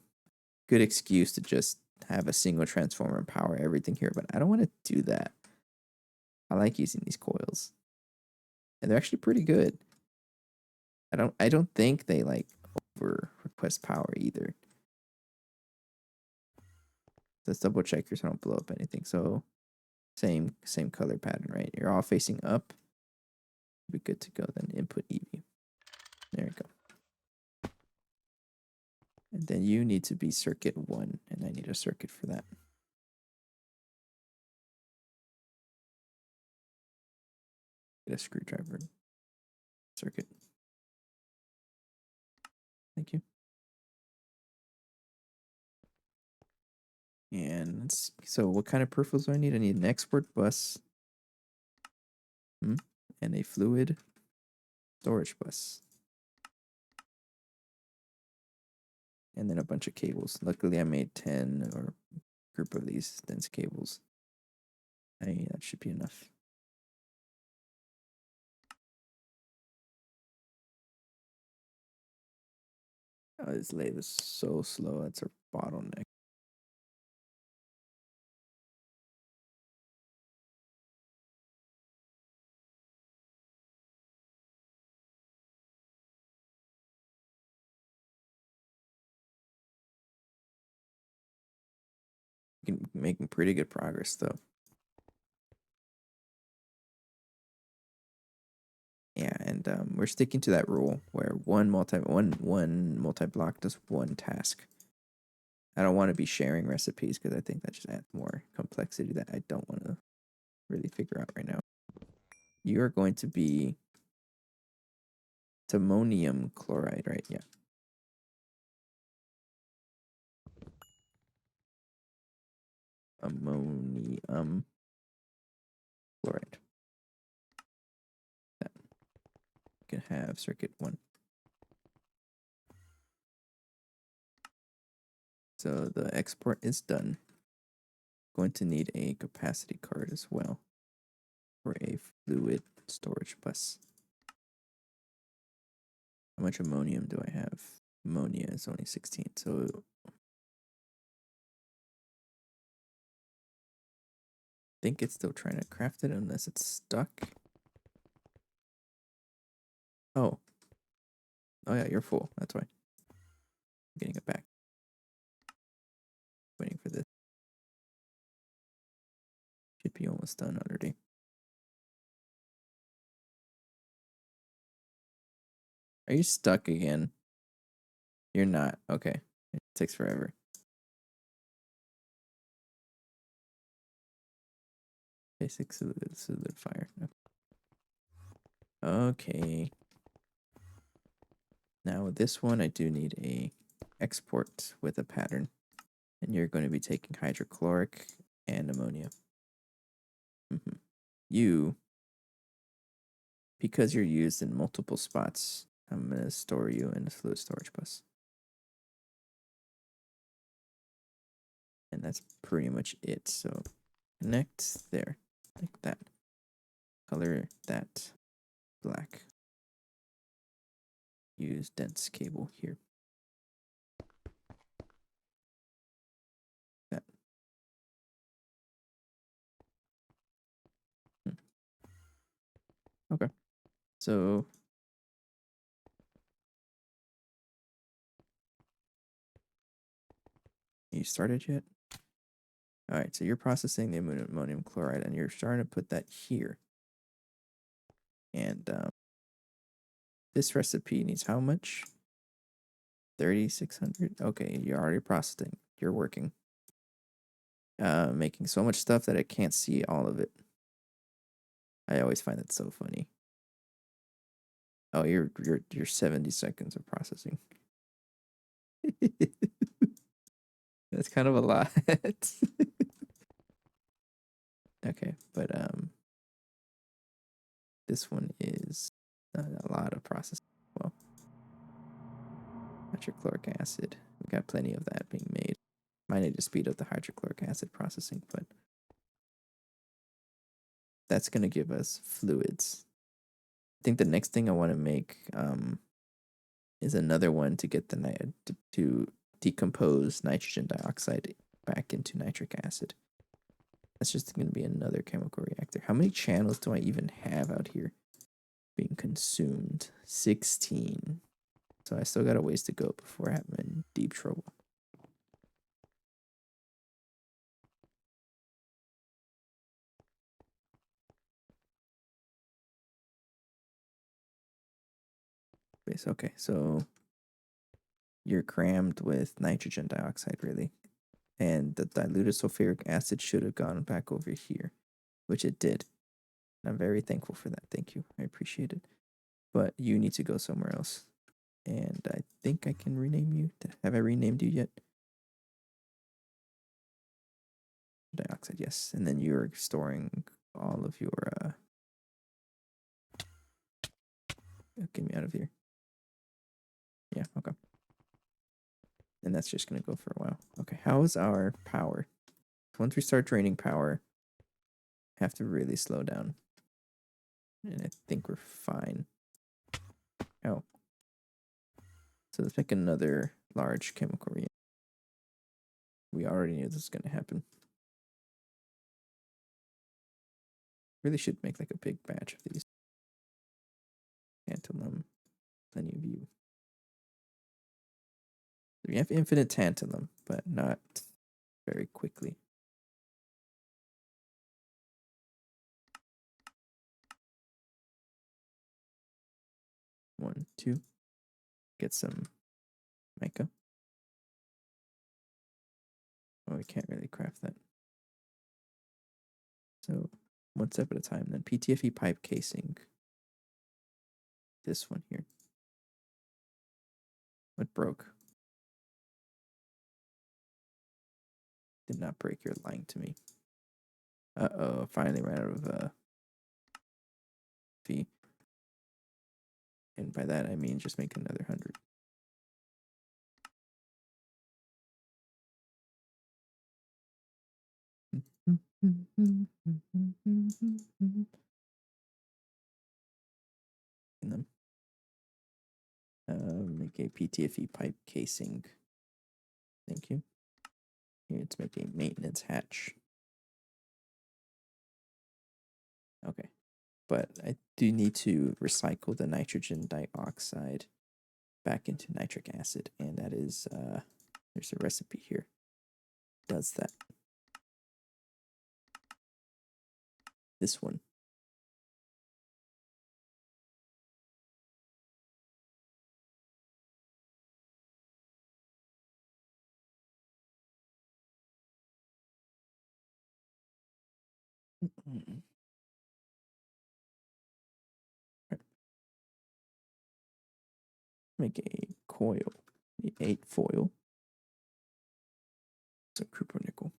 good excuse to just have a single transformer and power everything here, but I don't want to do that. I like using these coils. And they're actually pretty good. I don't think they like over request power either. Let's double check here so I don't blow up anything. So same color pattern, right? You're all facing up. Be good to go. Then input EV. There you go. And then you need to be circuit 1, and I need a circuit for that. Get a screwdriver. Circuit. Thank you. And so what kind of peripherals do I need? I need an export bus. And a fluid storage bus. And then a bunch of cables. Luckily, I made 10 or a group of these dense cables. That should be enough. Oh, this lathe is so slow. That's a bottleneck. Making pretty good progress though. Yeah, and we're sticking to that rule where one multi-block does one task. I don't want to be sharing recipes because I think that just adds more complexity that I don't want to really figure out right now. You are going to be ammonium chloride, right? Yeah. Ammonium chloride. That can have circuit 1. So the export is done. Going to need a capacity card as well for a fluid storage bus. How much ammonium do I have? Ammonia is only 16, so I think it's still trying to craft it unless it's stuck. Oh, Oh yeah, you're full. That's why. I'm getting it back. Waiting for this. Should be almost done already. Are you stuck again? You're not. Okay. It takes forever. Basic solidifier. Okay. Now with this one, I do need a export with a pattern. And you're going to be taking hydrochloric and ammonia. You, because you're used in multiple spots, I'm going to store you in a fluid storage bus. And that's pretty much it. So connect there, like that. Color that black. Use dense cable here. That. Okay. So you started yet? All right, so you're processing the ammonium chloride and you're starting to put that here. And this recipe needs how much? 3,600. Okay, you're already processing. You're working. Making so much stuff that I can't see all of it. I always find it so funny. Oh, you're 70 seconds of processing. That's kind of a lot. Okay, but this one is a lot of processing. Well, hydrochloric acid. We got plenty of that being made. Might need to speed up the hydrochloric acid processing, but that's gonna give us fluids. I think the next thing I want to make is another one to get the to decompose nitrogen dioxide back into nitric acid. That's just going to be another chemical reactor. How many channels do I even have out here being consumed? 16. So I still got a ways to go before I'm in deep trouble. Okay, so you're crammed with nitrogen dioxide, really. And the diluted sulfuric acid should have gone back over here, which it did. I'm very thankful for that. Thank you. I appreciate it. But you need to go somewhere else. And I think I can rename you. Have I renamed you yet? Dioxide, yes. And then you're storing all of your get me out of here. Yeah, okay. And that's just gonna go for a while. Okay, how is our power? Once we start draining power, have to really slow down. And I think we're fine. Oh. So let's make another large chemical reaction. We already knew this was gonna happen. Really should make like a big batch of these. Tantalum. Plenty of you. We have infinite tantalum, but not very quickly. One, two. Get some mica. Oh, we can't really craft that. So one step at a time. Then PTFE pipe casing. This one here. What broke? Did not break. You're lying to me. Uh-oh. Finally ran out of fee. And by that I mean just make another 100. And then make a PTFE pipe casing. Thank you. Here, let's make a maintenance hatch. Okay. But I do need to recycle the nitrogen dioxide back into nitric acid, and that is there's a recipe here. Does that. This one. Make a coil. The 8 foil. It's a cupronickel.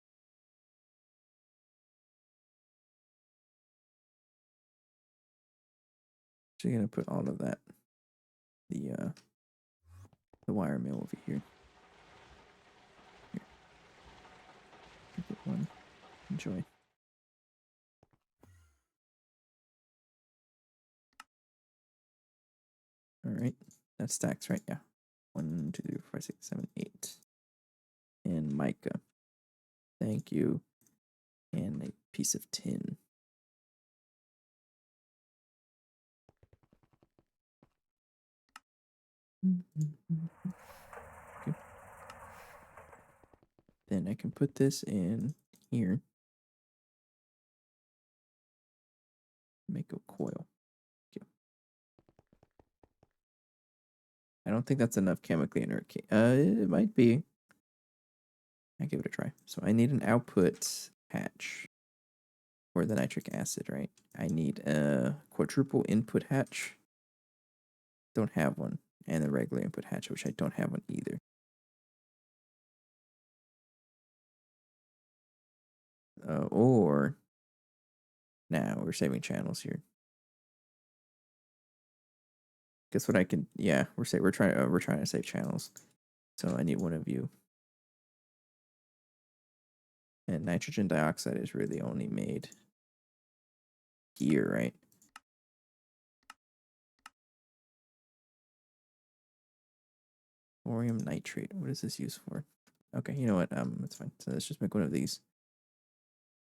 So you're gonna put all of that, the wire mill over here. Get one. Enjoy. All right, that stacks, right? Yeah. 1, 2, 3, 4, 5, 6, 7, 8. And mica. Thank you. And a piece of tin. Okay. Then I can put this in here. Make a coil. Okay. I don't think that's enough chemically inert. It might be. I give it a try. So I need an output hatch for the nitric acid, right? I need a quadruple input hatch. Don't have one. And a regular input hatch, which I don't have one either. Or now we're saving channels here. Guess what I can? Yeah, we're trying to save channels. So I need one of you. And nitrogen dioxide is really only made here, right? Thorium nitrate. What is this used for? Okay, you know what? That's fine. So let's just make one of these.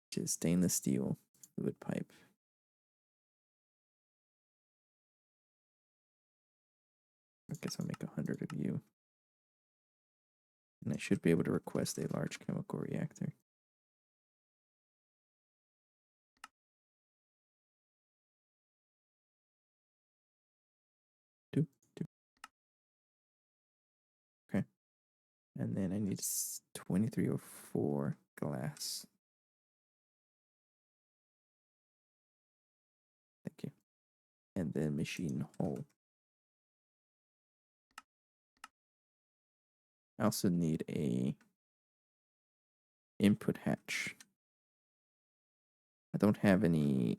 Which is stainless steel fluid pipe. I guess I'll make 100 of you. And I should be able to request a large chemical reactor. Two. Okay. And then I need 2304 glass. Thank you. And then machine hull. I also need a input hatch. I don't have any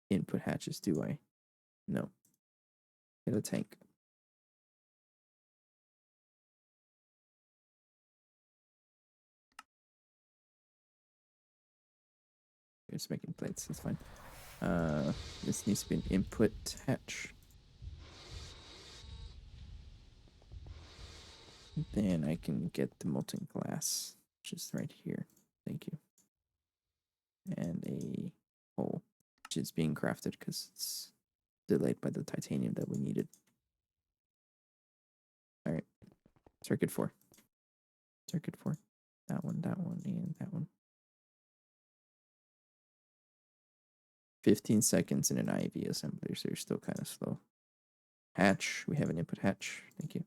input hatches, do I? No. Get a tank. Just making plates, that's fine. This needs to be an input hatch. Then I can get the molten glass, which is right here. Thank you. And a hole, which is being crafted because it's delayed by the titanium that we needed. All right. Circuit 4. Circuit 4. That one, and that one. 15 seconds in an IV assembler, so you're still kind of slow. Hatch. We have an input hatch. Thank you.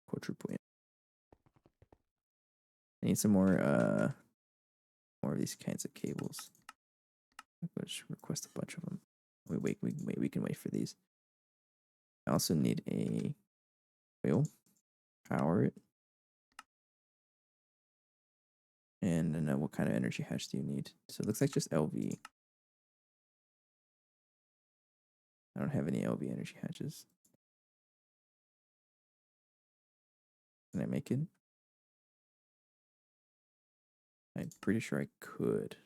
Quadruple. I need some more of these kinds of cables. I'll just request a bunch of them. We can wait for these. I also need a wheel. Power it. And then what kind of energy hatch do you need? So it looks like just LV. I don't have any LV energy hatches. Can I make it? I'm pretty sure I could.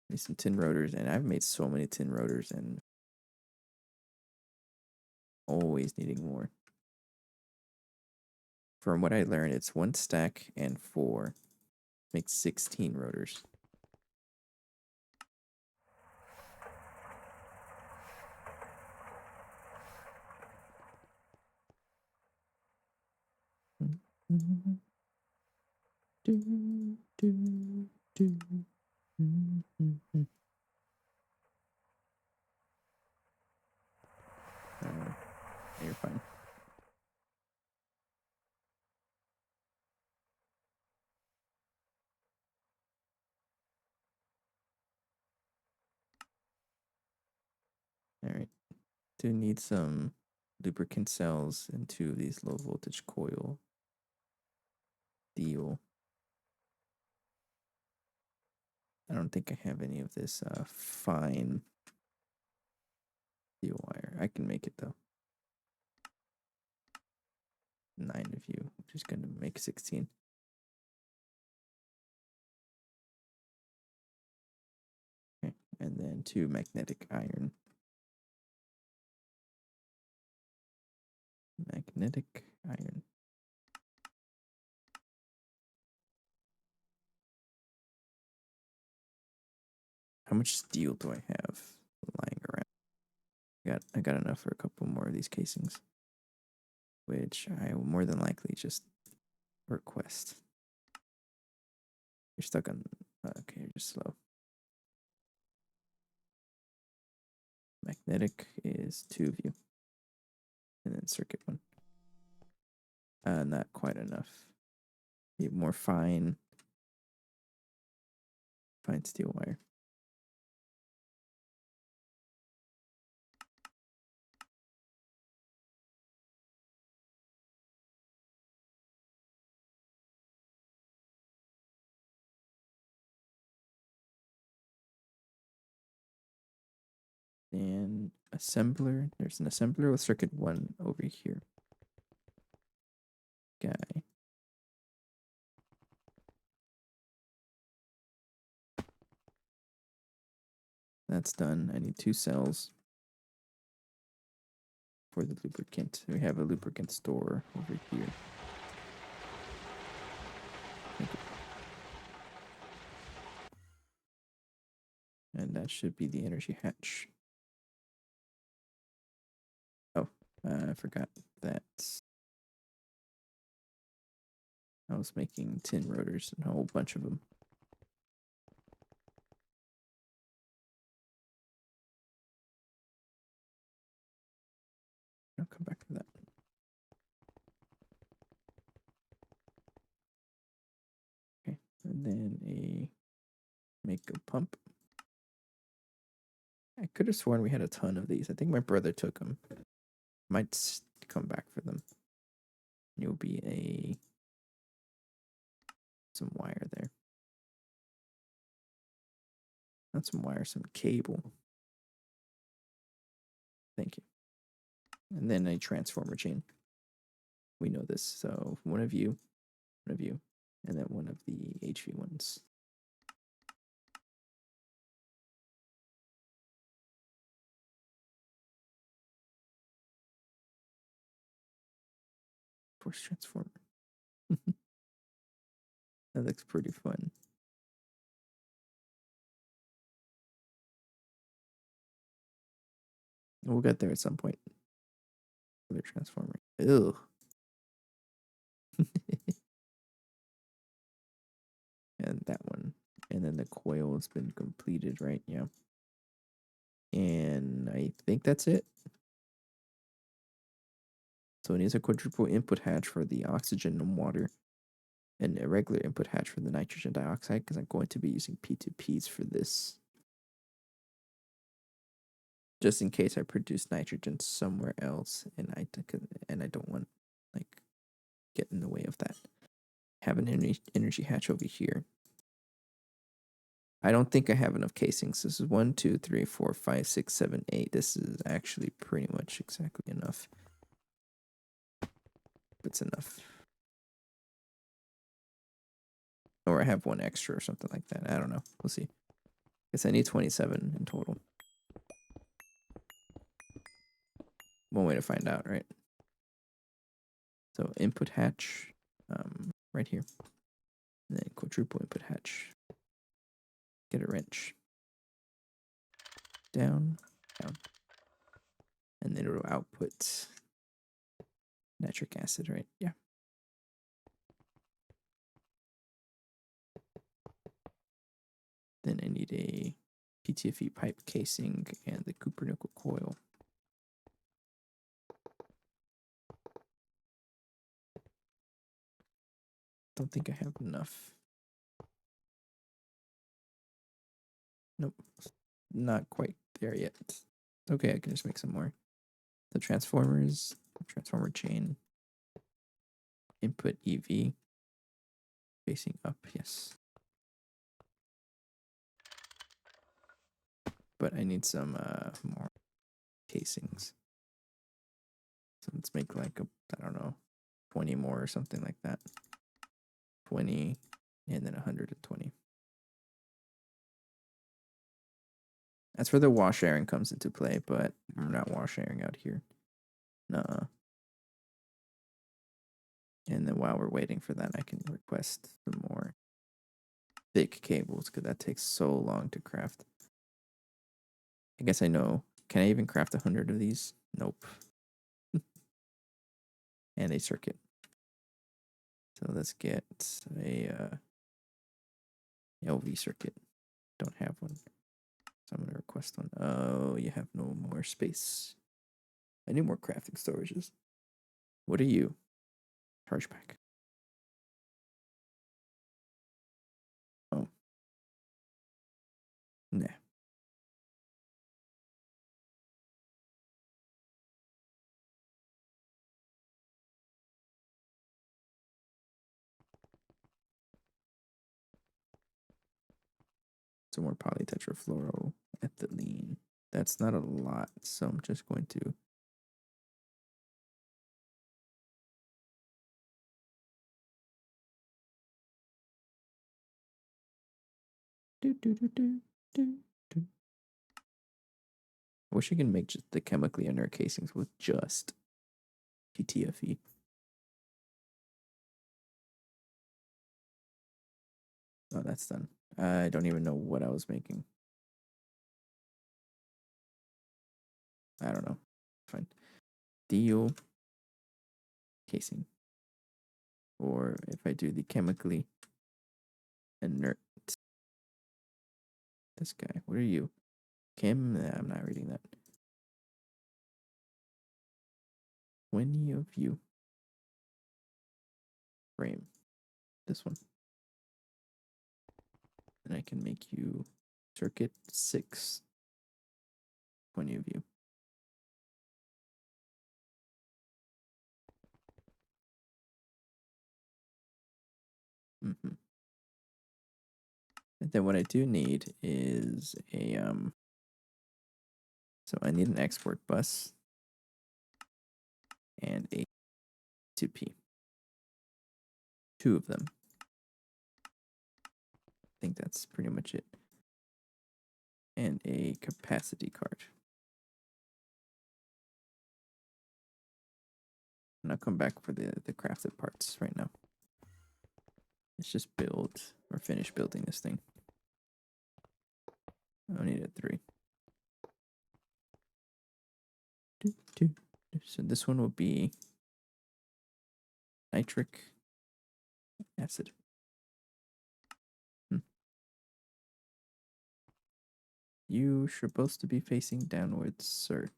Need some tin rotors, and I've made so many tin rotors and always needing more. From what I learned, it's 1 stack and 4. Makes 16 rotors. You're fine. All right. Do need some lubricant cells and 2 of these low voltage coil deal. I don't think I have any of this fine steel wire. I can make it though. 9 of you, which is going to make 16. Okay. And then 2 magnetic iron. Magnetic iron. How much steel do I have lying around? I got enough for a couple more of these casings, which I will more than likely just request. You're stuck on. Okay, you're just slow. Magnetic is 2 of you, and then circuit 1. Not quite enough. Need more fine steel wire. And assembler. There's an assembler with circuit 1 over here. Guy. That's done. I need 2 cells for the lubricant. We have a lubricant store over here. And that should be the energy hatch. Oh, I forgot that I was making tin rotors and a whole bunch of them. I'll come back to that. Okay, and then make a pump. I could have sworn we had a ton of these. I think my brother took them. Might come back for them. You'll be some wire there. Not some wire, some cable. Thank you. And then a transformer chain. We know this. So one of you, and then one of the HV ones. Force transformer. That looks pretty fun. We'll get there at some point. Other transformer. Ew. And that one. And then the coil has been completed, right? Yeah. And I think that's it. So it needs a quadruple input hatch for the oxygen and water, and a regular input hatch for the nitrogen dioxide, because I'm going to be using P2Ps for this. Just in case I produce nitrogen somewhere else, and I don't want like get in the way of that. Have an energy hatch over here. I don't think I have enough casings. This is 1, 2, 3, 4, 5, 6, 7, 8. This is actually pretty much exactly enough. It's enough. Or I have 1 extra or something like that. I don't know. We'll see. Guess I need 27 in total. One way to find out, right? So input hatch, right here. And then quadruple input hatch. Get a wrench. Down, down. And then it'll output nitric acid, right? Yeah. Then I need a PTFE pipe casing and the Cooper nickel coil. Don't think I have enough. Nope, not quite there yet. Okay, I can just make some more. The transformers, transformer chain, input EV, facing up, yes. But I need some more casings. So let's make like I don't know, 20 more or something like that. 20 and then 120. That's where the wash airing comes into play, but we're not wash airing out here. Nuh-uh. And then while we're waiting for that, I can request some more thick cables because that takes so long to craft. I guess I know. Can I even craft 100 of these? Nope. And a circuit. So let's get a LV circuit. Don't have one. So I'm going to request one. Oh, you have no more space. I need more crafting storages. What are you? Charge pack. Oh. Nah. Some more polytetrafluoroethylene. That's not a lot, so I'm just going to I wish I could make just the chemically inert casings with just PTFE. Oh, that's done. I don't even know what I was making. I don't know. Fine. Deal casing. Or if I do the chemically inert. This guy. What are you? Chem? Nah, I'm not reading that. 20 of you. Frame. This one. And I can make you circuit 6. 20 of you. Mm-hmm. And then what I do need is a so I need an export bus and a 2P. 2 of them. I think that's pretty much it. And a capacity card. And I'll come back for the crafted parts right now. Let's just build or finish building this thing. I need a 3. So this one will be nitric acid. You're supposed to be facing downwards, sir.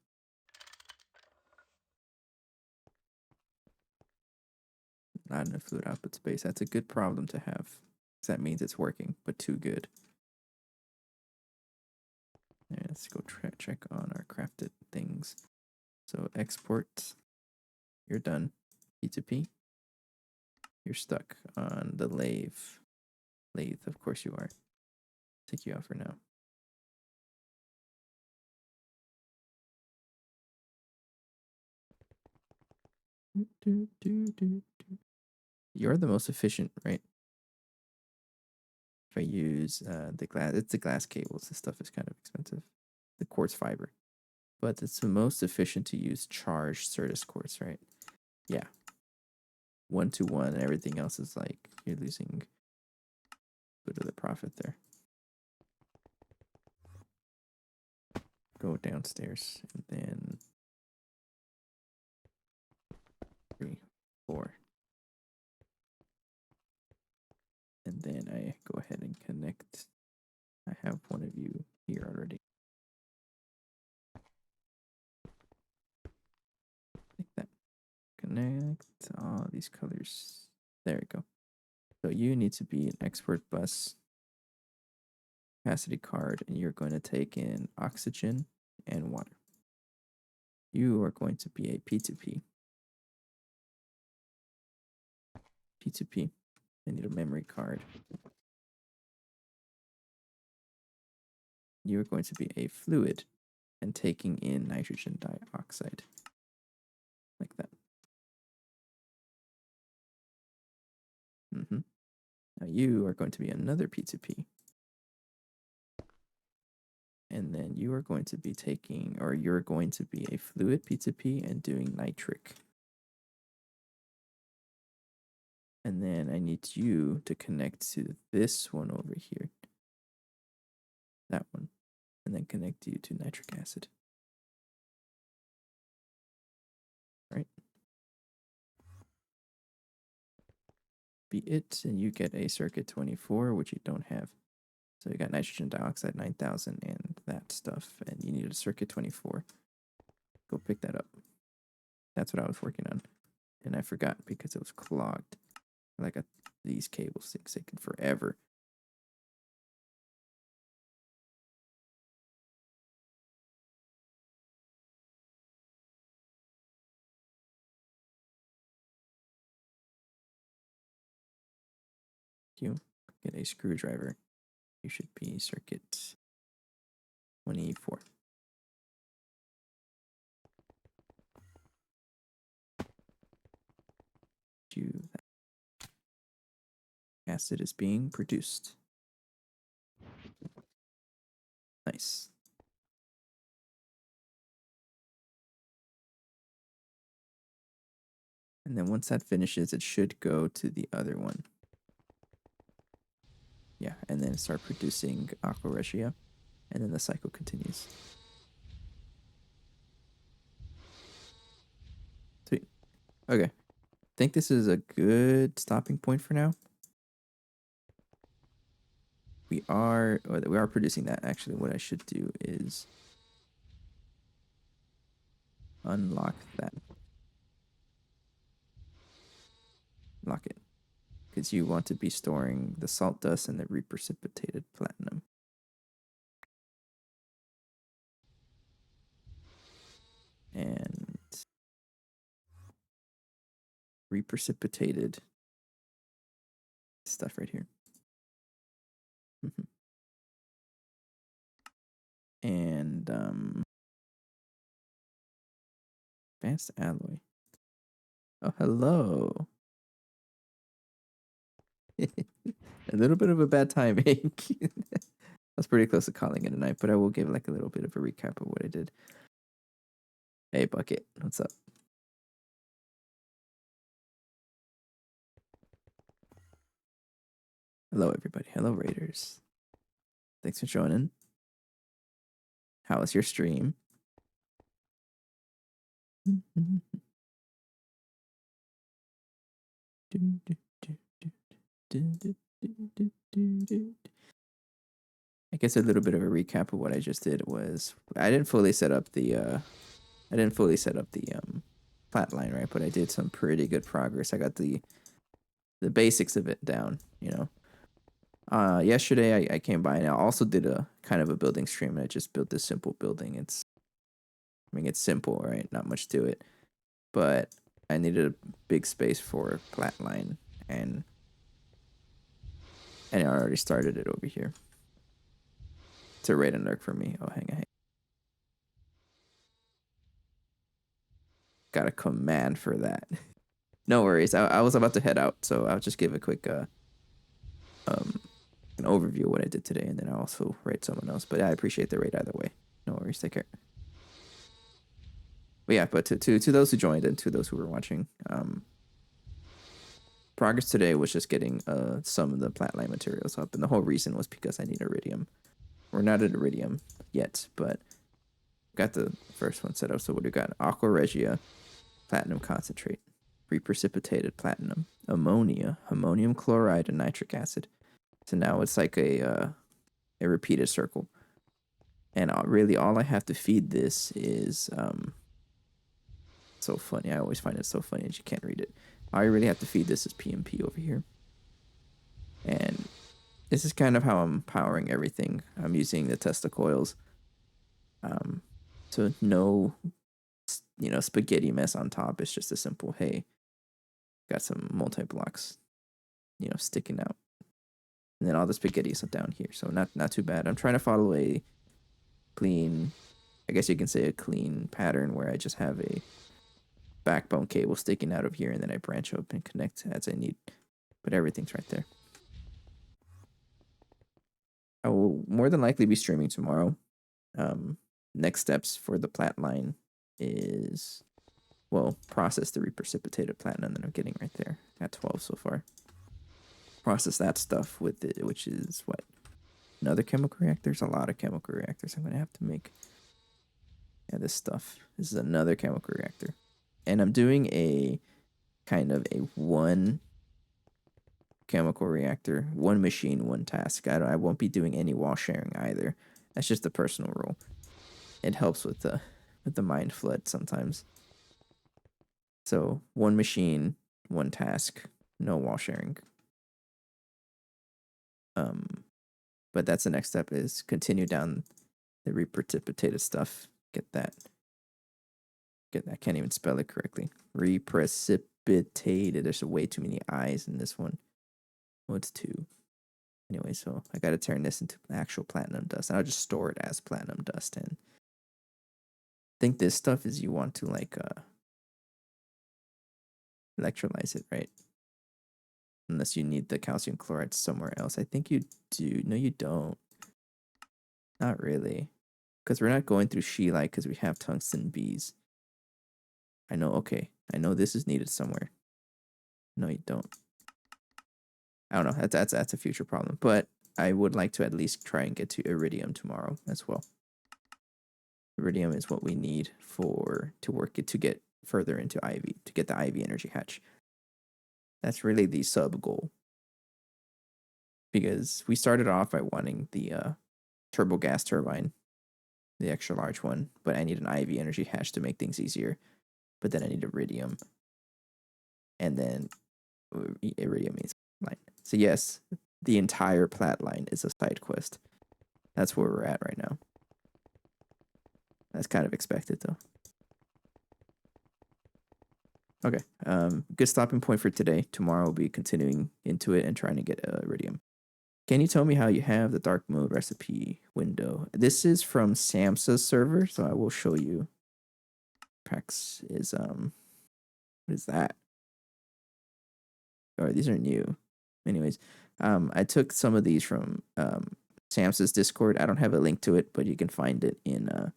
Not enough fluid output space. That's a good problem to have. That means it's working, but too good. Yeah, let's go check on our crafted things. So export. You're done. P2P. You're stuck on the lathe. Lathe, of course you are. Take you out for now. You're the most efficient, right? If I use the glass, it's the glass cables. This stuff is kind of expensive. The quartz fiber. But it's the most efficient to use charged Certus quartz, right? Yeah. 1-to-1, and everything else is like you're losing a bit of the profit there. Go downstairs and then 3, 4. And then I go ahead and connect I have one of you here already. Like that. Connect all these colors. There we go. So you need to be an export bus capacity card, and you're going to take in oxygen and water. You are going to be a P2P. P2P. I need a memory card. You are going to be a fluid and taking in nitrogen dioxide. Like that. Now you are going to be another P2P. And then you are going to be taking, or you're going to be a fluid P2P and doing nitric. And then I need you to connect to this one over here. That one. And then connect you to nitric acid. Right? Be it, and you get a circuit 24, which you don't have. So you got nitrogen dioxide 9000 and that stuff, and you need a circuit 24. Go pick that up. That's what I was working on. And I forgot because it was clogged. Like these cables things taking forever. You get a screwdriver. You should be circuit 24. Acid is being produced. Nice. And then once that finishes, it should go to the other one. Yeah, and then start producing aqua regia, and then the cycle continues. Sweet. Okay. I think this is a good stopping point for now. We are producing that. Actually, what I should do is unlock that. Lock it. Because you want to be storing the salt dust and the reprecipitated platinum. And reprecipitated stuff right here. And advanced alloy. Oh, hello. A little bit of a bad timing. I was pretty close to calling it a night, but I will give like a little bit of a recap of what I did. Hey, Bucket, what's up? Hello, everybody. Hello, Raiders. Thanks for joining. How was your stream? I guess a little bit of a recap of what I just did was I didn't fully set up the Platline, right? But I did some pretty good progress. I got the basics of it down, you know. Yesterday I came by and I also did a kind of a building stream, and I just built this simple building. It's simple, right? Not much to it. But I needed a big space for Platline, and I already started it over here. It's a raid and lurk for me. Oh, hang on. Got a command for that. No worries. I was about to head out, so I'll just give a quick an overview of what I did today, and then I'll also raid someone else. But I appreciate the raid either way. No worries. Take care. But yeah, but to those who joined and to those who were watching, progress today was just getting some of the Platline materials up, and the whole reason was because I need iridium. We're not at iridium yet, but got the first one set up. So what do we got? Aqua regia, platinum concentrate, reprecipitated platinum, ammonia, ammonium chloride, and nitric acid. So now it's like a a repeated circle. And really all I have to feed this is so funny. I always find it so funny that you can't read it. All I really have to feed this is PMP over here. And this is kind of how I'm powering everything. I'm using the Tesla coils. So no, spaghetti mess on top. It's just a simple, hey, got some multi-blocks, sticking out. And then all the spaghetti is down here. So not too bad. I'm trying to follow a clean, I guess you can say a clean pattern where I just have a backbone cable sticking out of here and then I branch up and connect as I need. But everything's right there. I will more than likely be streaming tomorrow. Next steps for the Platline is, process the reprecipitated platinum that I'm getting right there at 12 so far. Process that stuff with it, which is what? Another chemical reactor? There's a lot of chemical reactors I'm going to have to make. Yeah, this stuff. This is another chemical reactor. And I'm doing a kind of a one chemical reactor, one machine, one task. I won't be doing any wall sharing either. That's just a personal rule. It helps with the mind flood sometimes. So one machine, one task, no wall sharing. But that's the next step is continue down the reprecipitated stuff. Get that. I can't even spell it correctly. Reprecipitated. There's way too many I's in this one. Well, it's 2. Anyway, so I got to turn this into actual platinum dust. And I'll just store it as platinum dust. And I think this stuff is you want to electrolyze it, right? Unless you need the calcium chloride somewhere else. I think you do. No, you don't. Not really. Because we're not going through Scheelite because we have tungsten bees. I know, okay. I know this is needed somewhere. No, you don't. I don't know. That's a future problem. But I would like to at least try and get to iridium tomorrow as well. Iridium is what we need to get further into IV, to get the IV energy hatch. That's really the sub goal. Because we started off by wanting the turbo gas turbine, the extra large one, but I need an IV energy hatch to make things easier. But then I need iridium. And then iridium means line. So yes, the entire Platline is a side quest. That's where we're at right now. That's kind of expected though. Okay, good stopping point for today. Tomorrow we'll be continuing into it and trying to get iridium. Can you tell me how you have the dark mode recipe window? This is from SAMHSA's server, so I will show you. Pax is what is that? Or these are new. Anyways, I took some of these from SAMHSA's Discord. I don't have a link to it, but you can find it in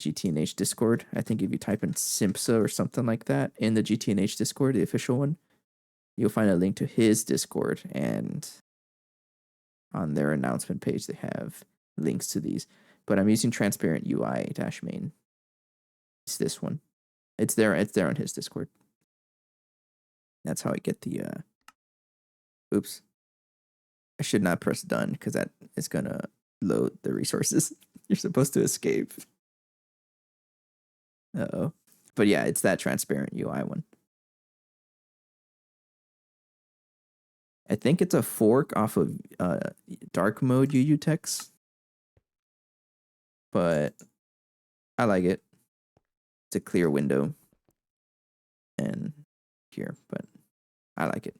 GTNH Discord. I think if you type in SIMPSA or something like that in the GTNH Discord, the official one, you'll find a link to his Discord, and on their announcement page they have links to these. But I'm using transparent UI -main. It's this one. It's there on his Discord. That's how I get the oops. I should not press done because that is gonna load the resources. You're supposed to escape. Uh-oh. But yeah, it's that transparent UI one. I think it's a fork off of dark mode UUTex. But I like it. It's a clear window. And here, but I like it.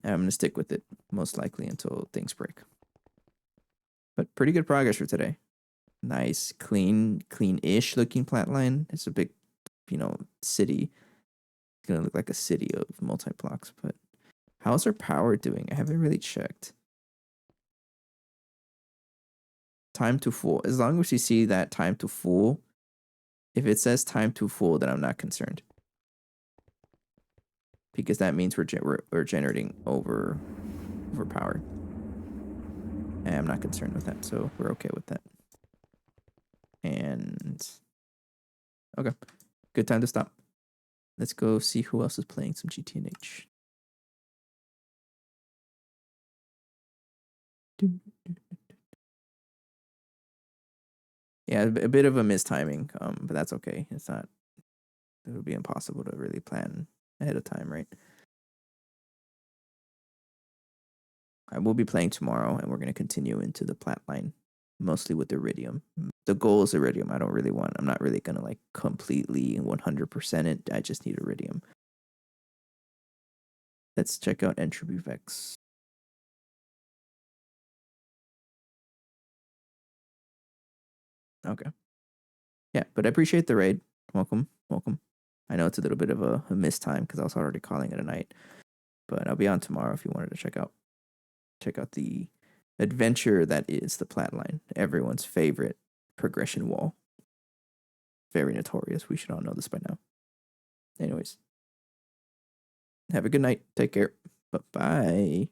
And I'm going to stick with it most likely until things break. But pretty good progress for today. Nice, clean-ish looking Platline. It's a big, city. It's going to look like a city of multi-blocks. But how's our power doing? I haven't really checked. Time to full. As long as you see that time to full, if it says time to full, then I'm not concerned. Because that means we're generating over power. And I'm not concerned with that, so we're okay with that. And okay, good time to stop. Let's go see who else is playing some GTNH. Yeah, a bit of a mistiming, but that's okay. It's not. It would be impossible to really plan ahead of time, right? I will be playing tomorrow, and we're going to continue into the Platline, mostly with Iridium. The goal is Iridium. I don't really want. I'm not really going to like completely 100% it. I just need Iridium. Let's check out Entropy Vex. Okay. Yeah, but I appreciate the raid. Welcome, welcome. I know it's a little bit of a missed time because I was already calling it a night, but I'll be on tomorrow if you wanted to check out the adventure that is the Platline, everyone's favorite progression wall. Very notorious. We should all know this by now. Anyways, have a good night. Take care. Bye bye.